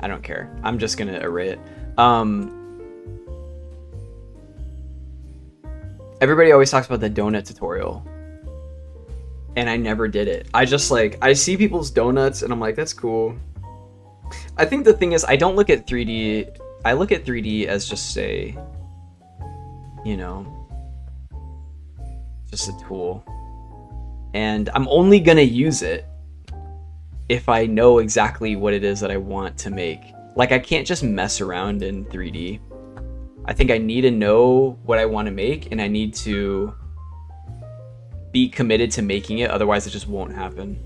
I don't care. I'm just gonna array it. Everybody always talks about the donut tutorial, and I never did it. I just like, I see people's donuts and I'm like, that's cool. I think the thing is, I don't look at 3D, I look at 3D as just a, you know, just a tool. And I'm only gonna use it if I know exactly what it is that I want to make. Like, I can't just mess around in 3D. I think I need to know what I want to make, and I need to be committed to making it, otherwise it just won't happen.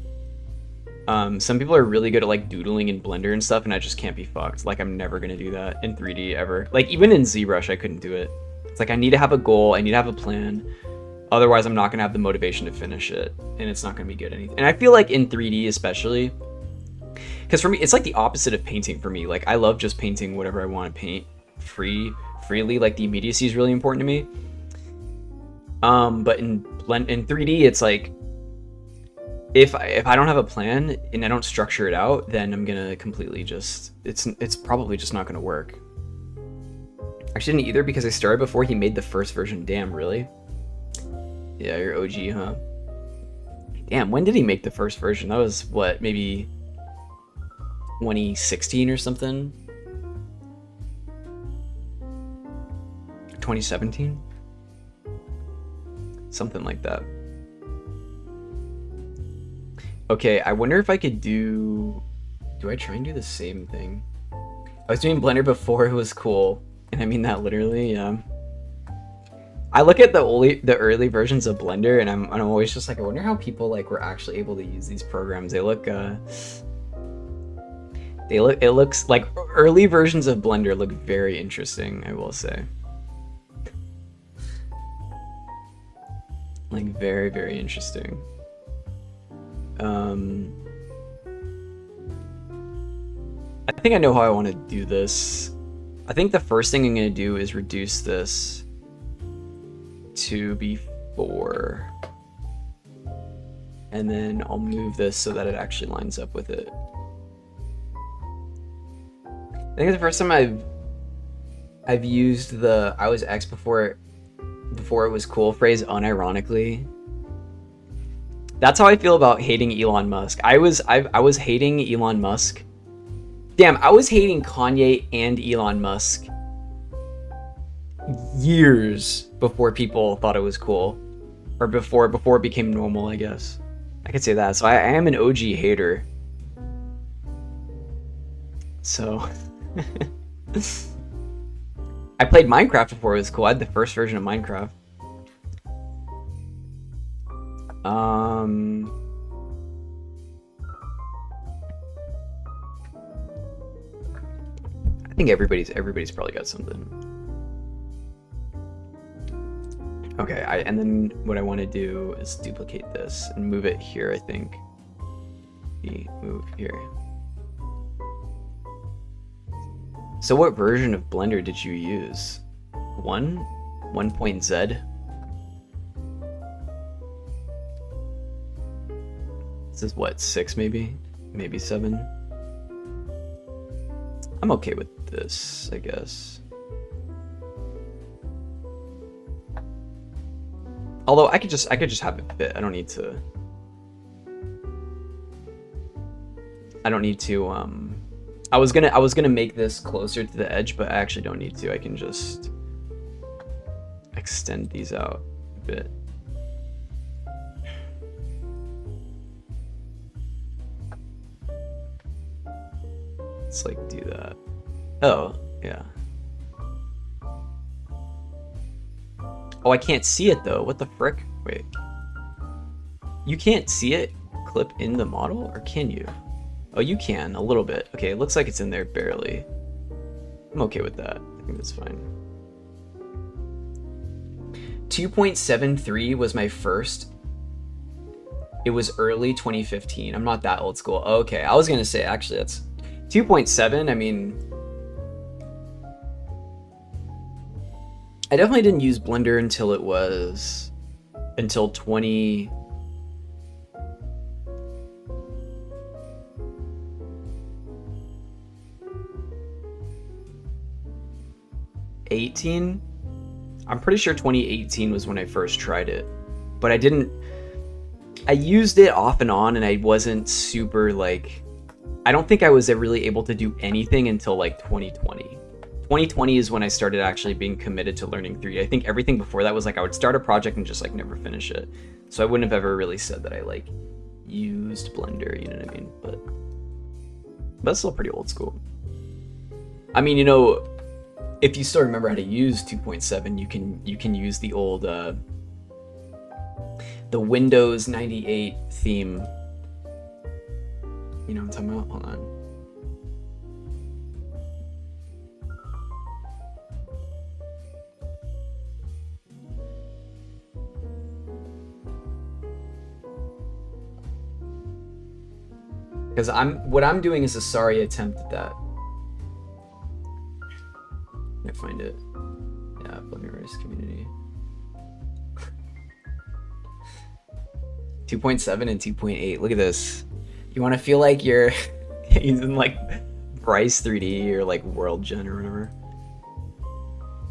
Some people are really good at like doodling in Blender and stuff, and I just can't be fucked. Like, I'm never gonna do that in 3D ever. Like, even in ZBrush I couldn't do it. It's like, I need to have a goal, I need to have a plan, otherwise I'm not gonna have the motivation to finish it, and it's not gonna be good at anything. And I feel like in 3D especially, because for me it's like the opposite of painting for me. Like, I love just painting whatever I want to paint freely. Like, the immediacy is really important to me. But in 3D it's like, if I don't have a plan and I don't structure it out, then I'm gonna completely just, it's probably just not gonna work. Actually didn't either, because I started before he made the first version. Damn, really? Yeah, you're OG, huh? Damn, when did he make the first version? That was what, maybe 2016 or something? 2017? Something like that. Okay, I wonder if I could do I try and do the same thing? I was doing Blender before it was cool, and I mean that literally, yeah. I look at the early versions of Blender, and I'm always just like, I wonder how people like were actually able to use these programs. It looks like early versions of Blender look very interesting, I will say. Like, very, very interesting. I think I know how I want to do this. I think the first thing I'm going to do is reduce this to be 4. And then I'll move this so that it actually lines up with it. I think it's the first time I've used the "I was X before it was cool" phrase unironically. That's how I feel about hating Elon Musk. I was hating Elon Musk. Damn, I was hating Kanye and Elon Musk years before people thought it was cool, or before it became normal, I guess. I could say that. So I am an OG hater. So I played Minecraft before it was cool. I had the first version of Minecraft. I think everybody's probably got something. Okay, and then what I want to do is duplicate this and move it here, I think. Move here. So what version of Blender did you use? 1.Z? This is what, 6 maybe? Maybe 7? I'm okay with this, I guess. Although I could just have it fit. I don't need to I was gonna make this closer to the edge, but I actually don't need to. I can just extend these out a bit. Let's like do that. Oh, yeah. Oh, I can't see it though. What the frick? Wait. You can't see it clip in the model, or can you? Oh, you can, a little bit. Okay, it looks like it's in there barely. I'm okay with that. I think that's fine. 2.73 was my first. It was early 2015. I'm not that old school. Okay, I was gonna say, actually, that's 2.7. I mean, I definitely didn't use Blender until 20. 2018. I'm pretty sure 2018 was when I first tried it, but I used it off and on, and I wasn't super like, I don't think I was really able to do anything until like 2020. 2020 is when I started actually being committed to learning 3D. I think everything before that was like I would start a project and just like never finish it. So I wouldn't have ever really said that I like used Blender, you know what I mean? But that's still pretty old school. I mean, you know, if you still remember how to use 2.7, you can use the old the Windows 98 theme. You know what I'm talking about? Hold on. Because what I'm doing is a sorry attempt at that. I find it. Yeah, Blender community. 2.7 and 2.8. Look at this. You want to feel like you're using like Bryce 3D or like World Gen or whatever.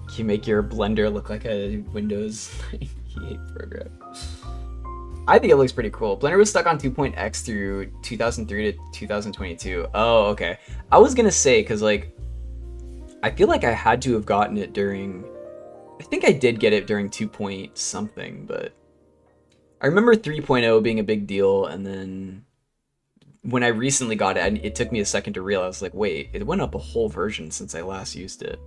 Can you make your Blender look like a Windows 98 program? I think it looks pretty cool. Blender was stuck on 2.x through 2003 to 2022. Oh, okay. I was gonna say, because like, I feel like I had to have gotten it during, I think I did get it during 2 point something, but I remember 3.0 being a big deal, and then when I recently got it, it took me a second to realize, like, wait, it went up a whole version since I last used it.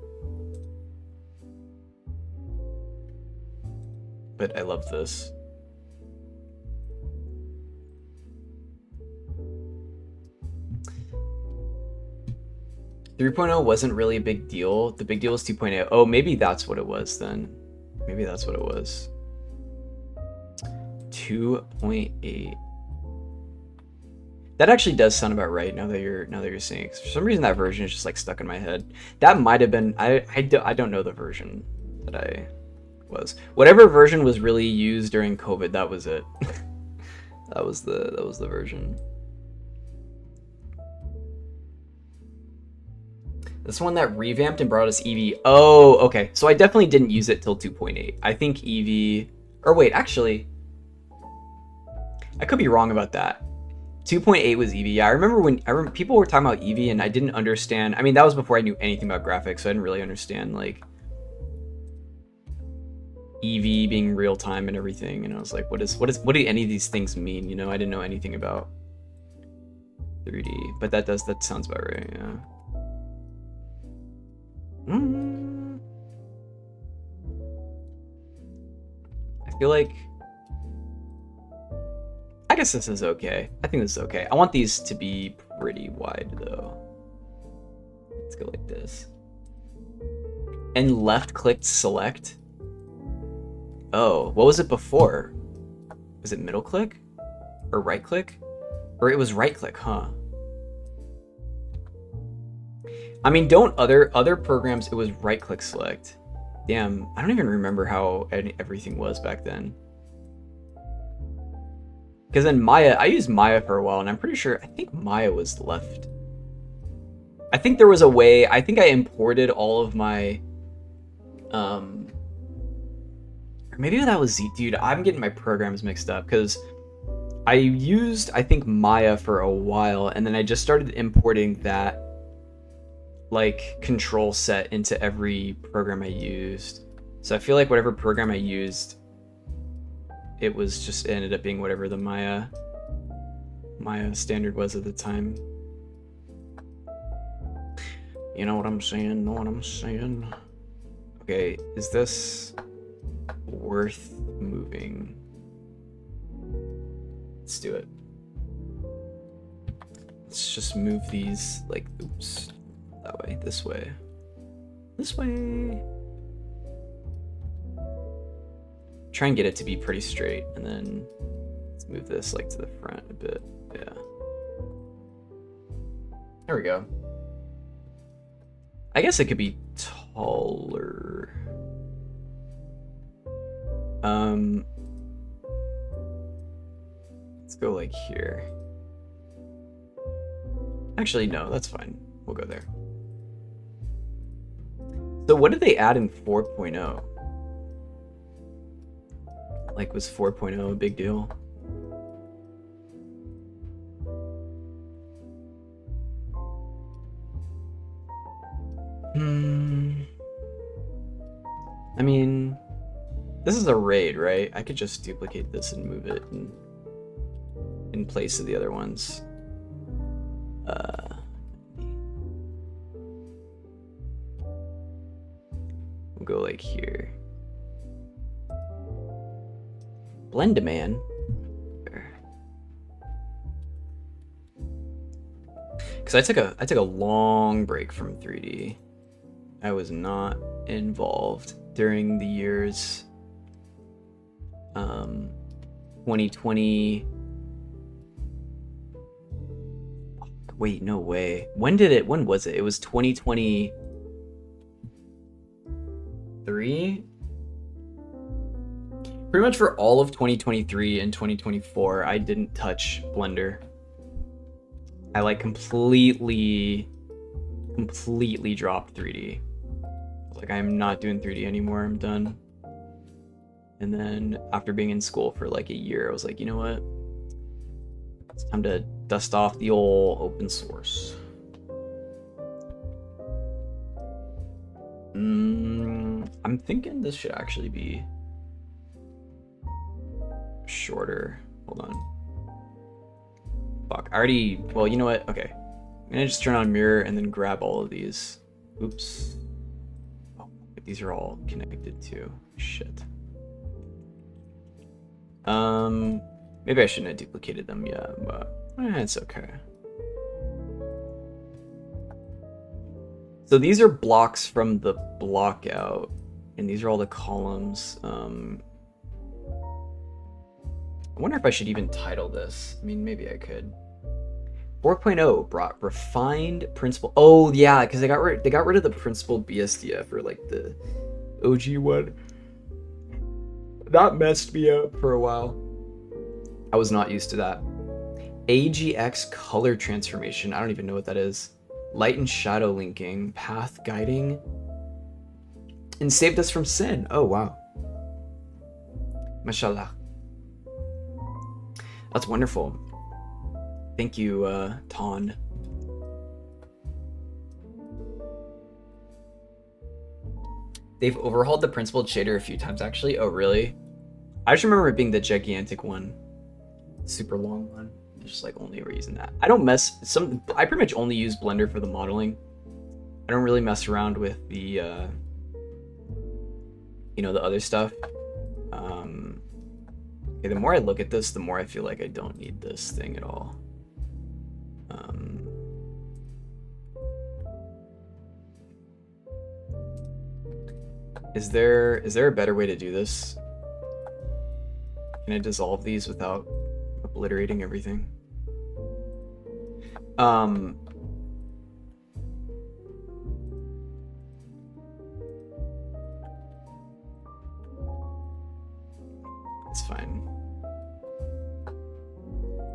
But I love this. .3.0 wasn't really a big deal. The big deal was 2.0. Oh, maybe that's what it was then. Maybe that's what it was. 2.8. That actually does sound about right now that you're saying it. For some reason that version is just like stuck in my head. That might have been I don't know the version that I was. Whatever version was really used during COVID, that was it. that was the version. This one that revamped and brought us Eevee. Oh, okay. So I definitely didn't use it till 2.8. I think Eevee, or wait, actually, I could be wrong about that. 2.8 was Eevee. Yeah, I remember when people were talking about Eevee and I didn't understand. I mean, that was before I knew anything about graphics, so I didn't really understand like Eevee being real time and everything. And I was like, what do any of these things mean? You know, I didn't know anything about 3D, but that sounds about right. Yeah. I feel like, I guess this is okay. I think this is okay. I want these to be pretty wide though. Let's go like this. And left click select. Oh, what was it before? Was it middle click? Or right click? Or it was right click, huh? I mean, don't other programs, it was right click select. Damn, I don't even remember how everything was back then. Because then Maya, I used Maya for a while, and I'm pretty sure, I think Maya was left. I think there was a way, I think I imported all of my, or maybe that was Z, dude, I'm getting my programs mixed up, because I used, I think, Maya for a while, and then I just started importing that like control set into every program I used. So I feel like whatever program I used, it was just, it ended up being whatever the Maya standard was at the time. You know what I'm saying? Know what I'm saying? Okay, is this worth moving? Let's do it. Let's just move these like, oops. That way, this way, this way. Try and get it to be pretty straight, and then let's move this like to the front a bit. Yeah. There we go. I guess it could be taller. Let's go like here. Actually, no, that's fine. We'll go there. So what did they add in 4.0? Like, was 4.0 a big deal? I mean, this is a raid, right? I could just duplicate this and move it in place of the other ones. We'll go like here. Blend a man. Because I took a long break from 3D. I was not involved during the years 2020. Wait, no way. When was it? It was 2023? Pretty much for all of 2023 and 2024, I didn't touch Blender. I like completely dropped 3D. Like, I'm not doing 3D anymore, I'm done. And then after being in school for like a year, I was like, you know what? It's time to dust off the old open source. I'm thinking this should actually be shorter. Hold on. Fuck, I already, well, you know what? Okay. I'm gonna just turn on mirror and then grab all of these. Oops. Oh, these are all connected too. Shit. Maybe I shouldn't have duplicated them yet, but it's okay. So these are blocks from the block out, and these are all the columns. I wonder if I should even title this. I mean, maybe I could. 4.0 brought refined principle. Oh yeah, because they got rid of the principled BSDF or like the OG one. That messed me up for a while. I was not used to that. AGX color transformation. I don't even know what that is. Light and shadow linking, path guiding, and saved us from sin. Oh wow. Mashallah. That's wonderful. Thank you, Ton. They've overhauled the principled shader a few times, actually. Oh, really? I just remember it being the gigantic one. Super long one. Just like only ever using that. I don't mess... I pretty much only use Blender for the modeling. I don't really mess around with the, you know, the other stuff. Okay, the more I look at this, the more I feel like I don't need this thing at all. Is there a better way to do this? Can I dissolve these without obliterating everything? It's fine.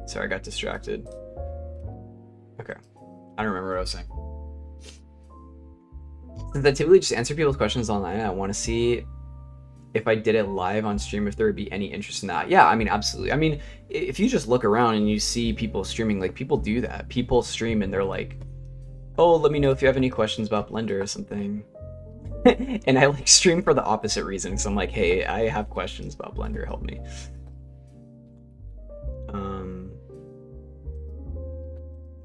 Sorry, I got distracted. Okay. I don't remember what I was saying. Since I typically just answer people's questions online, I want to see if I did it live on stream, if there would be any interest in that. Yeah, I mean, absolutely. I mean, if you just look around and you see people streaming, like, people do that. People stream and they're like, oh, let me know if you have any questions about Blender or something. And I like stream for the opposite reason, because I'm like, hey, I have questions about Blender, help me.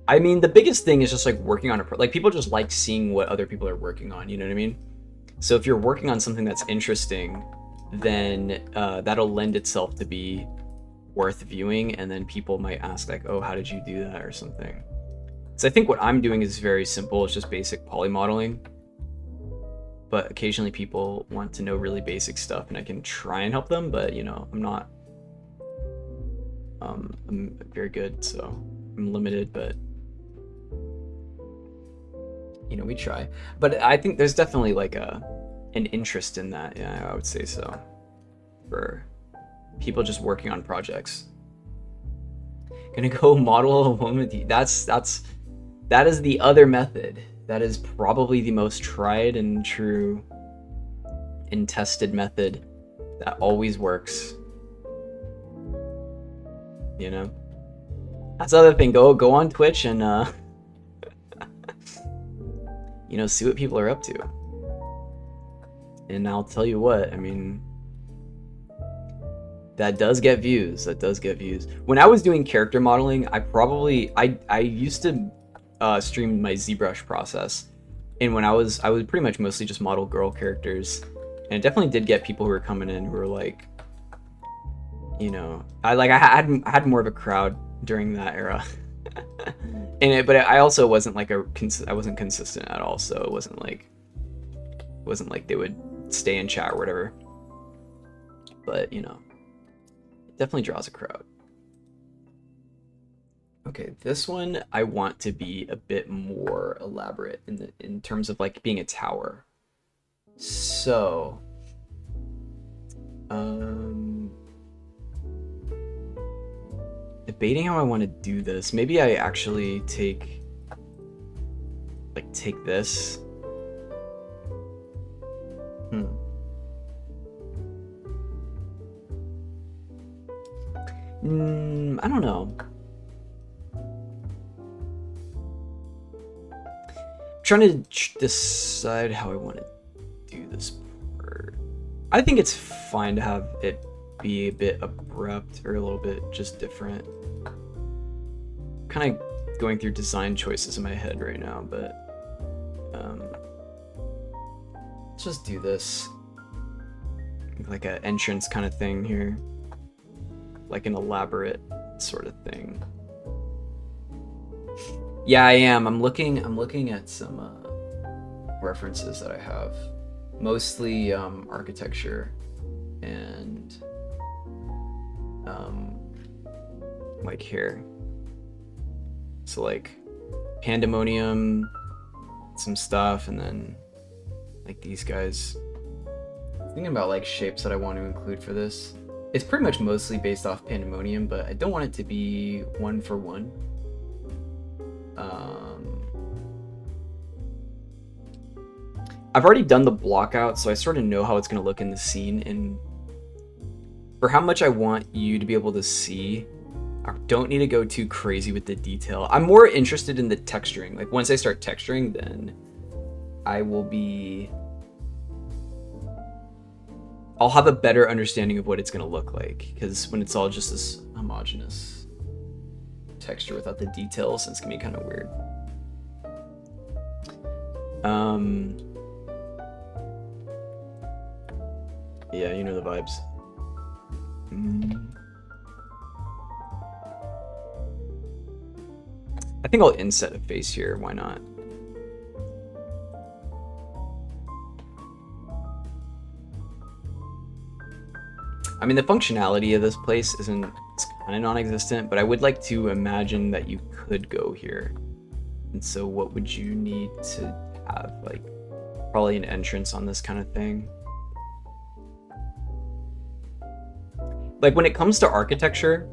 I mean, the biggest thing is just like working on like people just like seeing what other people are working on, you know what I mean? So if you're working on something that's interesting, then that'll lend itself to be worth viewing, and then people might ask like, oh, how did you do that or something? So I think what I'm doing is very simple. It's just basic poly modeling, but occasionally people want to know really basic stuff and I can try and help them, but you know, I'm not I'm very good, so I'm limited, but you know, we try. But I think there's definitely like an interest in that. Yeah, I would say so. For people just working on projects. Gonna go model a woman with you. That is the other method. That is probably the most tried and true and tested method that always works. You know? That's the other thing. Go on Twitch and you know, see what people are up to. And I'll tell you what, I mean, that does get views. That does get views. When I was doing character modeling, I used to stream my ZBrush process. And when I would pretty much mostly just model girl characters. And it definitely did get people who were coming in who were like, you know, I had more of a crowd during that era. But I also wasn't like I wasn't consistent at all, so it wasn't like they would stay in chat or whatever. But you know, it definitely draws a crowd. Okay, this one I want to be a bit more elaborate in terms of like being a tower. So, debating how I want to do this. Maybe I actually take this. I don't know. I'm trying to decide how I want to do this part. I think it's fine to have it be a bit abrupt or a little bit just different. Kind of going through design choices in my head right now, but let's just do this like an entrance kind of thing here, like an elaborate sort of thing. Yeah, I am. I'm looking at some references that I have, mostly architecture and like here. So like Pandemonium, some stuff, and then like these guys. Thinking about like shapes that I want to include for this. It's pretty much mostly based off Pandemonium, but I don't want it to be one for one. I've already done the block out, so I sort of know how it's going to look in the scene, and for how much I want you to be able to see, I don't need to go too crazy with the detail. I'm more interested in the texturing. Like once I start texturing, then I'll have a better understanding of what it's going to look like, because when it's all just this homogeneous texture without the details, it's going to be kind of weird. Yeah, you know the vibes. I think I'll inset a face here, why not? I mean, the functionality of this place it's kind of non-existent, but I would like to imagine that you could go here. And so what would you need to have? Like, probably an entrance on this kind of thing. Like, when it comes to architecture,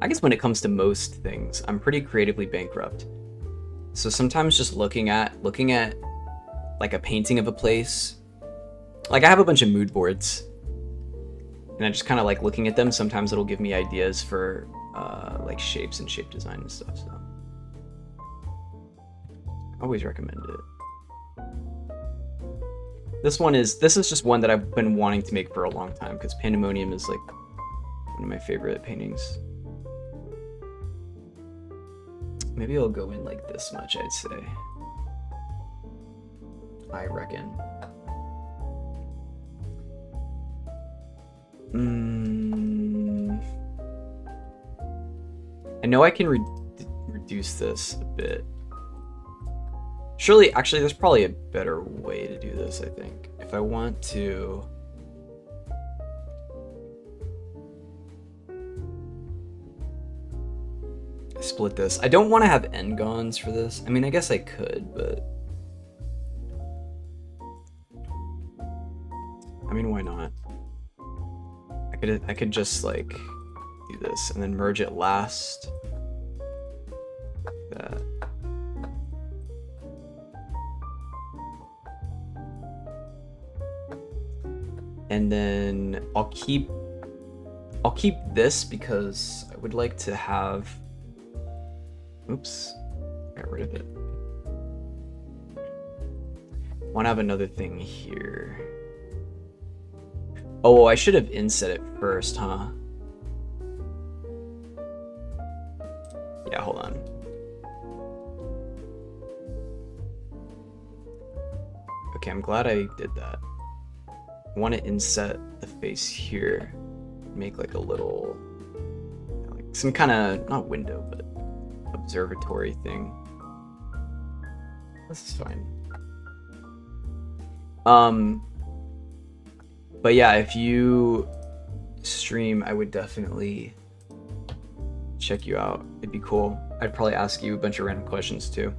I guess when it comes to most things, I'm pretty creatively bankrupt. So sometimes just looking at like a painting of a place, like I have a bunch of mood boards, and I just kind of like looking at them. Sometimes it'll give me ideas for like shapes and shape design and stuff. So I always recommend it. This is just one that I've been wanting to make for a long time, because Pandemonium is like one of my favorite paintings. Maybe I'll go in like this much, I'd say. I reckon. I know I can reduce this a bit. Surely, actually, there's probably a better way to do this, I think. If I want to... split this. I don't want to have n-gons for this. I mean, I guess I could, but... I mean, why not? I could just, like, do this and then merge it last. Like that. And then I'll keep this because I would like to have, oops, got rid of it. Want to have another thing here. Oh, I should have inset it first, huh? Yeah, hold on. Okay, I'm glad I did that. I want to inset the face here. Make like a little, like some kind of, not window, but observatory thing. This is fine. But yeah, if you stream, I would definitely check you out. It'd be cool. I'd probably ask you a bunch of random questions too.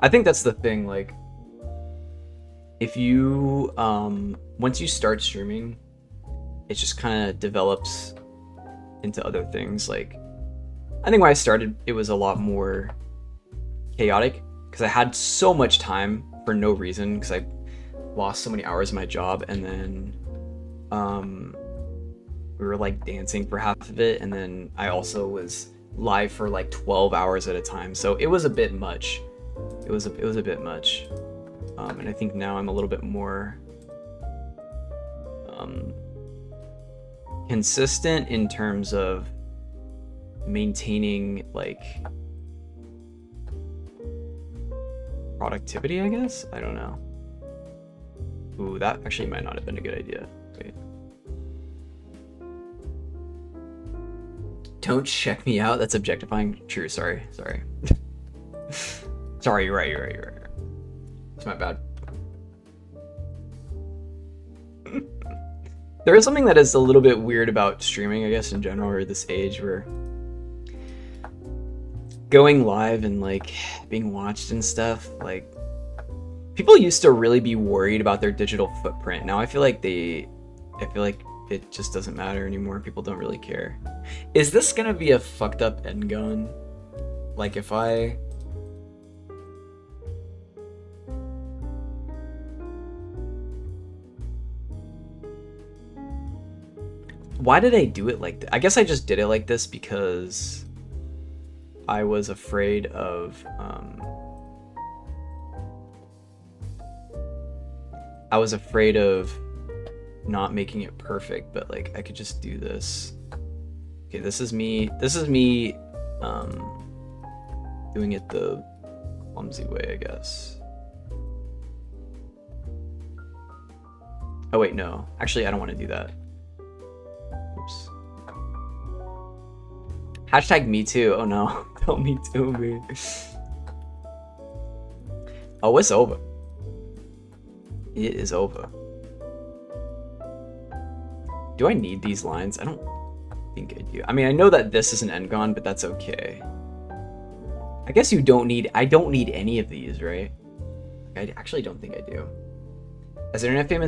I think that's the thing, like, if you, once you start streaming, it just kind of develops into other things. Like, I think when I started, it was a lot more chaotic because I had so much time for no reason because I lost so many hours of my job, and then we were like dancing for half of it, and then I also was live for like 12 hours at a time, so it was a bit much. It was a bit much, and I think now I'm a little bit more consistent in terms of maintaining like productivity, I guess. I don't know. Ooh, that actually might not have been a good idea. Wait. Don't check me out. That's objectifying. True. Sorry. Sorry. Sorry. You're right. It's my bad. There is something that is a little bit weird about streaming, I guess, in general, or this age where going live and like being watched and stuff, like people used to really be worried about their digital footprint. Now I feel like it just doesn't matter anymore. People don't really care. Is this gonna be a fucked up end gun? Like if I why did I do it like that? I guess I just did it like this because I was afraid of not making it perfect, but like I could just do this. Okay, this is me doing it the clumsy way, I guess. Oh wait, no. Actually, I don't want to do that. Oops. Hashtag me too. Oh no. Don't me too me. Oh, it's over. It is over. Do I need these lines? I don't think I do. I mean, I know that this is an engon, but that's okay. I guess I don't need any of these, right? I actually don't think I do. As internet fame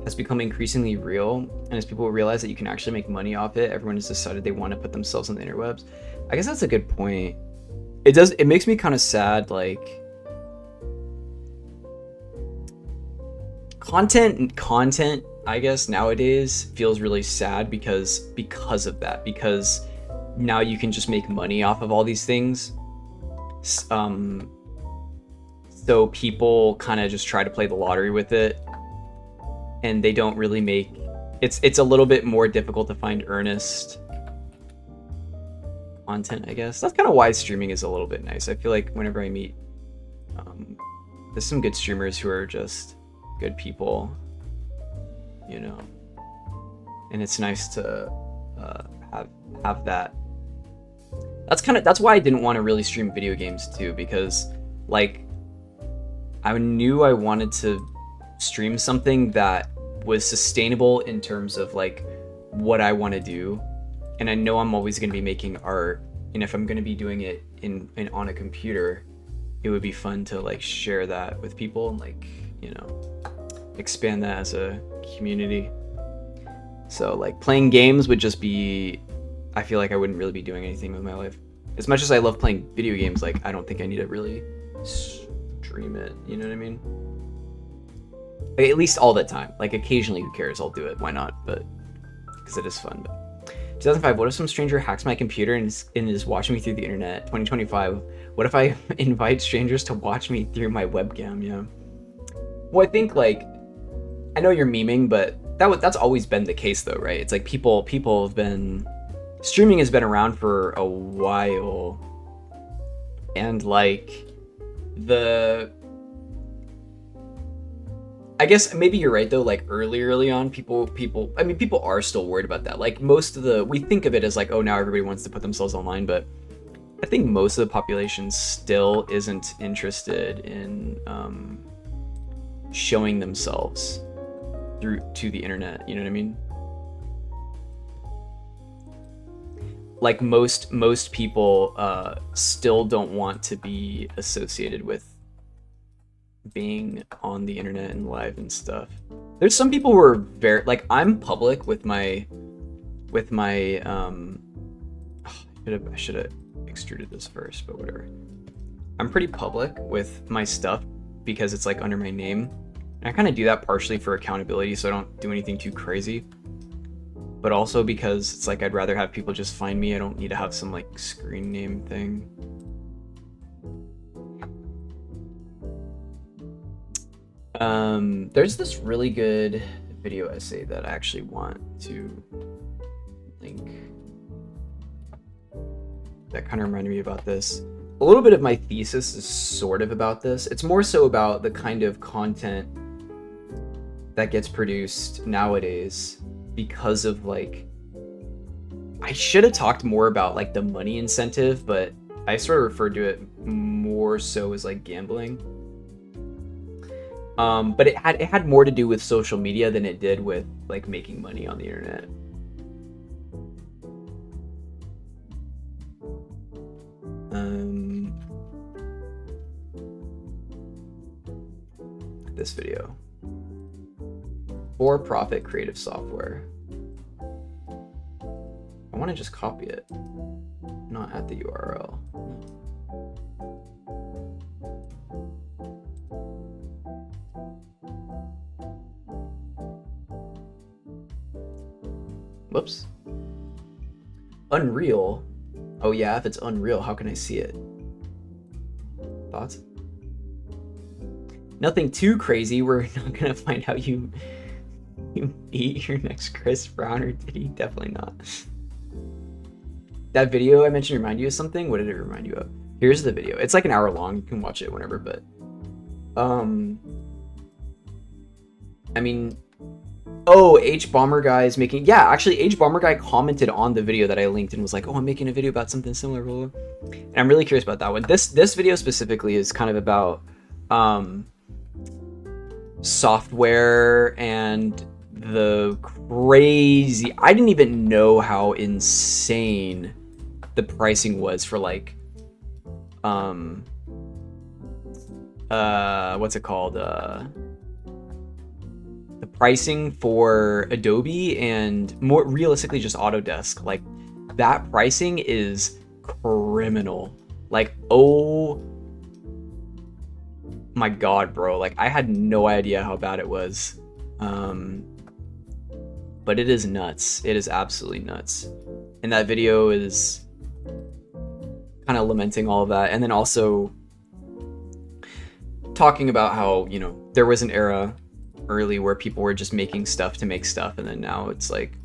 has become increasingly real, and as people realize that you can actually make money off it, everyone has decided they want to put themselves on the interwebs. I guess that's a good point. It makes me kind of sad, like content I guess nowadays feels really sad because of that, because now you can just make money off of all these things. So people kind of just try to play the lottery with it, and they don't really make it's a little bit more difficult to find earnest content, I guess. That's kind of why streaming is a little bit nice. I feel like whenever I meet there's some good streamers who are just good people, you know, and it's nice to have that. That's why I didn't want to really stream video games too, because like I knew I wanted to stream something that was sustainable in terms of like what I want to do, and I know I'm always going to be making art, and if I'm going to be doing it in on a computer, it would be fun to like share that with people and like, you know, expand that as a community. So like playing games would just be, I feel like I wouldn't really be doing anything with my life. As much as I love playing video games, like I don't think I need to really stream it, you know what I mean? At least all the time. Like occasionally, who cares? I'll do it. Why not? But because it is fun. But 2005. What if some stranger hacks my computer and is watching me through the internet? 2025. What if I invite strangers to watch me through my webcam? Yeah. Well, I think like I know you're memeing, but that's always been the case though, right? It's like people have been streaming has been around for a while, and like I guess maybe you're right though, like early on people I mean people are still worried about that. Like we think of it as like, oh, now everybody wants to put themselves online, but I think most of the population still isn't interested in showing themselves through to the internet, you know what I mean? Like most people still don't want to be associated with being on the internet and live and stuff. There's some people who are very like, I'm public with my I should have extruded this first, but whatever. I'm pretty public with my stuff because it's like under my name. And I kind of do that partially for accountability, so I don't do anything too crazy. But also because it's like I'd rather have people just find me. I don't need to have some like screen name thing. There's this really good video essay that I actually want to link that kind of reminded me about this. A little bit of my thesis is sort of about this. It's more so about the kind of content that gets produced nowadays because of like, I should have talked more about like the money incentive, but I sort of referred to it more so as like gambling. But it had more to do with social media than it did with like making money on the internet. This video. For-profit creative software. I want to just copy it, not at the URL. Whoops. Unreal. Oh yeah, if it's Unreal, how can I see it? Thoughts? Nothing too crazy. We're not gonna find out you eat your next Chris Brown, or did he? Definitely not. That video I mentioned remind you of something? What did it remind you of? Here's the video. It's like an hour long. You can watch it whenever, but I mean, oh, H Bomber Guy is making, yeah, actually H Bomber Guy commented on the video that I linked and was like, oh, I'm making a video about something similar, blah, blah. And I'm really curious about that one. This video specifically is kind of about software and the crazy, I didn't even know how insane the pricing was for like what's it called, the pricing for Adobe and more realistically just Autodesk. Like that pricing is criminal. Like, oh my god, bro, like I had no idea how bad it was. But it is nuts. It is absolutely nuts. And that video is kind of lamenting all of that, and then also talking about how, you know, there was an era early where people were just making stuff to make stuff, and then now it's like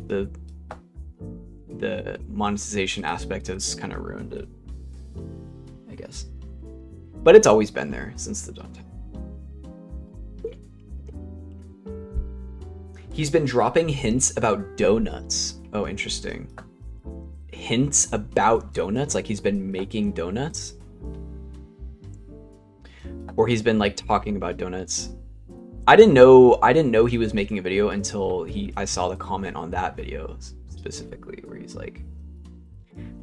the monetization aspect has kind of ruined it, I guess. But it's always been there since the dawn time. He's been dropping hints about donuts. Oh, interesting. Hints about donuts? Like he's been making donuts? Or he's been like talking about donuts? I didn't know he was making a video until I saw the comment on that video specifically where he's like,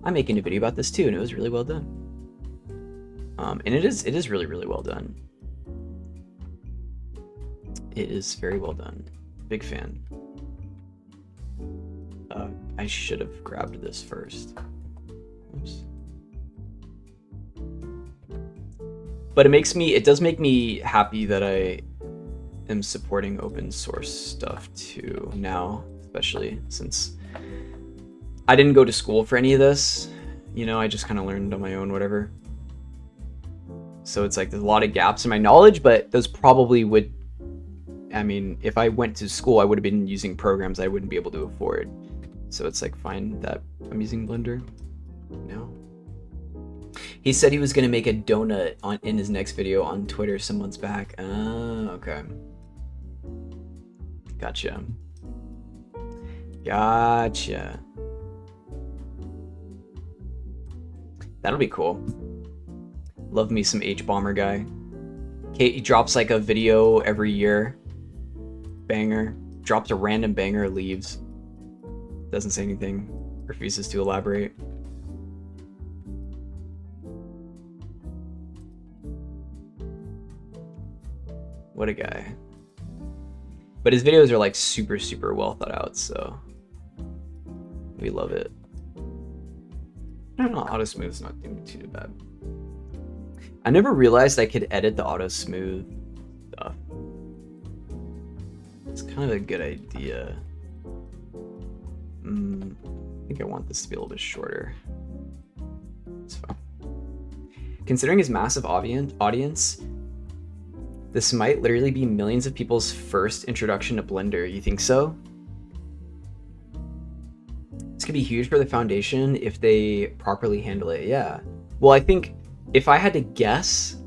I'm making a video about this too, and it was really well done. And it is really, really well done. It is very well done. Big fan. I should have grabbed this first. Oops. But it does make me happy that am supporting open source stuff too now, especially since I didn't go to school for any of this. You know, I just kind of learned on my own, whatever. So it's like there's a lot of gaps in my knowledge, but those probably would, I mean, if I went to school, I would have been using programs I wouldn't be able to afford. So it's like fine that I'm using Blender. No. He said he was going to make a donut in his next video on Twitter some months back. Okay. Gotcha. Gotcha. That'll be cool. Love me some H-Bomber guy. He drops like a video every year. Banger. Drops a random banger, leaves. Doesn't say anything. Refuses to elaborate. What a guy. But his videos are like super, super well thought out, so we love it. I don't know, auto smooth's not doing too bad. I never realized I could edit the auto smooth stuff. It's kind of a good idea. I think I want this to be a little bit shorter. It's fine. Considering his massive audience, this might literally be millions of people's first introduction to Blender. You think so? This could be huge for the foundation if they properly handle it. Yeah. Well, I think if I had to guess,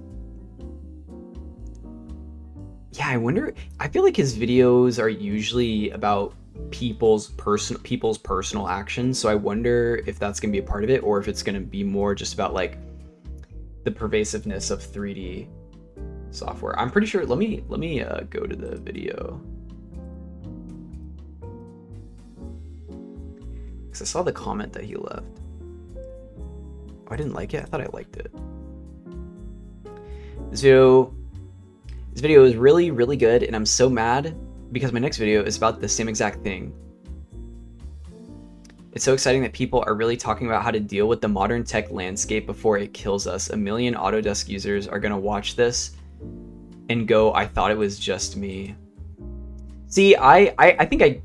yeah, I wonder. I feel like his videos are usually about people's personal actions. So I wonder if that's gonna be a part of it, or if it's gonna be more just about like the pervasiveness of 3D software. I'm pretty sure. Let me go to the video because I saw the comment that he left. Oh, I didn't like it. I thought I liked it. This video is really, really good, and I'm so mad because my next video is about the same exact thing. It's so exciting that people are really talking about how to deal with the modern tech landscape before it kills us. 1 million Autodesk users are gonna watch this and go, I thought it was just me. See, I think I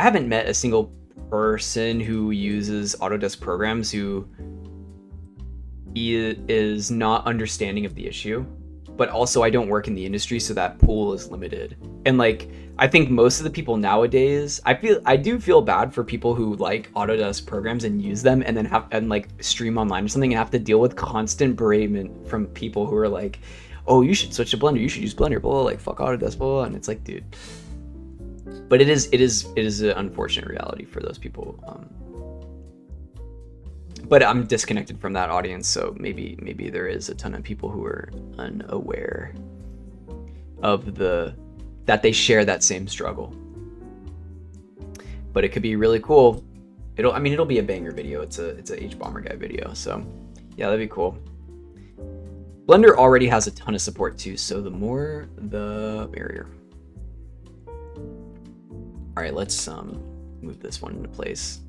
haven't met a single person who uses Autodesk programs who is not understanding of the issue. But also I don't work in the industry, so that pool is limited. And like, I think most of the people nowadays, I do feel bad for people who like Autodesk programs and use them and then like stream online or something and have to deal with constant beratement from people who are like, oh, you should switch to Blender, you should use Blender, blah, like fuck Autodesk, blah, and it's like, dude. But it is an unfortunate reality for those people. But I'm disconnected from that audience, so maybe there is a ton of people who are unaware of that they share that same struggle. But it could be really cool. It'll be a banger video. It's a H-Bomber guy video, so yeah, that'd be cool. Blender already has a ton of support too, so the more the merrier. All right, let's move this one into place.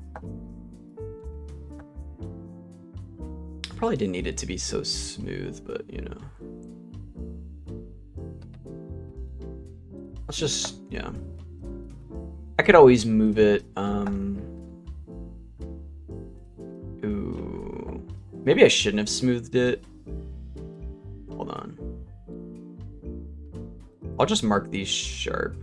Probably didn't need it to be so smooth, but you know. Let's just, yeah. I could always move it. Ooh. Maybe I shouldn't have smoothed it. Hold on. I'll just mark these sharp.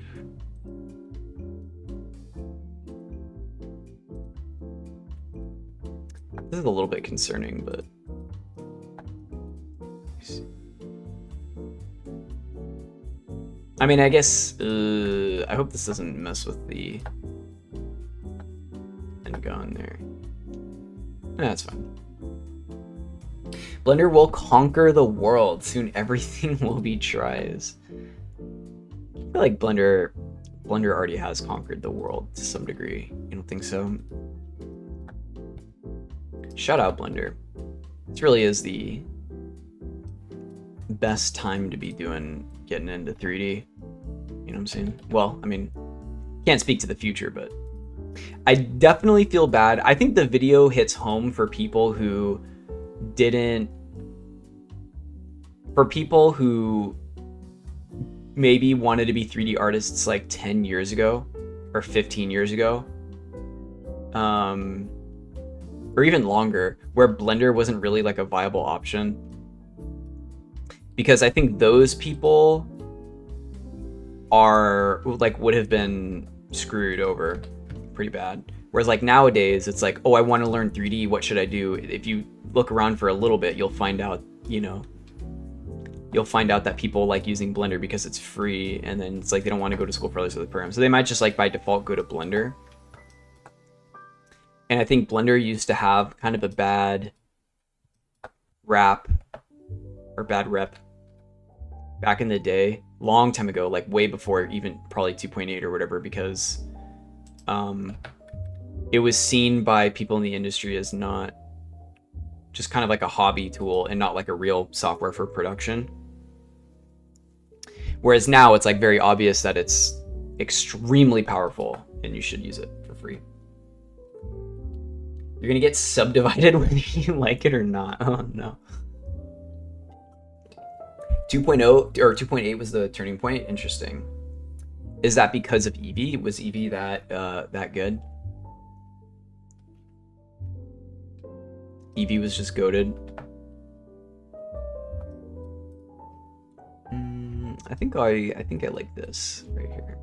This is a little bit concerning, but I mean, I guess, I hope this doesn't mess with the and go in there. That's fine. Blender will conquer the world. Soon everything will be tries. I feel like Blender already has conquered the world to some degree. You don't think so? Shout out Blender. This really is the best time to be getting into 3D. You know what I'm saying? Well, I mean, can't speak to the future, but I definitely feel bad. I think the video hits home for people who maybe wanted to be 3D artists like 10 years ago or 15 years ago, or even longer, where Blender wasn't really like a viable option, because I think those people are like would have been screwed over pretty bad. Whereas like nowadays it's like, oh, I want to learn 3D, what should I do? If you look around for a little bit, you'll find out, you'll find out that people like using Blender because it's free, and then it's like they don't want to go to school for all these other programs, so they might just like by default go to Blender. And I think Blender used to have kind of a bad rap or bad rep back in the day, long time ago, like way before even probably 2.8 or whatever, because it was seen by people in the industry as not just kind of like a hobby tool and not like a real software for production. Whereas now it's like very obvious that it's extremely powerful and you should use it for free. You're gonna get subdivided whether you like it or not. Oh no. 2.0 or 2.8 was the turning point. Interesting. Is that because of Eevee? Was Eevee that good? Eevee was just goated. I think I like this right here.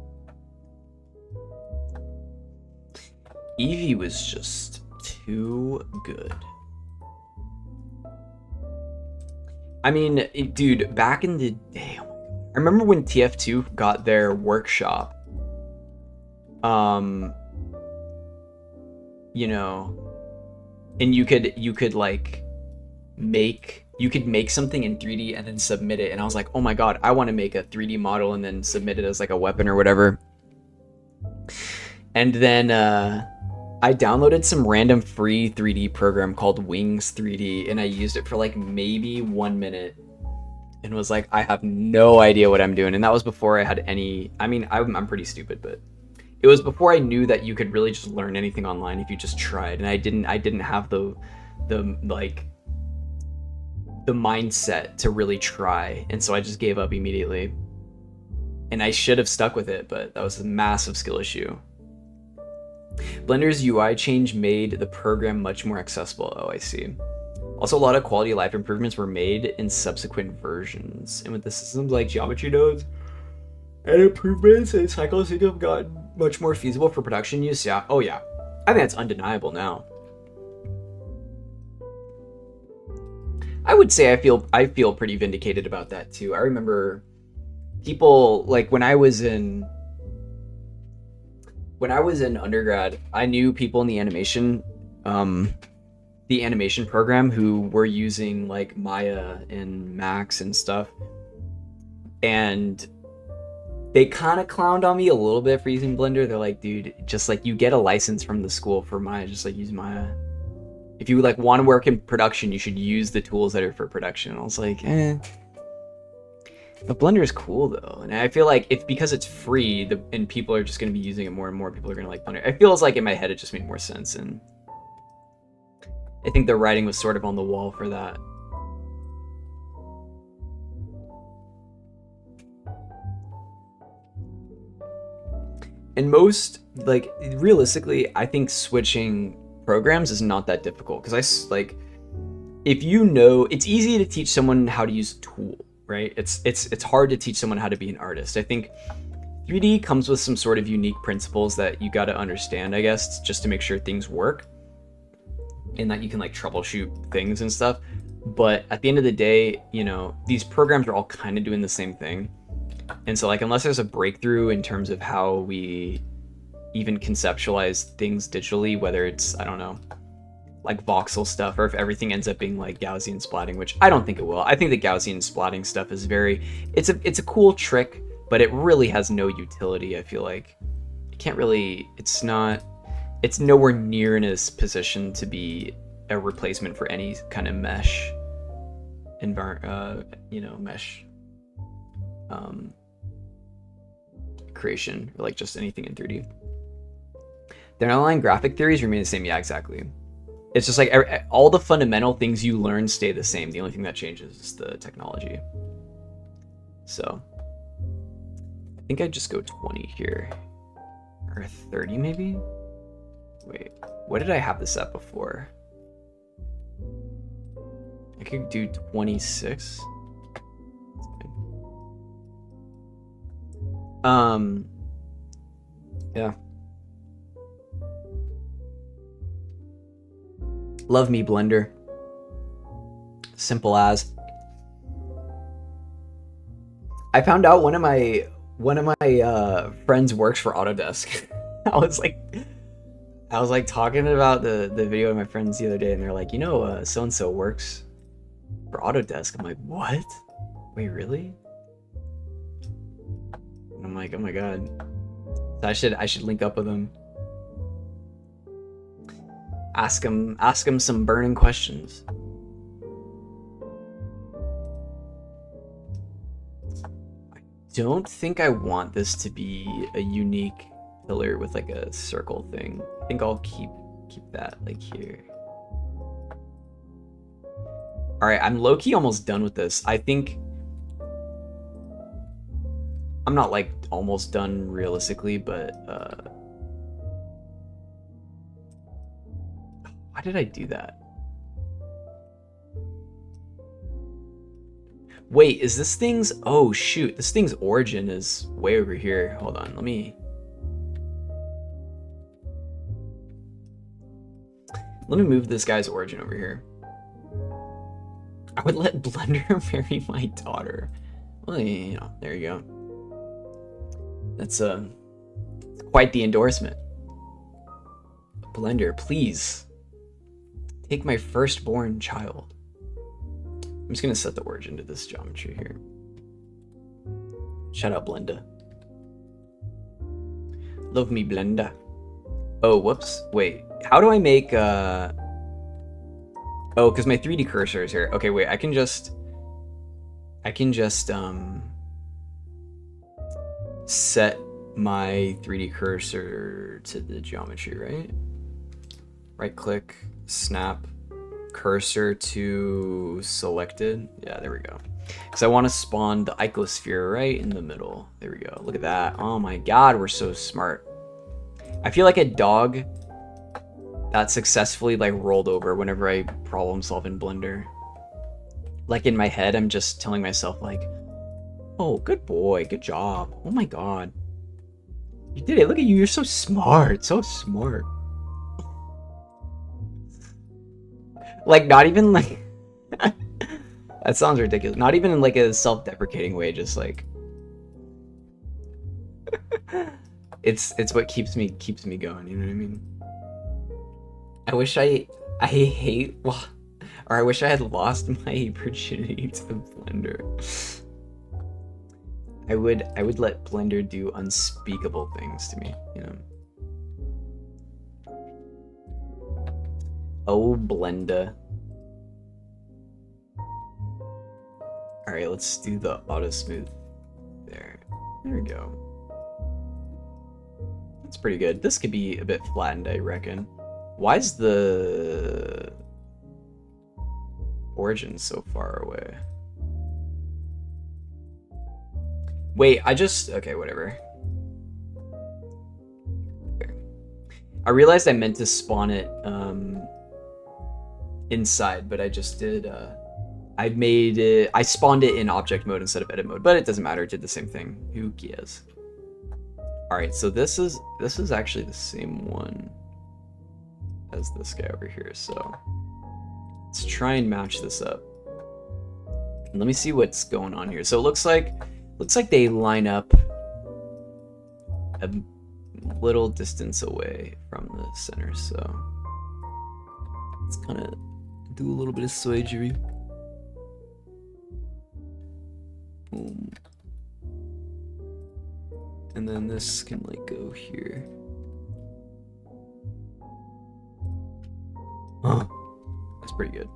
Eevee was just too good. I mean, dude, back in the day, I remember when TF2 got their workshop. And you could like make something in 3D and then submit it, and I was like, oh my god, I want to make a 3D model and then submit it as like a weapon or whatever. And then I downloaded some random free 3D program called Wings 3D, and I used it for like maybe 1 minute and was like, I have no idea what I'm doing. And that was before I had any, I mean, I'm pretty stupid, but it was before I knew that you could really just learn anything online if you just tried. And I didn't have the mindset to really try, and so I just gave up immediately. And I should have stuck with it, but that was a massive skill issue. Blender's UI change made the program much more accessible. Oh, I see. Also, a lot of quality of life improvements were made in subsequent versions, and with the systems like geometry nodes and improvements and cycles seem to have gotten much more feasible for production use. Yeah. Oh yeah, I think that's undeniable now. I would say I feel pretty vindicated about that too. I remember people like when I was in undergrad, I knew people in the animation program who were using like Maya and Max and stuff, and they kind of clowned on me a little bit for using Blender. They're like, dude, just like you get a license from the school for Maya, just like use Maya. If you like want to work in production, you should use the tools that are for production. I was like, But Blender is cool though, and I feel like it's because it's free, and people are just going to be using it more and more. People are going to like Blender. It feels like in my head it just made more sense, and I think the writing was sort of on the wall for that. And most, like, realistically, I think switching programs is not that difficult, because if you know, it's easy to teach someone how to use a tool, right? It's hard to teach someone how to be an artist. I think 3D comes with some sort of unique principles that you got to understand, I guess, just to make sure things work, and that you can like troubleshoot things and stuff. But at the end of the day, you know, these programs are all kind of doing the same thing. And so like, unless there's a breakthrough in terms of how we even conceptualize things digitally, whether it's, I don't know, like voxel stuff, or if everything ends up being like Gaussian splatting, which I don't think it will. I think the Gaussian splatting stuff is it's a cool trick, but it really has no utility. I feel like it can't really, it's nowhere near in its position to be a replacement for any kind of mesh mesh creation, or like just anything in 3D. The underlying graphic theories remain the same. Yeah, exactly. It's just like all the fundamental things you learn stay the same. The only thing that changes is the technology. So think I'd just go 20 here. Or 30 maybe? Wait, what did I have this at before? I could do 26. Yeah. Love me, Blender. Simple as. I found out one of my friends works for Autodesk. I was like talking about the video of my friends the other day, and they're like, you know, so and so works for Autodesk. I'm like, what? Wait, really? And I'm like, oh my god. So I should link up with him. Ask him some burning questions. I don't think I want this to be a unique pillar with like a circle thing. I think I'll keep that like here. All right, I'm low-key almost done with this. I think I'm not like almost done realistically, but why did I do that? Wait, is this thing's... Oh, shoot. This thing's origin is way over here. Hold on, let me move this guy's origin over here. I would let Blender marry my daughter. Well, you know, there you go. That's quite the endorsement. Blender, please take my firstborn child. I'm just gonna set the origin to this geometry here. Shout out Blenda. Love me, Blenda. Oh, whoops. Wait, how do I make oh, because my 3D cursor is here. Okay, wait, I can just set my 3D cursor to the geometry, right? Right click, snap, cursor to selected. Yeah, there we go. Because I want to spawn the icosphere right in the middle. There we go. Look at that. Oh my god, we're so smart. I feel like a dog that successfully like rolled over whenever I problem solve in Blender. Like in my head, I'm just telling myself like, oh, good boy, good job. Oh my god. You did it. Look at you. You're so smart. So smart. Like, not even like... That sounds ridiculous. Not even in like a self-deprecating way, just like... it's what keeps me going, you know what I mean? I wish I wish I had lost my virginity to Blender. I would let Blender do unspeakable things to me, you know. Oh, Blenda. All right, let's do the auto smooth there. There we go. That's pretty good. This could be a bit flattened, I reckon. Why is the origin so far away? Wait, okay, whatever. Okay. I realized I meant to spawn it inside, but I just did, I spawned it in object mode instead of edit mode, but it doesn't matter, it did the same thing. Who cares? Alright, so this is actually the same one as this guy over here, so let's try and match this up. And let me see what's going on here. So it looks like they line up a little distance away from the center, so let's kind of do a little bit of surgery. Boom. And then this can like go here. Huh. That's pretty good.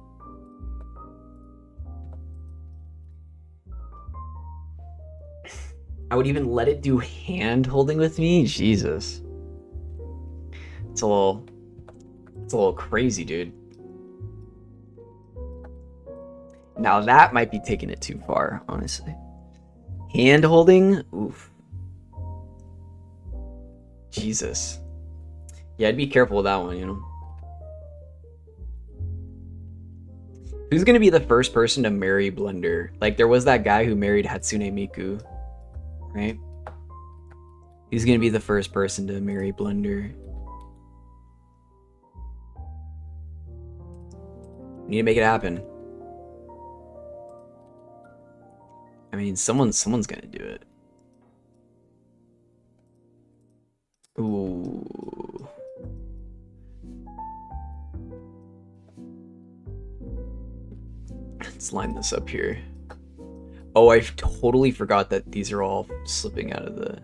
I would even let it do hand holding with me. Jesus. It's a little crazy, dude. Now that might be taking it too far, honestly. Hand holding? Oof. Jesus. Yeah, I'd be careful with that one, you know? Who's gonna be the first person to marry Blender? Like, there was that guy who married Hatsune Miku, right? Who's gonna be the first person to marry Blender? We need to make it happen. I mean, someone's gonna do it. Ooh. Let's line this up here. Oh, I totally forgot that these are all slipping out of the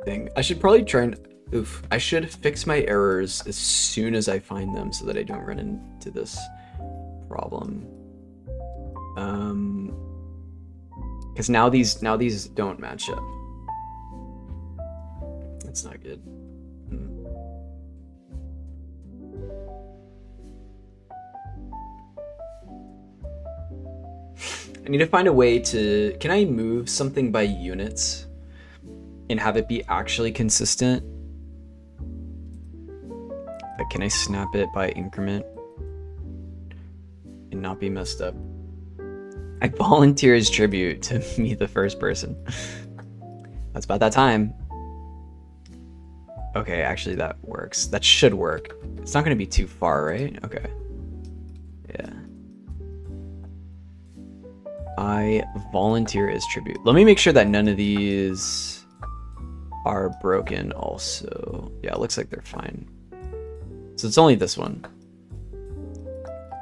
thing. I should probably try and... Oof. I should fix my errors as soon as I find them so that I don't run into this problem. Because now these don't match up. That's not good. I need to find a way to... Can I move something by units and have it be actually consistent? Like, can I snap it by increment and not be messed up? I volunteer as tribute to me, the first person. That's about that time. Okay, actually that works. That should work. It's not going to be too far, right? Okay. Yeah. I volunteer as tribute. Let me make sure that none of these are broken also. Yeah, it looks like they're fine. So it's only this one.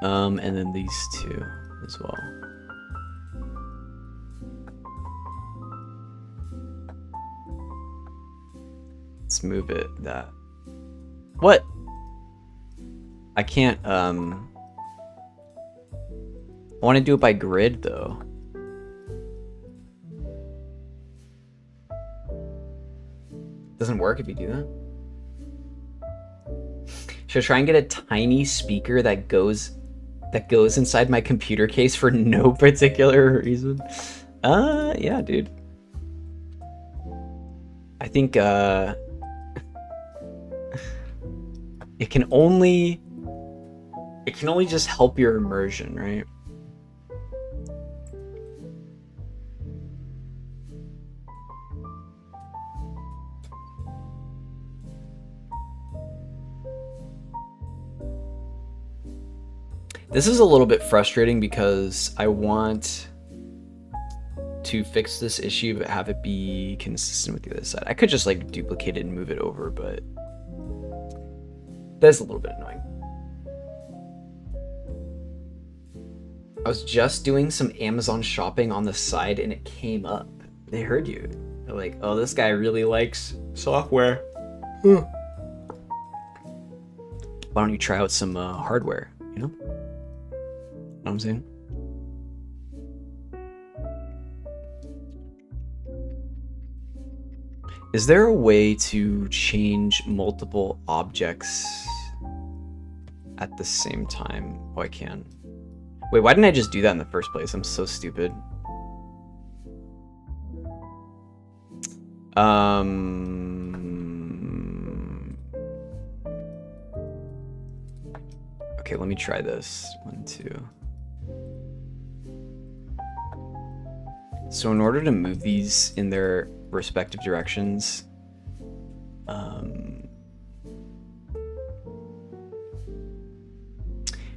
And then these two as well. Let's move it that. What? I can't, I want to do it by grid though. Doesn't work if you do that. Should I try and get a tiny speaker that goes inside my computer case for no particular reason? Yeah, dude. I think it can only just help your immersion, right? This is a little bit frustrating because I want to fix this issue but have it be consistent with the other side. I could just like duplicate it and move it over, but that's a little bit annoying. I was just doing some Amazon shopping on the side and it came up. They heard you. They're like, oh, this guy really likes software. Why don't you try out some hardware, you know? Know what I'm saying? Is there a way to change multiple objects at the same time? Oh, I can. Wait, why didn't I just do that in the first place? I'm so stupid. Okay, let me try this. 1, 2. So in order to move these in their respective directions,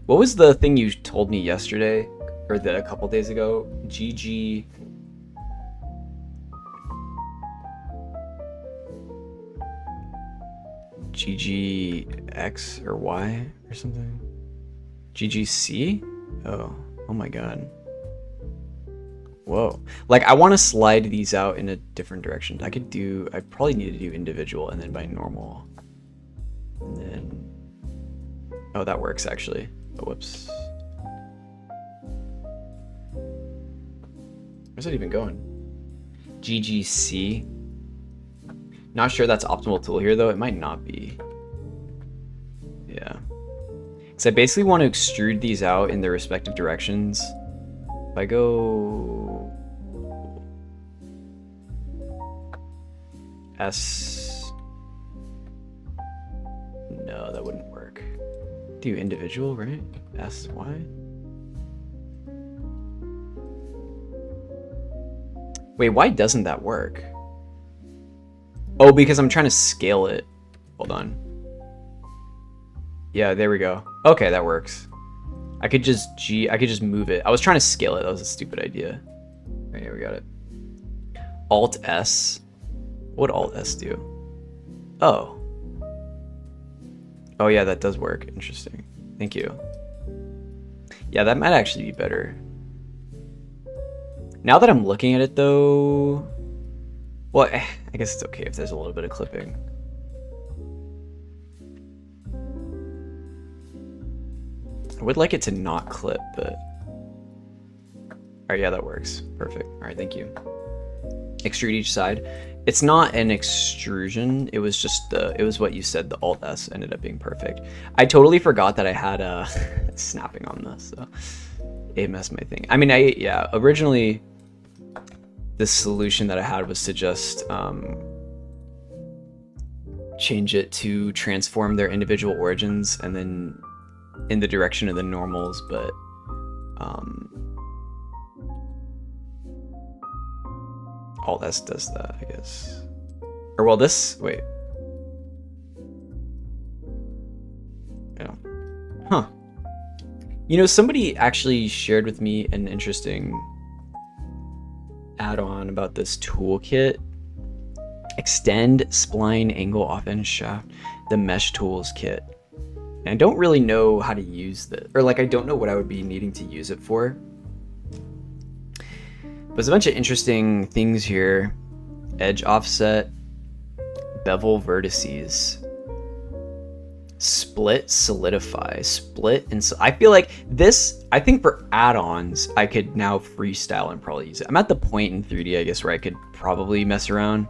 what was the thing you told me yesterday, or a couple days ago? GGX or Y or something? GGC? Oh my god. Whoa. Like, I want to slide these out in a different direction. I probably need to do individual and then by normal. And then... Oh, that works actually. Oh, whoops. Where's that even going? GGC. Not sure that's optimal tool here though. It might not be. Yeah. So I basically want to extrude these out in their respective directions. If I go... S. No, that wouldn't work. Do individual, right? S, Y? Wait, why doesn't that work? Oh, because I'm trying to scale it. Hold on. Yeah, there we go. Okay, that works. I could just move it. I was trying to scale it. That was a stupid idea. Right, here we got it. Alt S. What would Alt S do? Oh. Oh yeah, that does work. Interesting. Thank you. Yeah, that might actually be better. Now that I'm looking at it though, well, I guess it's okay if there's a little bit of clipping. I would like it to not clip, but... Alright, yeah, that works. Perfect. Alright, thank you. Extrude each side. It's not an extrusion, it was just it was what you said, the Alt S ended up being perfect. I totally forgot that I had snapping on this, so it messed my thing. I mean, yeah, originally the solution that I had was to just change it to transform their individual origins and then in the direction of the normals, but Alt S does that, I guess. Or well, this, wait. Yeah. Huh. You know, somebody actually shared with me an interesting add-on about this toolkit. Extend spline angle offend shaft, the mesh tools kit. And I don't really know how to use this, or like I don't know what I would be needing to use it for. But there's a bunch of interesting things here. Edge offset, bevel vertices, split solidify, split, and so I feel like this, I think for add-ons, I could now freestyle and probably use it. I'm at the point in 3D, I guess, where I could probably mess around.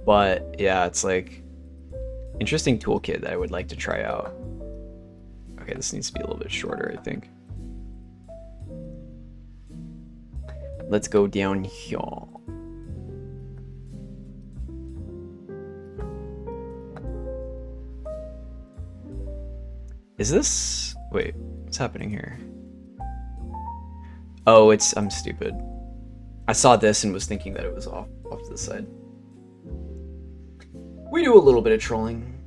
But yeah, it's like interesting toolkit that I would like to try out. Okay, this needs to be a little bit shorter, I think. Let's go down here. Is this... Wait, what's happening here? Oh, it's... I'm stupid. I saw this and was thinking that it was off to the side. We do a little bit of trolling.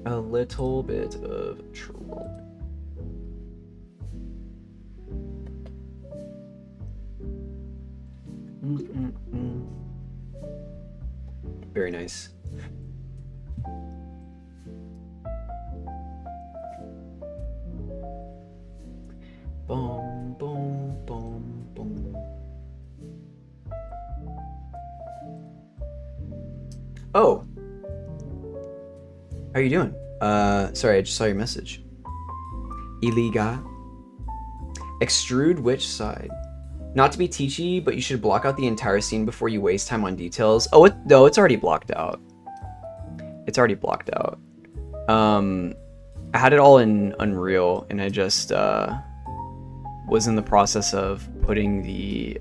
A little bit of trolling. Very nice. Boom, boom, boom, boom. Oh. How are you doing? Sorry, I just saw your message. Iliga. Extrude which side? Not to be teachy, but you should block out the entire scene before you waste time on details. Oh, no, it's already blocked out. It's already blocked out. I had it all in Unreal, and I just was in the process of putting the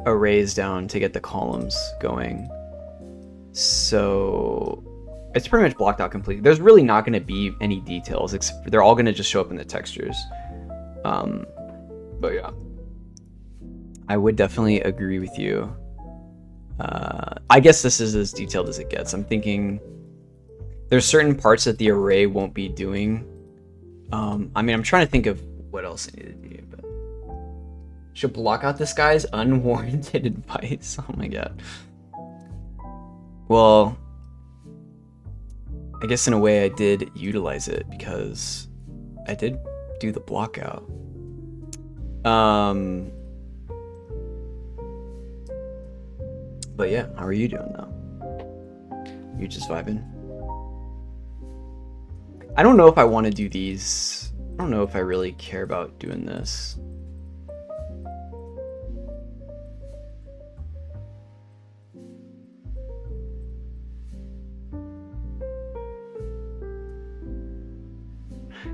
arrays down to get the columns going. So it's pretty much blocked out completely. There's really not going to be any details. They're all going to just show up in the textures. But yeah, I would definitely agree with you. I guess this is as detailed as it gets. I'm thinking there's certain parts that the array won't be doing. I mean, I'm trying to think of what else I need to do, but should block out this guy's unwarranted advice. Oh my god. Well, I guess in a way I did utilize it because I did do the block out. But yeah, how are you doing though? You just vibing? I don't know if I want to do these. I don't know if I really care about doing this.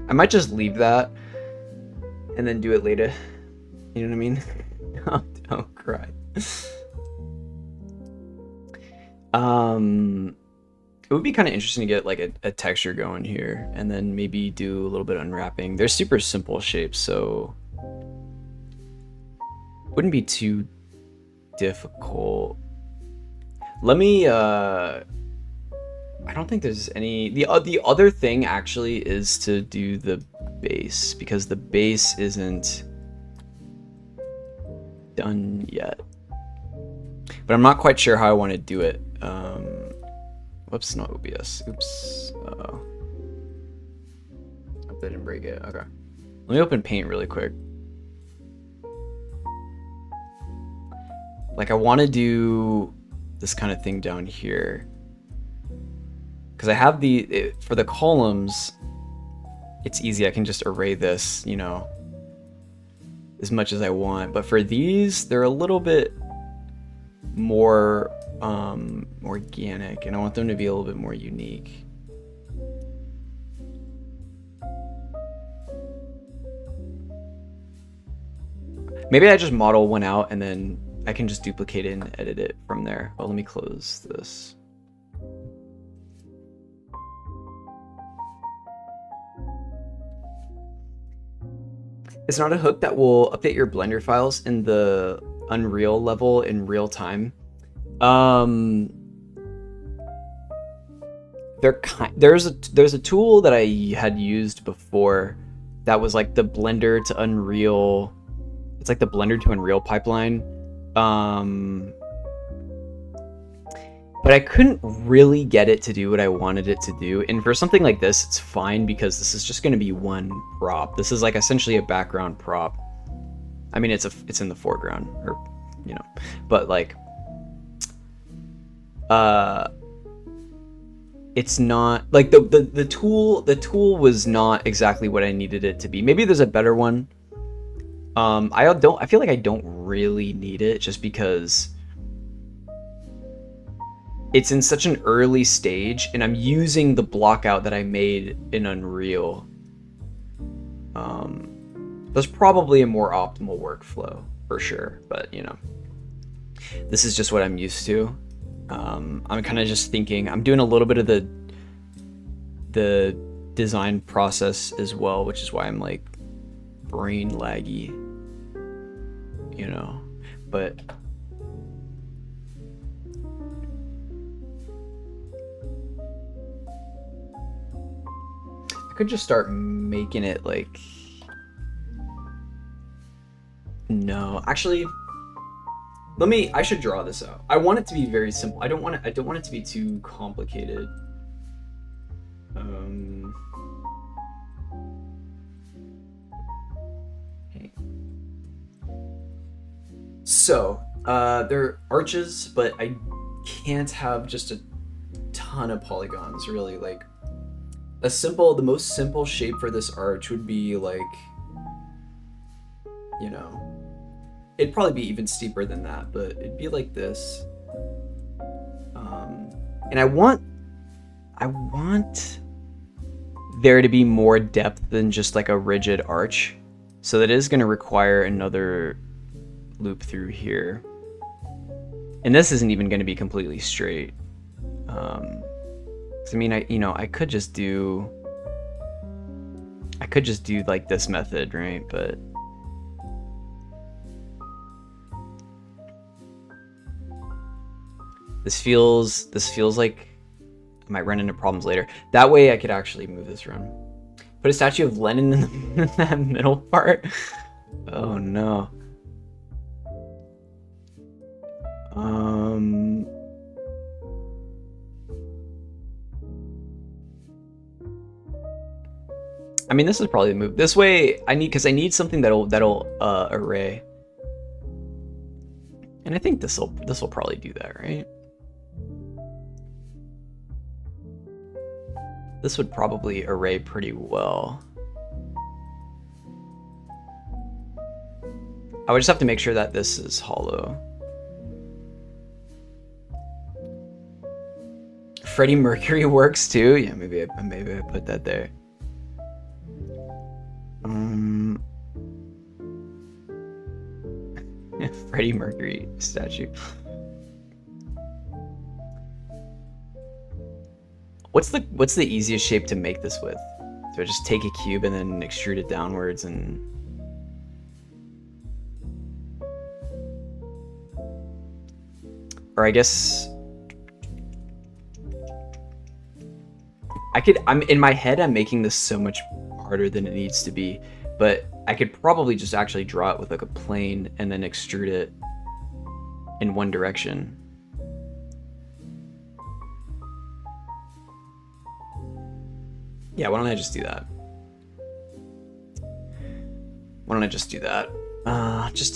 I might just leave that and then do it later. You know what I mean? Don't cry. It would be kind of interesting to get like a texture going here, and then maybe do a little bit of unwrapping. They're super simple shapes, so wouldn't be too difficult. Let me I don't think there's any. The other thing actually is to do the base, because the base isn't done yet. But I'm not quite sure how I want to do it. Whoops, not OBS. Oops. Hope I didn't break it. Okay. Let me open Paint really quick. Like, I want to do this kind of thing down here, because I have for the columns, it's easy. I can just array this, you know, as much as I want. But for these, they're a little bit more organic, and I want them to be a little bit more unique. Maybe I just model one out and then I can just duplicate it and edit it from there. Well, let me close this. It's not a hook that will update your Blender files in the Unreal level in real time. There's a tool that I had used before that was like the Blender to Unreal. It's like the Blender to Unreal pipeline. But I couldn't really get it to do what I wanted it to do. And for something like this, it's fine because this is just going to be one prop. This is like essentially a background prop. I mean, it's in the foreground, or, you know, but like, it's not like the tool was not exactly what I needed it to be. Maybe there's a better one. I feel like I don't really need it, just because it's in such an early stage and I'm using the block out that I made in Unreal. There's probably a more optimal workflow for sure, but you know, this is just what I'm used to. I'm kind of just thinking, I'm doing a little bit of the design process as well, which is why I'm like brain laggy, you know, but I could just start making it like, no, actually, I should draw this out. I want it to be very simple. I don't want it to be too complicated. Okay. So, there are arches, but I can't have just a ton of polygons, really. Like, the most simple shape for this arch would be like, you know, it'd probably be even steeper than that, but it'd be like this. And I want there to be more depth than just like a rigid arch. So that is going to require another loop through here. And this isn't even going to be completely straight. 'Cause I mean, I could just do like this method, right? But this feels like I might run into problems later. That way I could actually move this around. Put a statue of Lenin in that middle part. Oh no. I mean, this is probably the move. This way, I need something that'll array. And I think this will probably do that, right? This would probably array pretty well. I would just have to make sure that this is hollow. Freddie Mercury works too. Yeah, maybe I put that there. Freddie Mercury statue. What's the easiest shape to make this with? Do I just take a cube and then extrude it downwards and... Or I guess... I'm in my head, I'm making this so much harder than it needs to be, but I could probably just actually draw it with like a plane and then extrude it in one direction. Yeah, why don't I just do that? Why don't I just do that? Just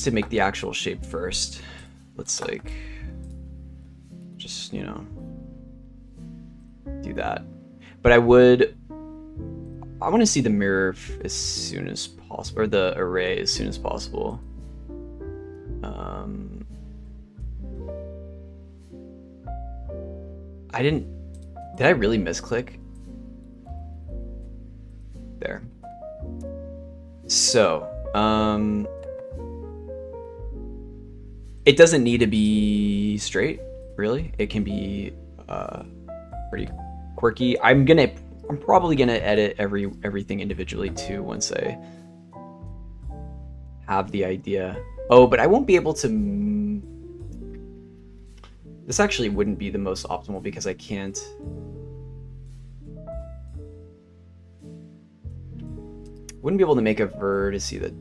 to make the actual shape first. Let's like, just, you know, do that. But I want to see the mirror as soon as possible, or the array as soon as possible. Did I really misclick? There. So, it doesn't need to be straight, really. It can be pretty quirky. I'm probably gonna edit everything individually too once I have the idea. Oh, but I won't be able to. This actually wouldn't be the most optimal because I can't. Wouldn't be able to make a vertice that.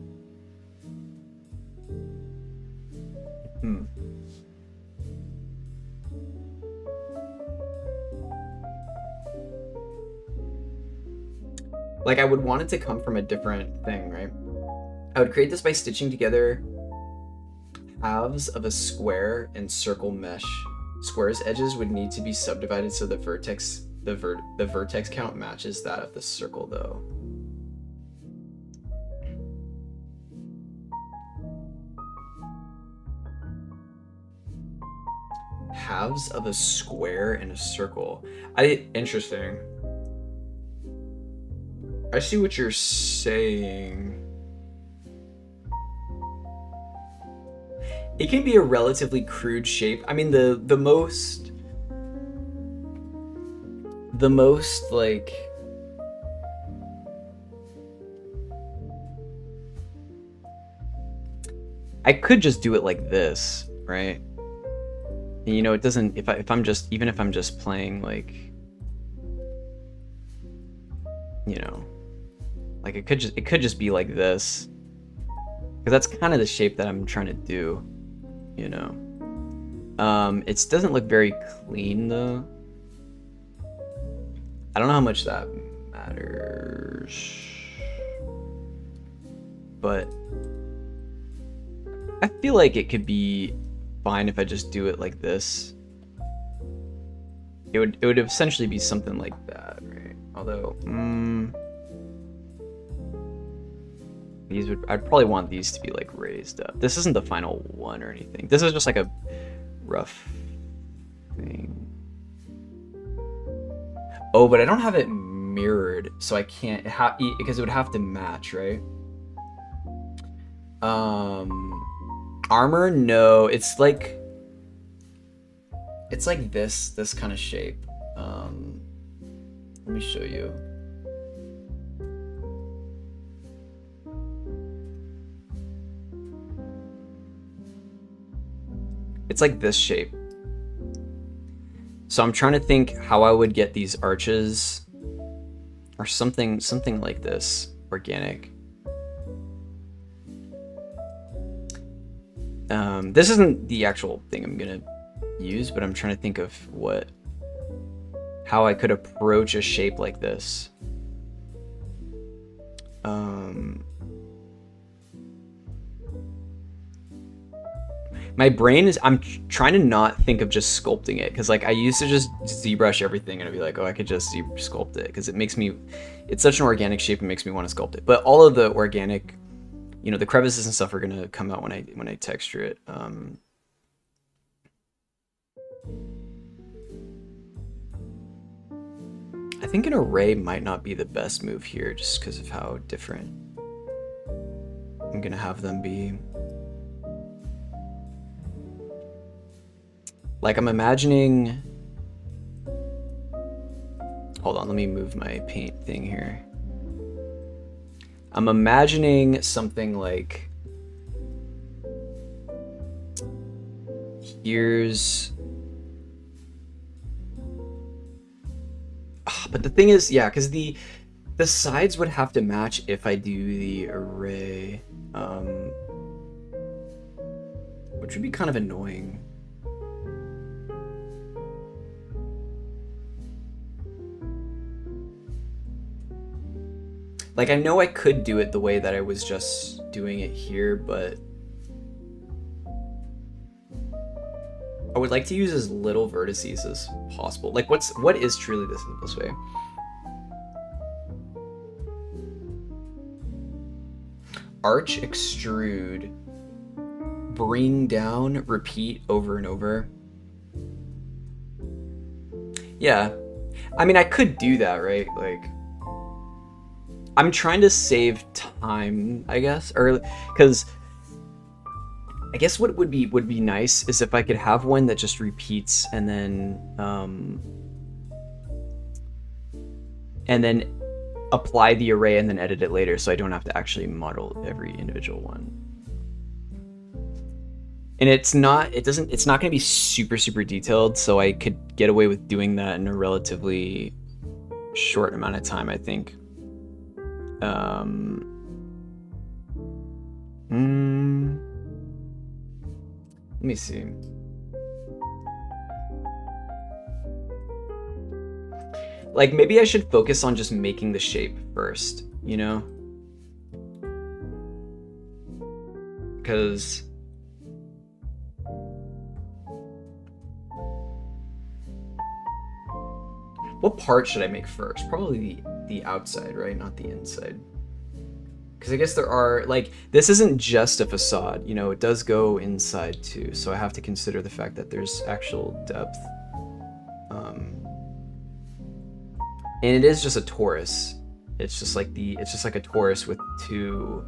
Like, I would want it to come from a different thing, right? I would create this by stitching together halves of a square and circle mesh. Square's edges would need to be subdivided so the vertex count matches that of the circle, though. Halves of a square and a circle. Interesting. I see what you're saying. It can be a relatively crude shape. I mean, the most like, I could just do it like this, right? And, you know, it doesn't, if I'm just playing, like, you know, like it could just be like this, because that's kind of the shape that I'm trying to do, you know. It doesn't look very clean though. I don't know how much that matters, but I feel like it could be fine if I just do it like this. It would essentially be something like that, right? Although, I'd probably want these to be like raised up. This isn't the final one or anything. This is just like a rough thing. Oh, but I don't have it mirrored, so I can't because it would have to match, right? Armor, no. It's like this kind of shape. Let me show you. It's like this shape. So I'm trying to think how I would get these arches, or something like this, organic. This isn't the actual thing I'm gonna use, but I'm trying to think of how I could approach a shape like this. My brain is, I'm trying to not think of just sculpting it, because like I used to just ZBrush everything and I'd be like, oh, I could just sculpt it, because it's such an organic shape, it makes me want to sculpt it. But all of the organic, you know, the crevices and stuff are gonna come out when I texture it. I think an array might not be the best move here, just because of how different I'm gonna have them be. Like I'm imagining, hold on, let me move my paint thing here. I'm imagining something like, here's, but the thing is, yeah, because the sides would have to match if I do the array, which would be kind of annoying. Like, I know I could do it the way that I was just doing it here, but I would like to use as little vertices as possible. Like, what is truly the simplest way? Arch, extrude, bring down, repeat over and over. Yeah. I mean, I could do that, right? Like, I'm trying to save time, I guess, or because I guess what would be nice is if I could have one that just repeats and then apply the array and then edit it later, so I don't have to actually model every individual one. And it's not going to be super detailed, so I could get away with doing that in a relatively short amount of time, I think. Let me see. Like, maybe I should focus on just making the shape first, you know? Because what part should I make first? Probably the outside, right? Not the inside. Because I guess there are, like, this isn't just a facade, you know, it does go inside too, so I have to consider the fact that there's actual depth. And it is just a torus. It's just like a torus with two,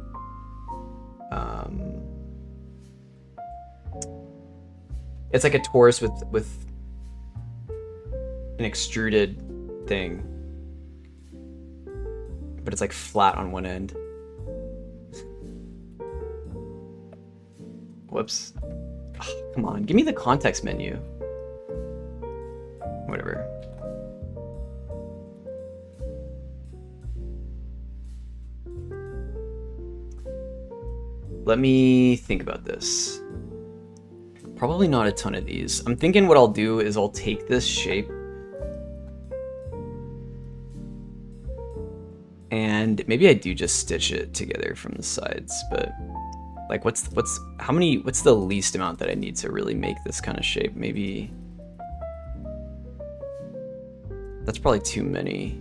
it's like a torus with an extruded thing, but it's like flat on one end. Whoops. Oh, come on, give me the context menu. Whatever. Let me think about this. Probably not a ton of these. I'm thinking what I'll do is I'll take this shape and maybe I do just stitch it together from the sides, but like what's the least amount that I need to really make this kind of shape? Maybe that's probably too many.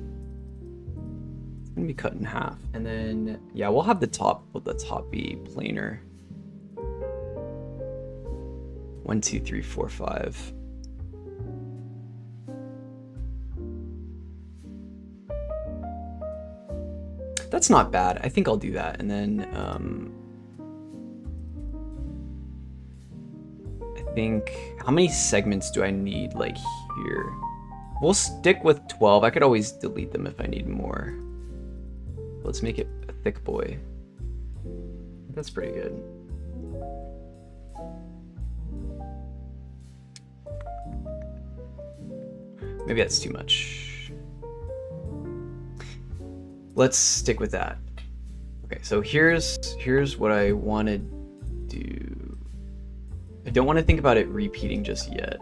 It's gonna be cut in half, and then yeah, we'll have the top be planar. 1, 2, 3, 4, 5. That's not bad. I think I'll do that, and then I think, how many segments do I need, like, here? We'll stick with 12. I could always delete them if I need more. Let's make it a thick boy. That's pretty good. Maybe that's too much. Let's stick with that. Okay, so here's what I want to do. I don't want to think about it repeating just yet.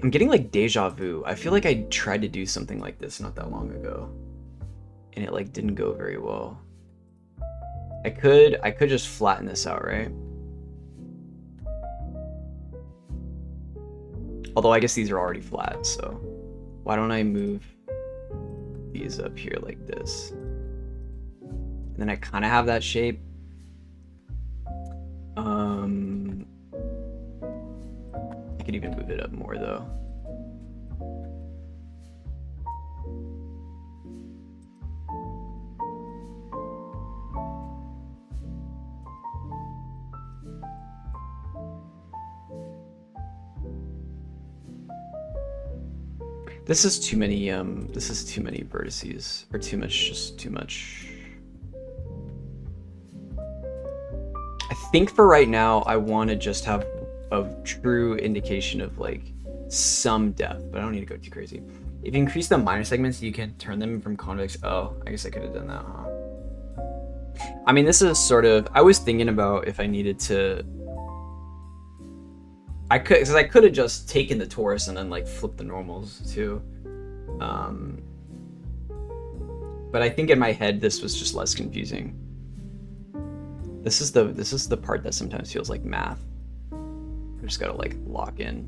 I'm getting like deja vu. I feel like I tried to do something like this not that long ago, and it like didn't go very well. I could just flatten this out, right? Although I guess these are already flat, so why don't I move these up here like this? And then I kind of have that shape. I could even move it up more though. This is too many vertices, or too much. I think for right now, I want to just have a true indication of like some depth, but I don't need to go too crazy. If you increase the minor segments, you can turn them from convex. Oh, I guess I could have done that, huh? I mean, this is sort of, I was thinking about if I needed to, because I could have just taken the torus and then like flipped the normals too. But I think in my head, this was just less confusing. This is the part that sometimes feels like math. I just gotta like lock in.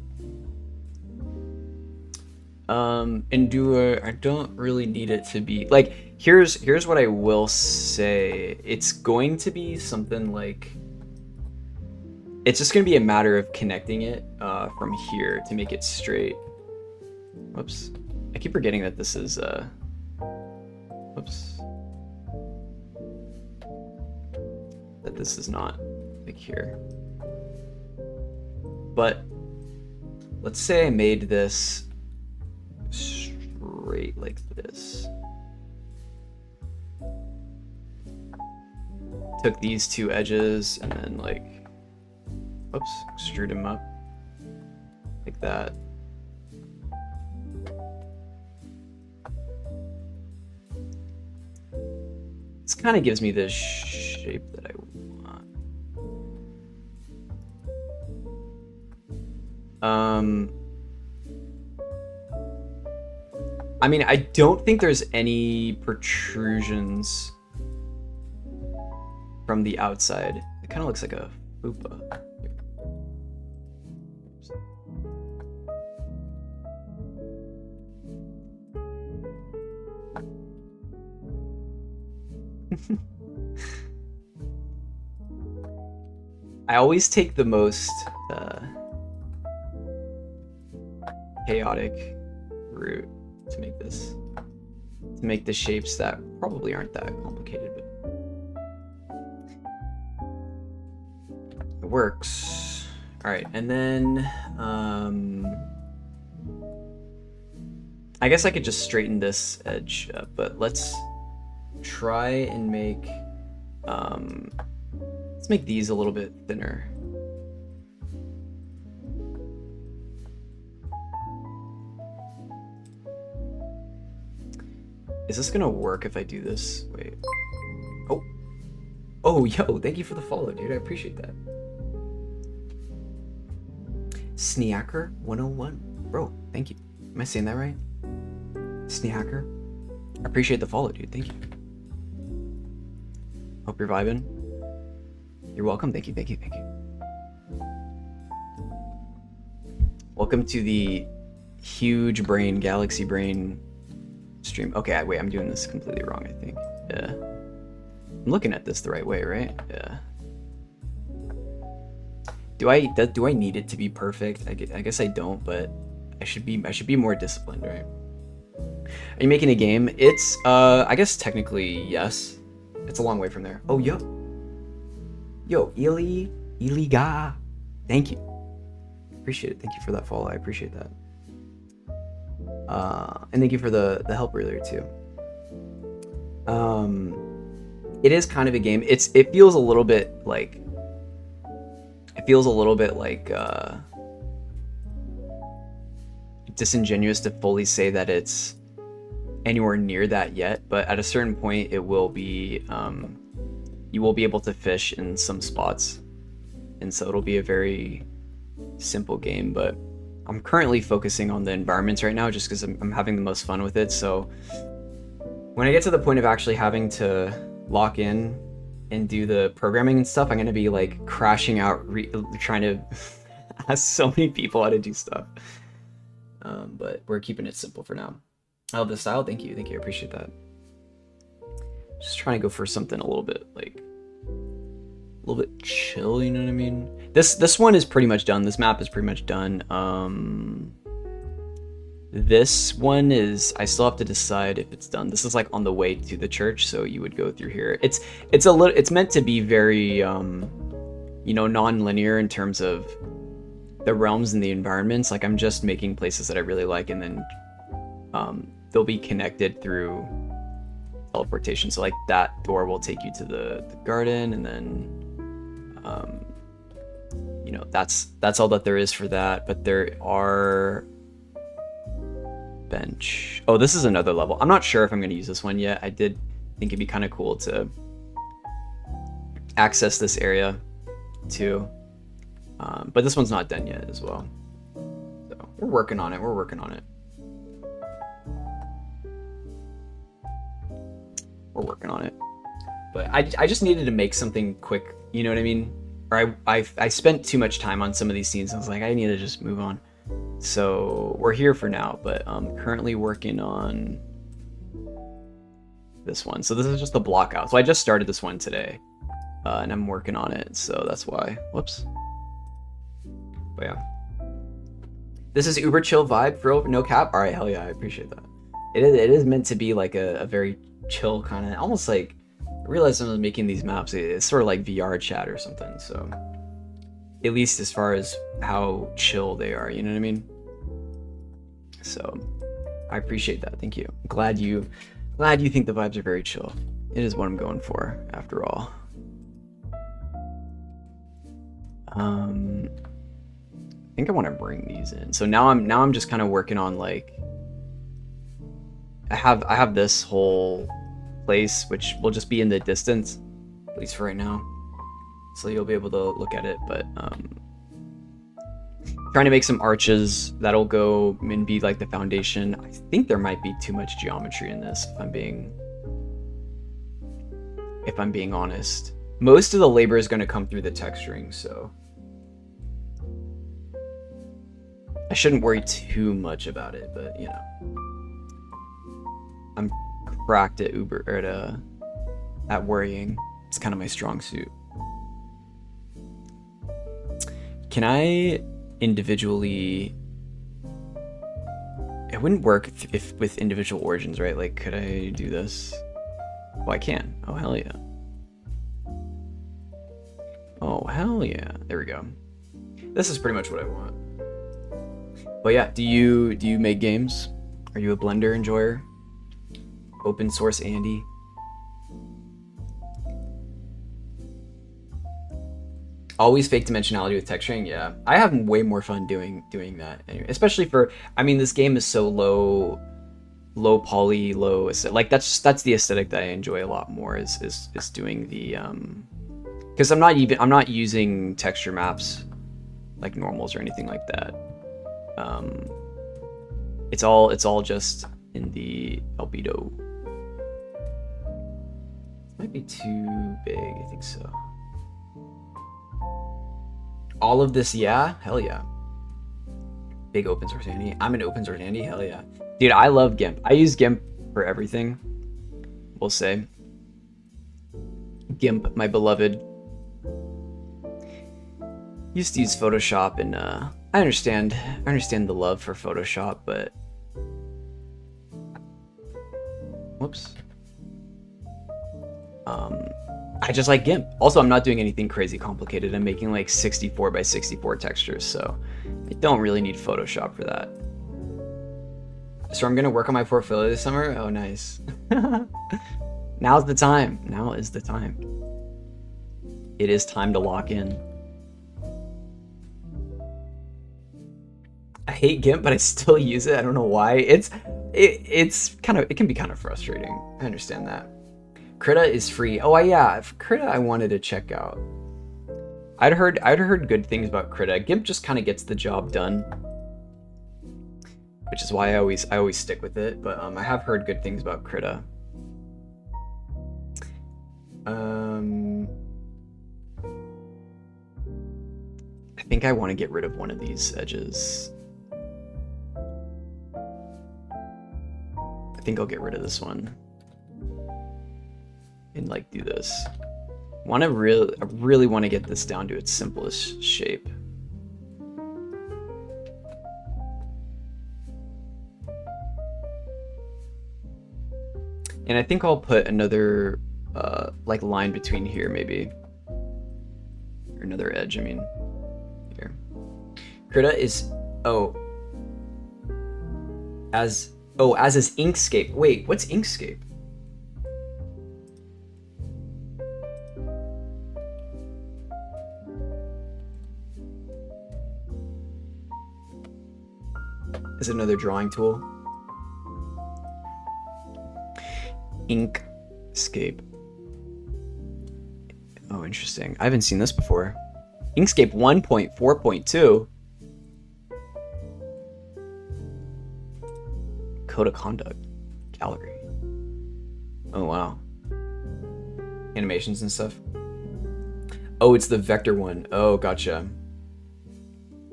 Endure, I don't really need it to be like, here's what I will say. It's going to be something like, it's just going to be a matter of connecting it from here to make it straight. Whoops. I keep forgetting that this is, whoops. That this is not like here. But let's say I made this straight like this. Took these two edges and then like, whoops, extrude them up like that. This kind of gives me the shape that I want. I mean, I don't think there's any protrusions from the outside. It kind of looks like a fupa. I always take the most chaotic route to make the shapes that probably aren't that complicated, but it works. All right, and then I guess I could just straighten this edge up, but let's try and make let's make these a little bit thinner. Is this gonna work if I do this? Wait. Oh, yo, thank you for the follow, dude. I appreciate that. Sneaker 101. Bro, thank you. Am I saying that right? Sneaker. I appreciate the follow, dude. Thank you. Hope you're vibing. You're welcome. Thank you. Welcome to the huge brain, galaxy brain stream. Okay, wait, I'm doing this completely wrong, I think. Yeah. I'm looking at this the right way, right? Yeah. Do I need it to be perfect? I guess I don't, but I should be more disciplined, right? Are you making a game? It's I guess technically yes. It's a long way from there. Oh, yo, Iliga. Thank you. Appreciate it. Thank you for that follow. I appreciate that. And thank you for the help earlier too. It is kind of a game. It feels a little bit like disingenuous to fully say that it's anywhere near that yet, but at a certain point it will be you will be able to fish in some spots, and so it'll be a very simple game. But I'm currently focusing on the environments right now just because I'm having the most fun with it. So when I get to the point of actually having to lock in and do the programming and stuff, I'm going to be like crashing out trying to ask so many people how to do stuff, but we're keeping it simple for now. I love the style. Thank you. I appreciate that. Just trying to go for something a little bit chill, you know what I mean? This one is pretty much done. This map is pretty much done. This one is, I still have to decide if it's done. This is like on the way to the church, so you would go through here. It's meant to be very non-linear in terms of the realms and the environments. Like I'm just making places that I really like and then they'll be connected through teleportation. So like that door will take you to the garden, and then you know, that's all that there is for that. But there are bench. Oh, this is another level. I'm not sure if I'm going to use this one yet. I did think it'd be kind of cool to access this area too, but this one's not done yet as well. So we're working on it. We're working on it. We're working on it. But I just needed to make something quick. You know what I mean? Or I spent too much time on some of these scenes. I was like, I need to just move on. So we're here for now, but I'm currently working on this one. So this is just the block out. So I just started this one today, and I'm working on it. So that's why. Whoops. But yeah, this is uber chill vibe for no cap. All right, hell yeah, I appreciate that. It is meant to be like a very chill kind of, almost like, I realized when I was making these maps, it's sort of like VR chat or something. So at least as far as how chill they are, you know what I mean? So I appreciate that. Thank you. Glad you think the vibes are very chill. It is what I'm going for after all. I think I want to bring these in. So now I'm just kind of working on, like, I have this whole place which will just be in the distance, at least for right now. So you'll be able to look at it, but trying to make some arches that'll go and be like the foundation. I think there might be too much geometry in this, if I'm being honest. Most of the labor is going to come through the texturing, so I shouldn't worry too much about it. But you know, I'm cracked at at worrying. It's kind of my strong suit. Can I individually... It wouldn't work if with individual origins, right? Like, could I do this? Oh, I can. Oh, hell yeah. Oh, hell yeah. There we go. This is pretty much what I want. But yeah, do you make games? Are you a Blender enjoyer? Open source Andy? Always fake dimensionality with texturing. Yeah, I have way more fun doing that. Anyway, especially for, I mean, this game is so low poly, like that's the aesthetic that I enjoy a lot more. Is doing the because I'm not using texture maps like normals or anything like that. It's all just in the albedo. This might be too big. I think so. All of this, yeah? Hell yeah. Big open source Andy. I'm an open source Andy. Hell yeah. Dude, I love GIMP. I use GIMP for everything, we'll say. GIMP, my beloved. Used to use Photoshop, and I understand the love for Photoshop, but whoops. I just like GIMP. Also, I'm not doing anything crazy complicated. I'm making like 64 by 64 textures, so I don't really need Photoshop for that. So I'm gonna work on my portfolio this summer. Oh, nice. Now's the time. Now is the time. It is time to lock in. I hate GIMP, but I still use it. I don't know why. It can be kind of frustrating. I understand that. Krita is free. Oh, yeah, Krita I wanted to check out. I'd heard good things about Krita. GIMP just kind of gets the job done, which is why I always stick with it. But I have heard good things about Krita. I think I want to get rid of one of these edges. I think I'll get rid of this one and like do this. I really want to get this down to its simplest shape. And I think I'll put another like line between here, maybe, or another edge. I mean, here. Krita is Oh, as is Inkscape. Wait, what's Inkscape? Is it another drawing tool? Inkscape. Oh, interesting. I haven't seen this before. Inkscape 1.4.2. Code of conduct. Gallery. Oh, wow. Animations and stuff. Oh, it's the vector one. Oh, gotcha.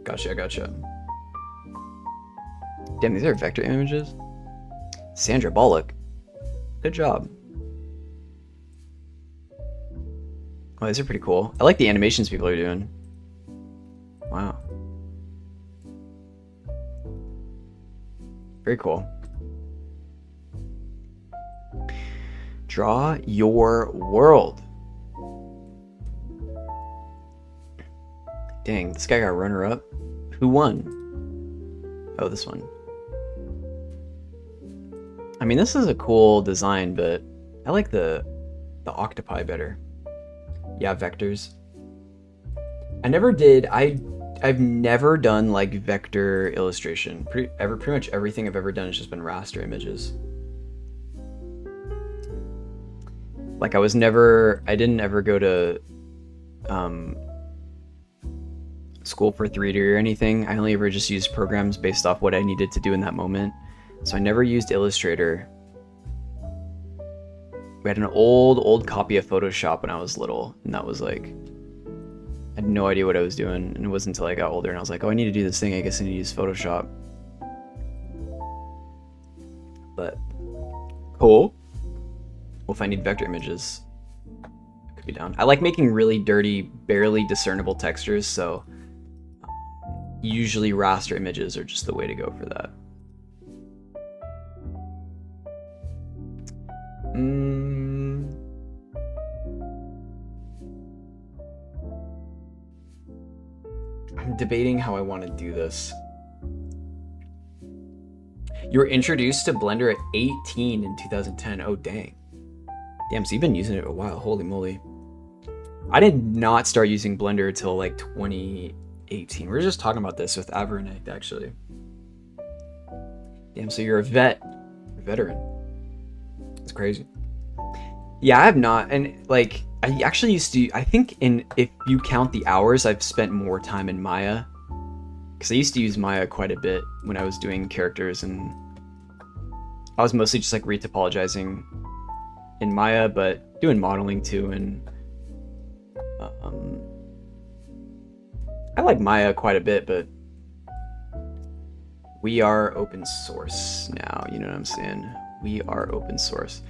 Gotcha. Damn, these are vector images? Sandra Bullock. Good job. Oh, these are pretty cool. I like the animations people are doing. Wow. Very cool. Draw your world. Dang, this guy got runner-up. Who won? Oh, this one. I mean, this is a cool design, but I like the octopi better. Yeah, vectors. I never did. I've never done like vector illustration. Pretty much everything I've ever done has just been raster images. Like I didn't ever go to school for 3D or anything. I only ever just used programs based off what I needed to do in that moment. So I never used Illustrator. We had an old copy of Photoshop when I was little, and that was like, I had no idea what I was doing, and it wasn't until I got older and I was like, oh, I need to do this thing, I guess I need to use Photoshop. But cool. Well, if I need vector images, I could be down. I like making really dirty, barely discernible textures, so usually raster images are just the way to go for that. I'm debating how I want to do this. You were introduced to Blender at 18 in 2010. Oh, dang. Damn, so you've been using it a while. Holy moly. I did not start using Blender until like 2018. We were just talking about this with Avernect, actually. Damn, so you're a veteran. It's crazy. Yeah, I have not. And like, I actually used to, I think if you count the hours, I've spent more time in Maya. Because I used to use Maya quite a bit when I was doing characters, and I was mostly just like retopologizing in Maya, but doing modeling too. And I like Maya quite a bit, but we are open source now. You know what I'm saying? We are open source.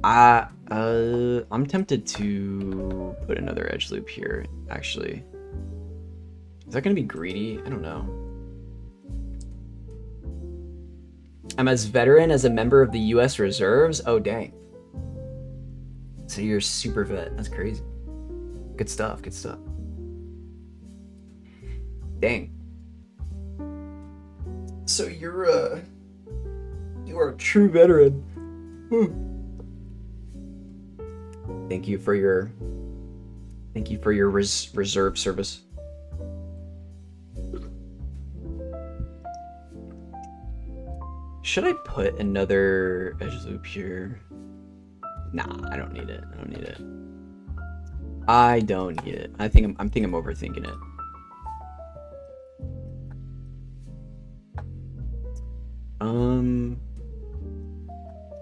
I'm tempted to put another edge loop here, actually. Is that gonna be greedy? I don't know. I'm as veteran as a member of the US Reserves? Oh, dang. So you're super vet. That's crazy. Good stuff, good stuff. Dang. So you are a true veteran. Thank you for your reserve service. Should I put another edge loop here? Nah, I don't need it. I don't need it. I don't need it. I think I'm overthinking it.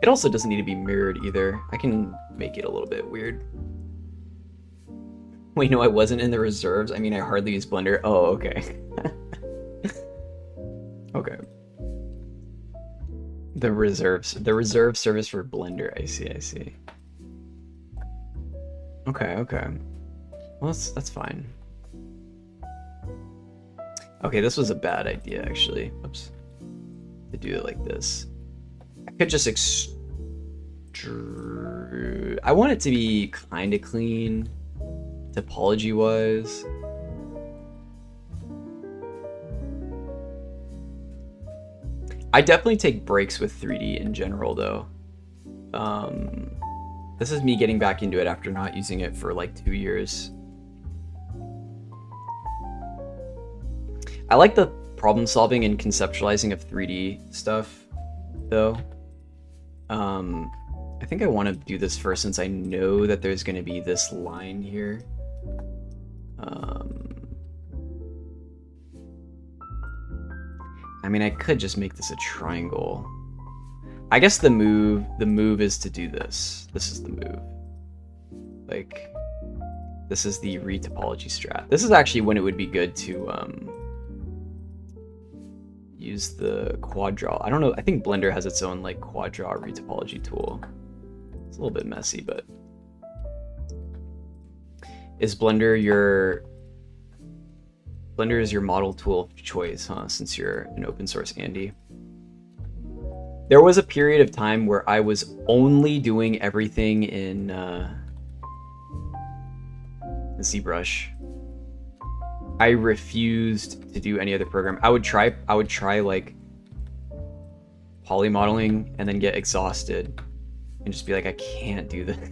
It also doesn't need to be mirrored either. I can make it a little bit weird. Wait, no, I wasn't in the reserves. I mean, I hardly use Blender. Oh, okay. Okay. The reserve service for Blender. I see. Okay. Well, that's fine. Okay, this was a bad idea, actually. Oops. To do it like this. I could just extrude. I want it to be kind of clean, topology-wise. I definitely take breaks with 3D in general, though. This is me getting back into it after not using it for like 2 years. I like the problem solving and conceptualizing of 3D stuff, though. I think I want to do this first since I know that there's going to be this line here. I mean, I could just make this a triangle. I guess the move is to do this. This is the move. Like, this is the retopology strat. This is actually when it would be good to use the quad draw. I don't know. I think Blender has its own like quad draw retopology tool. It's a little bit messy, but is Blender is your model tool of choice, huh? Since you're an open source Andy. There was a period of time where I was only doing everything in ZBrush. I refused to do any other program. I would try like poly modeling and then get exhausted and just be like, I can't do this.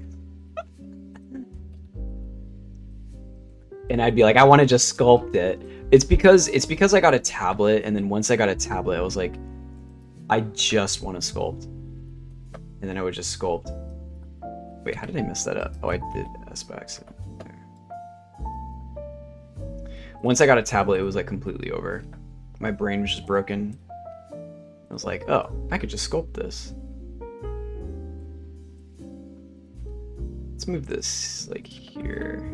And I'd be like, I want to just sculpt it. It's because I got a tablet, and then once I got a tablet, I was like, I just want to sculpt. And then I would just sculpt. Wait, how did I mess that up? Oh, I did S by accident. Once I got a tablet, it was like completely over. My brain was just broken. I was like, oh, I could just sculpt this. Let's move this like here.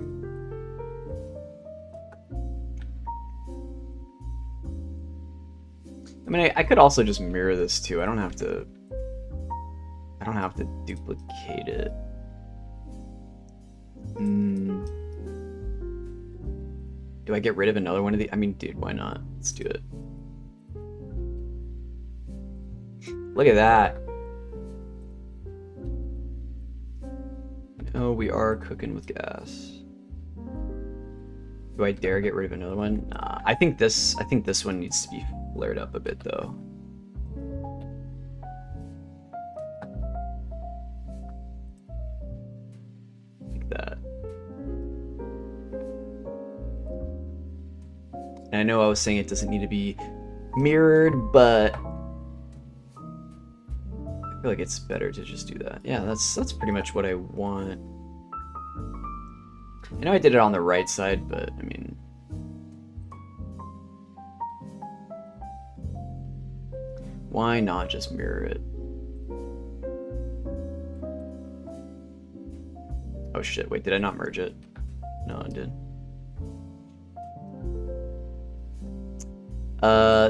I mean, I could also just mirror this too. I don't have to duplicate it. Do I get rid of another one of these? I mean, dude, why not? Let's do it. Look at that. Oh, we are cooking with gas. Do I dare get rid of another one? Nah, I think this one needs to be flared up a bit though. Like that. And I know I was saying it doesn't need to be mirrored, but I feel like it's better to just do that. Yeah, that's pretty much what I want. I know I did it on the right side, but I mean, why not just mirror it? Oh shit, wait, did I not merge it? No, I did.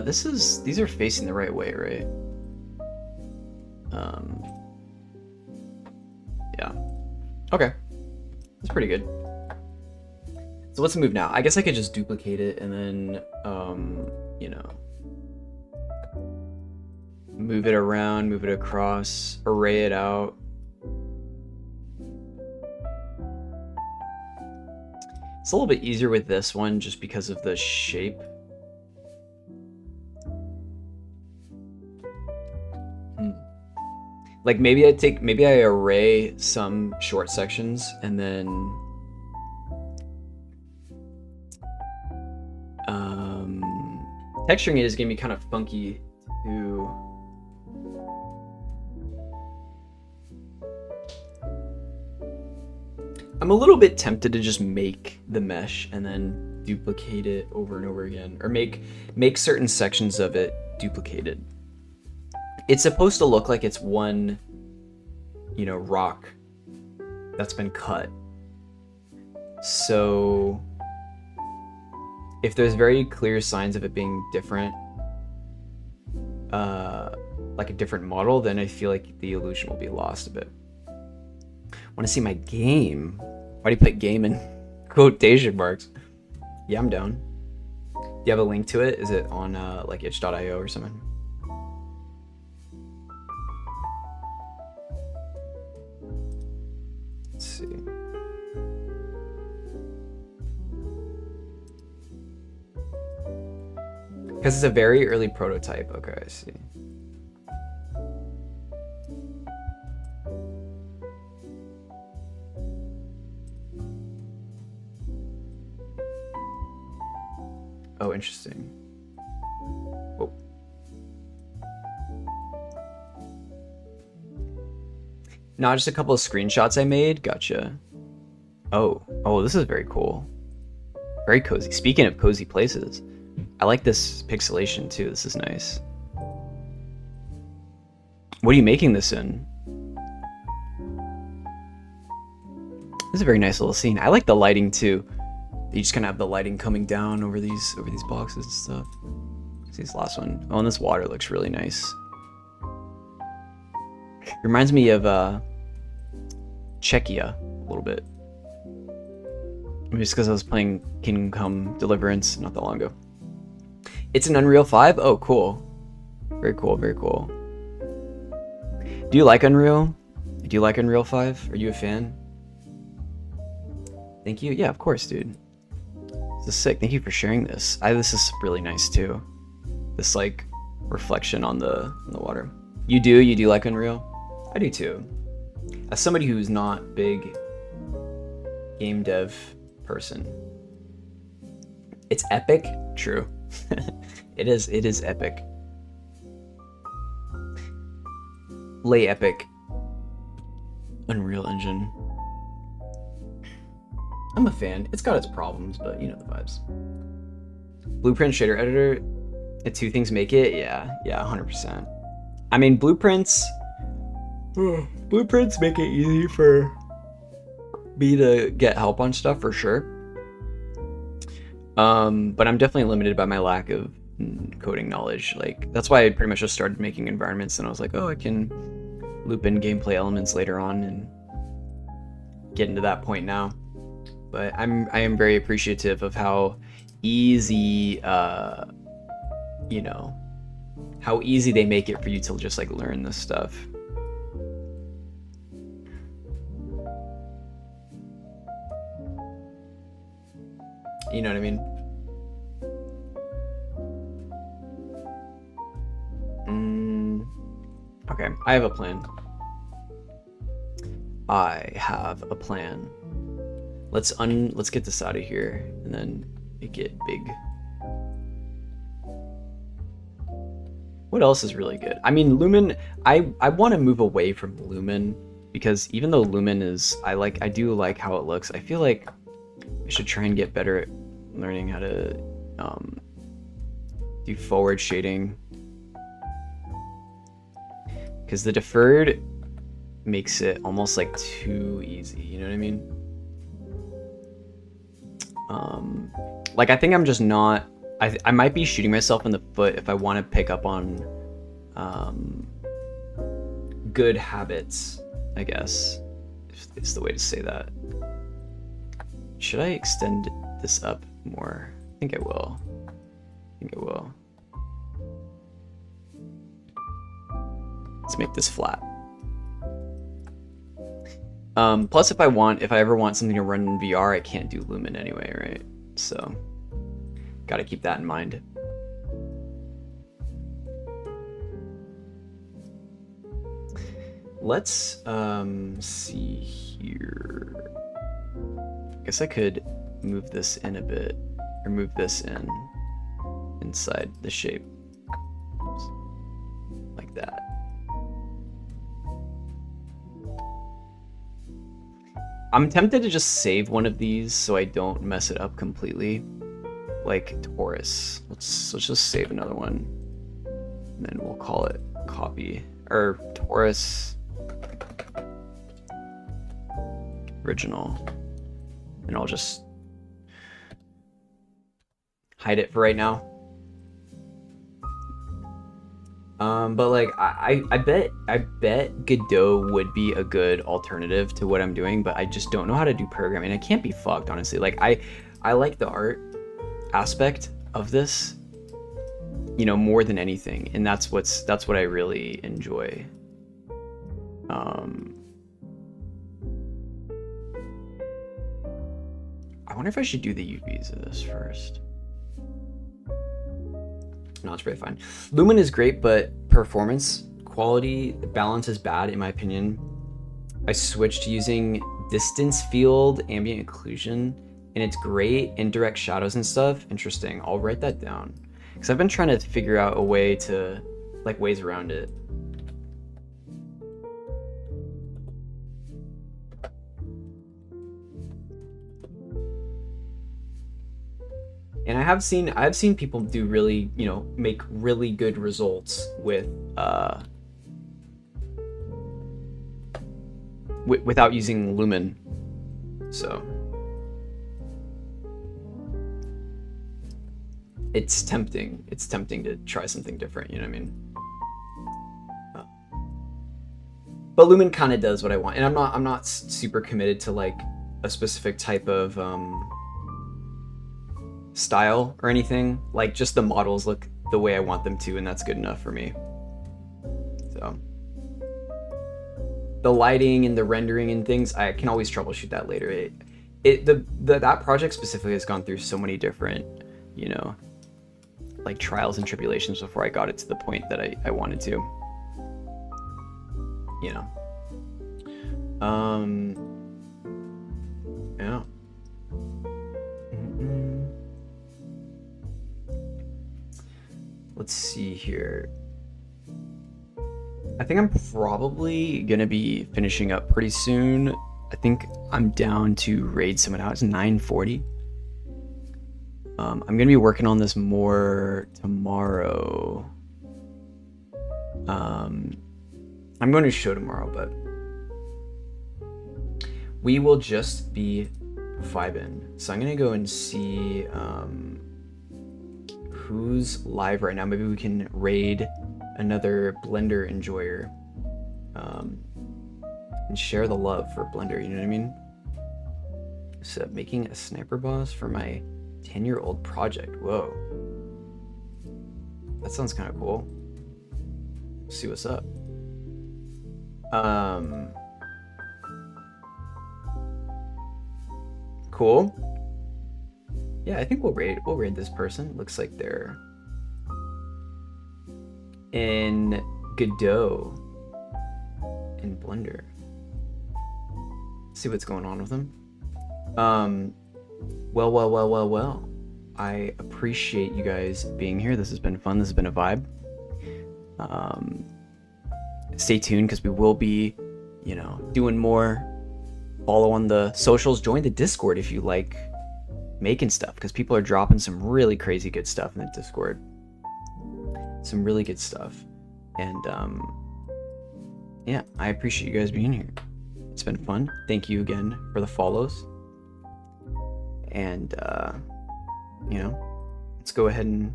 These are facing the right way, right? Yeah. Okay. That's pretty good. So let's move now. I guess I could just duplicate it and then, you know, move it around, move it across, array it out. It's a little bit easier with this one just because of the shape. Like maybe I array some short sections and then texturing it is gonna be kind of funky too. I'm a little bit tempted to just make the mesh and then duplicate it over and over again, or make certain sections of it duplicated. It's supposed to look like it's one, you know, rock that's been cut. So if there's very clear signs of it being different, like a different model, then I feel like the illusion will be lost a bit. Want to see my game? Why do you put game in quotation marks? Yeah, I'm down. Do you have a link to it? Is it on like itch.io or something? Let's see. Because it's a very early prototype. Okay, I see. interesting. Oh. No, just a couple of screenshots I made. Gotcha. Oh, this is very cool. Very cozy. Speaking of cozy places, I like this pixelation too. This is nice. What are you making this in? This is a very nice little scene. I like the lighting too. You just kind of have the lighting coming down over these boxes and stuff. See this last one. Oh, and this water looks really nice. Reminds me of Czechia a little bit. Maybe just because I was playing Kingdom Come Deliverance not that long ago. It's an Unreal 5? Oh, cool. Very cool, very cool. Do you like Unreal? Do you like Unreal 5? Are you a fan? Thank you. Yeah, of course, dude. This is sick. Thank you for sharing this. This is really nice too. This like reflection on the water. You do like Unreal? I do too. As somebody who's not big game dev person. It's epic. True. It is epic. Lay epic. Unreal Engine. I'm a fan. It's got its problems, but you know the vibes. Blueprint shader editor. The two things make it. Yeah, 100%. I mean, blueprints make it easy for me to get help on stuff for sure. But I'm definitely limited by my lack of coding knowledge. Like that's why I pretty much just started making environments, and I was like, oh, I can loop in gameplay elements later on and get into that point now. But I am very appreciative of how easy, you know, how easy they make it for you to just like learn this stuff. You know what I mean? Okay, I have a plan. Let's get this out of here and then make it big. What else is really good? I mean, Lumen, I want to move away from Lumen because even though Lumen is, I do like how it looks. I feel like I should try and get better at learning how to do forward shading, because the deferred makes it almost like too easy, you know what I mean? Like I think I'm just not, I might be shooting myself in the foot if I want to pick up on good habits, I guess, is the way to say that. Should I extend this up more? I think I will. Let's make this flat. Plus if I ever want something to run in VR, I can't do Lumen anyway, right? So, gotta keep that in mind. Let's see here. I guess I could move this in a bit, or move this in inside the shape. Oops. Like that. I'm tempted to just save one of these so I don't mess it up completely. Like Taurus. Let's just save another one. And then we'll call it copy. Or Taurus original. And I'll just hide it for right now. But like I bet Godot would be a good alternative to what I'm doing, but I just don't know how to do programming. I can't be fucked, honestly. Like I like the art aspect of this, you know, more than anything, and that's what I really enjoy. I wonder if I should do the UVs of this first. No, it's really fine. Lumen is great, but performance, quality, balance is bad in my opinion. I switched to using distance field, ambient occlusion, and it's great indirect shadows and stuff. Interesting. I'll write that down because I've been trying to figure out a way to, like, ways around it. And I've seen people do really, you know, make really good results with without using Lumen. So it's tempting. It's tempting to try something different, you know what I mean? But Lumen kind of does what I want, and I'm not super committed to like a specific type of style or anything. Like, just the models look the way I want them to, and that's good enough for me. So the lighting and the rendering and things, I can always troubleshoot that later. That project specifically has gone through so many different, you know, like trials and tribulations before I got it to the point that I wanted to, you know. Yeah. Let's see here. I think I'm probably gonna be finishing up pretty soon. I think I'm down to raid someone out. It's 9:40. I'm gonna be working on this more tomorrow. I'm going to show tomorrow, but we will just be vibing. So I'm gonna go and see who's live right now. Maybe we can raid another Blender enjoyer and share the love for Blender, you know what I mean? So making a sniper boss for my 10-year-old project. Whoa, that sounds kind of cool. Let's see what's up. Cool. Yeah, I think we'll raid this person. Looks like they're in Godot in Blender. See what's going on with them. Well. I appreciate you guys being here. This has been fun. This has been a vibe. Stay tuned because we will be, you know, doing more. Follow on the socials. Join the Discord if you like making stuff, because people are dropping some really crazy good stuff in the Discord. Some really good stuff. And yeah, I appreciate you guys being here. It's been fun. Thank you again for the follows. And you know, let's go ahead and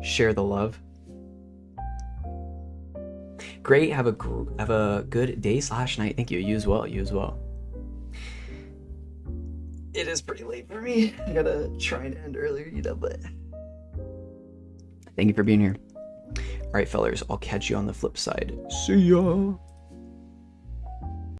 share the love. Great. Have a good day / night. Thank you. You as well. It is pretty late for me. I gotta try and end earlier, you know, but thank you for being here. All right, fellers, I'll catch you on the flip side. See ya.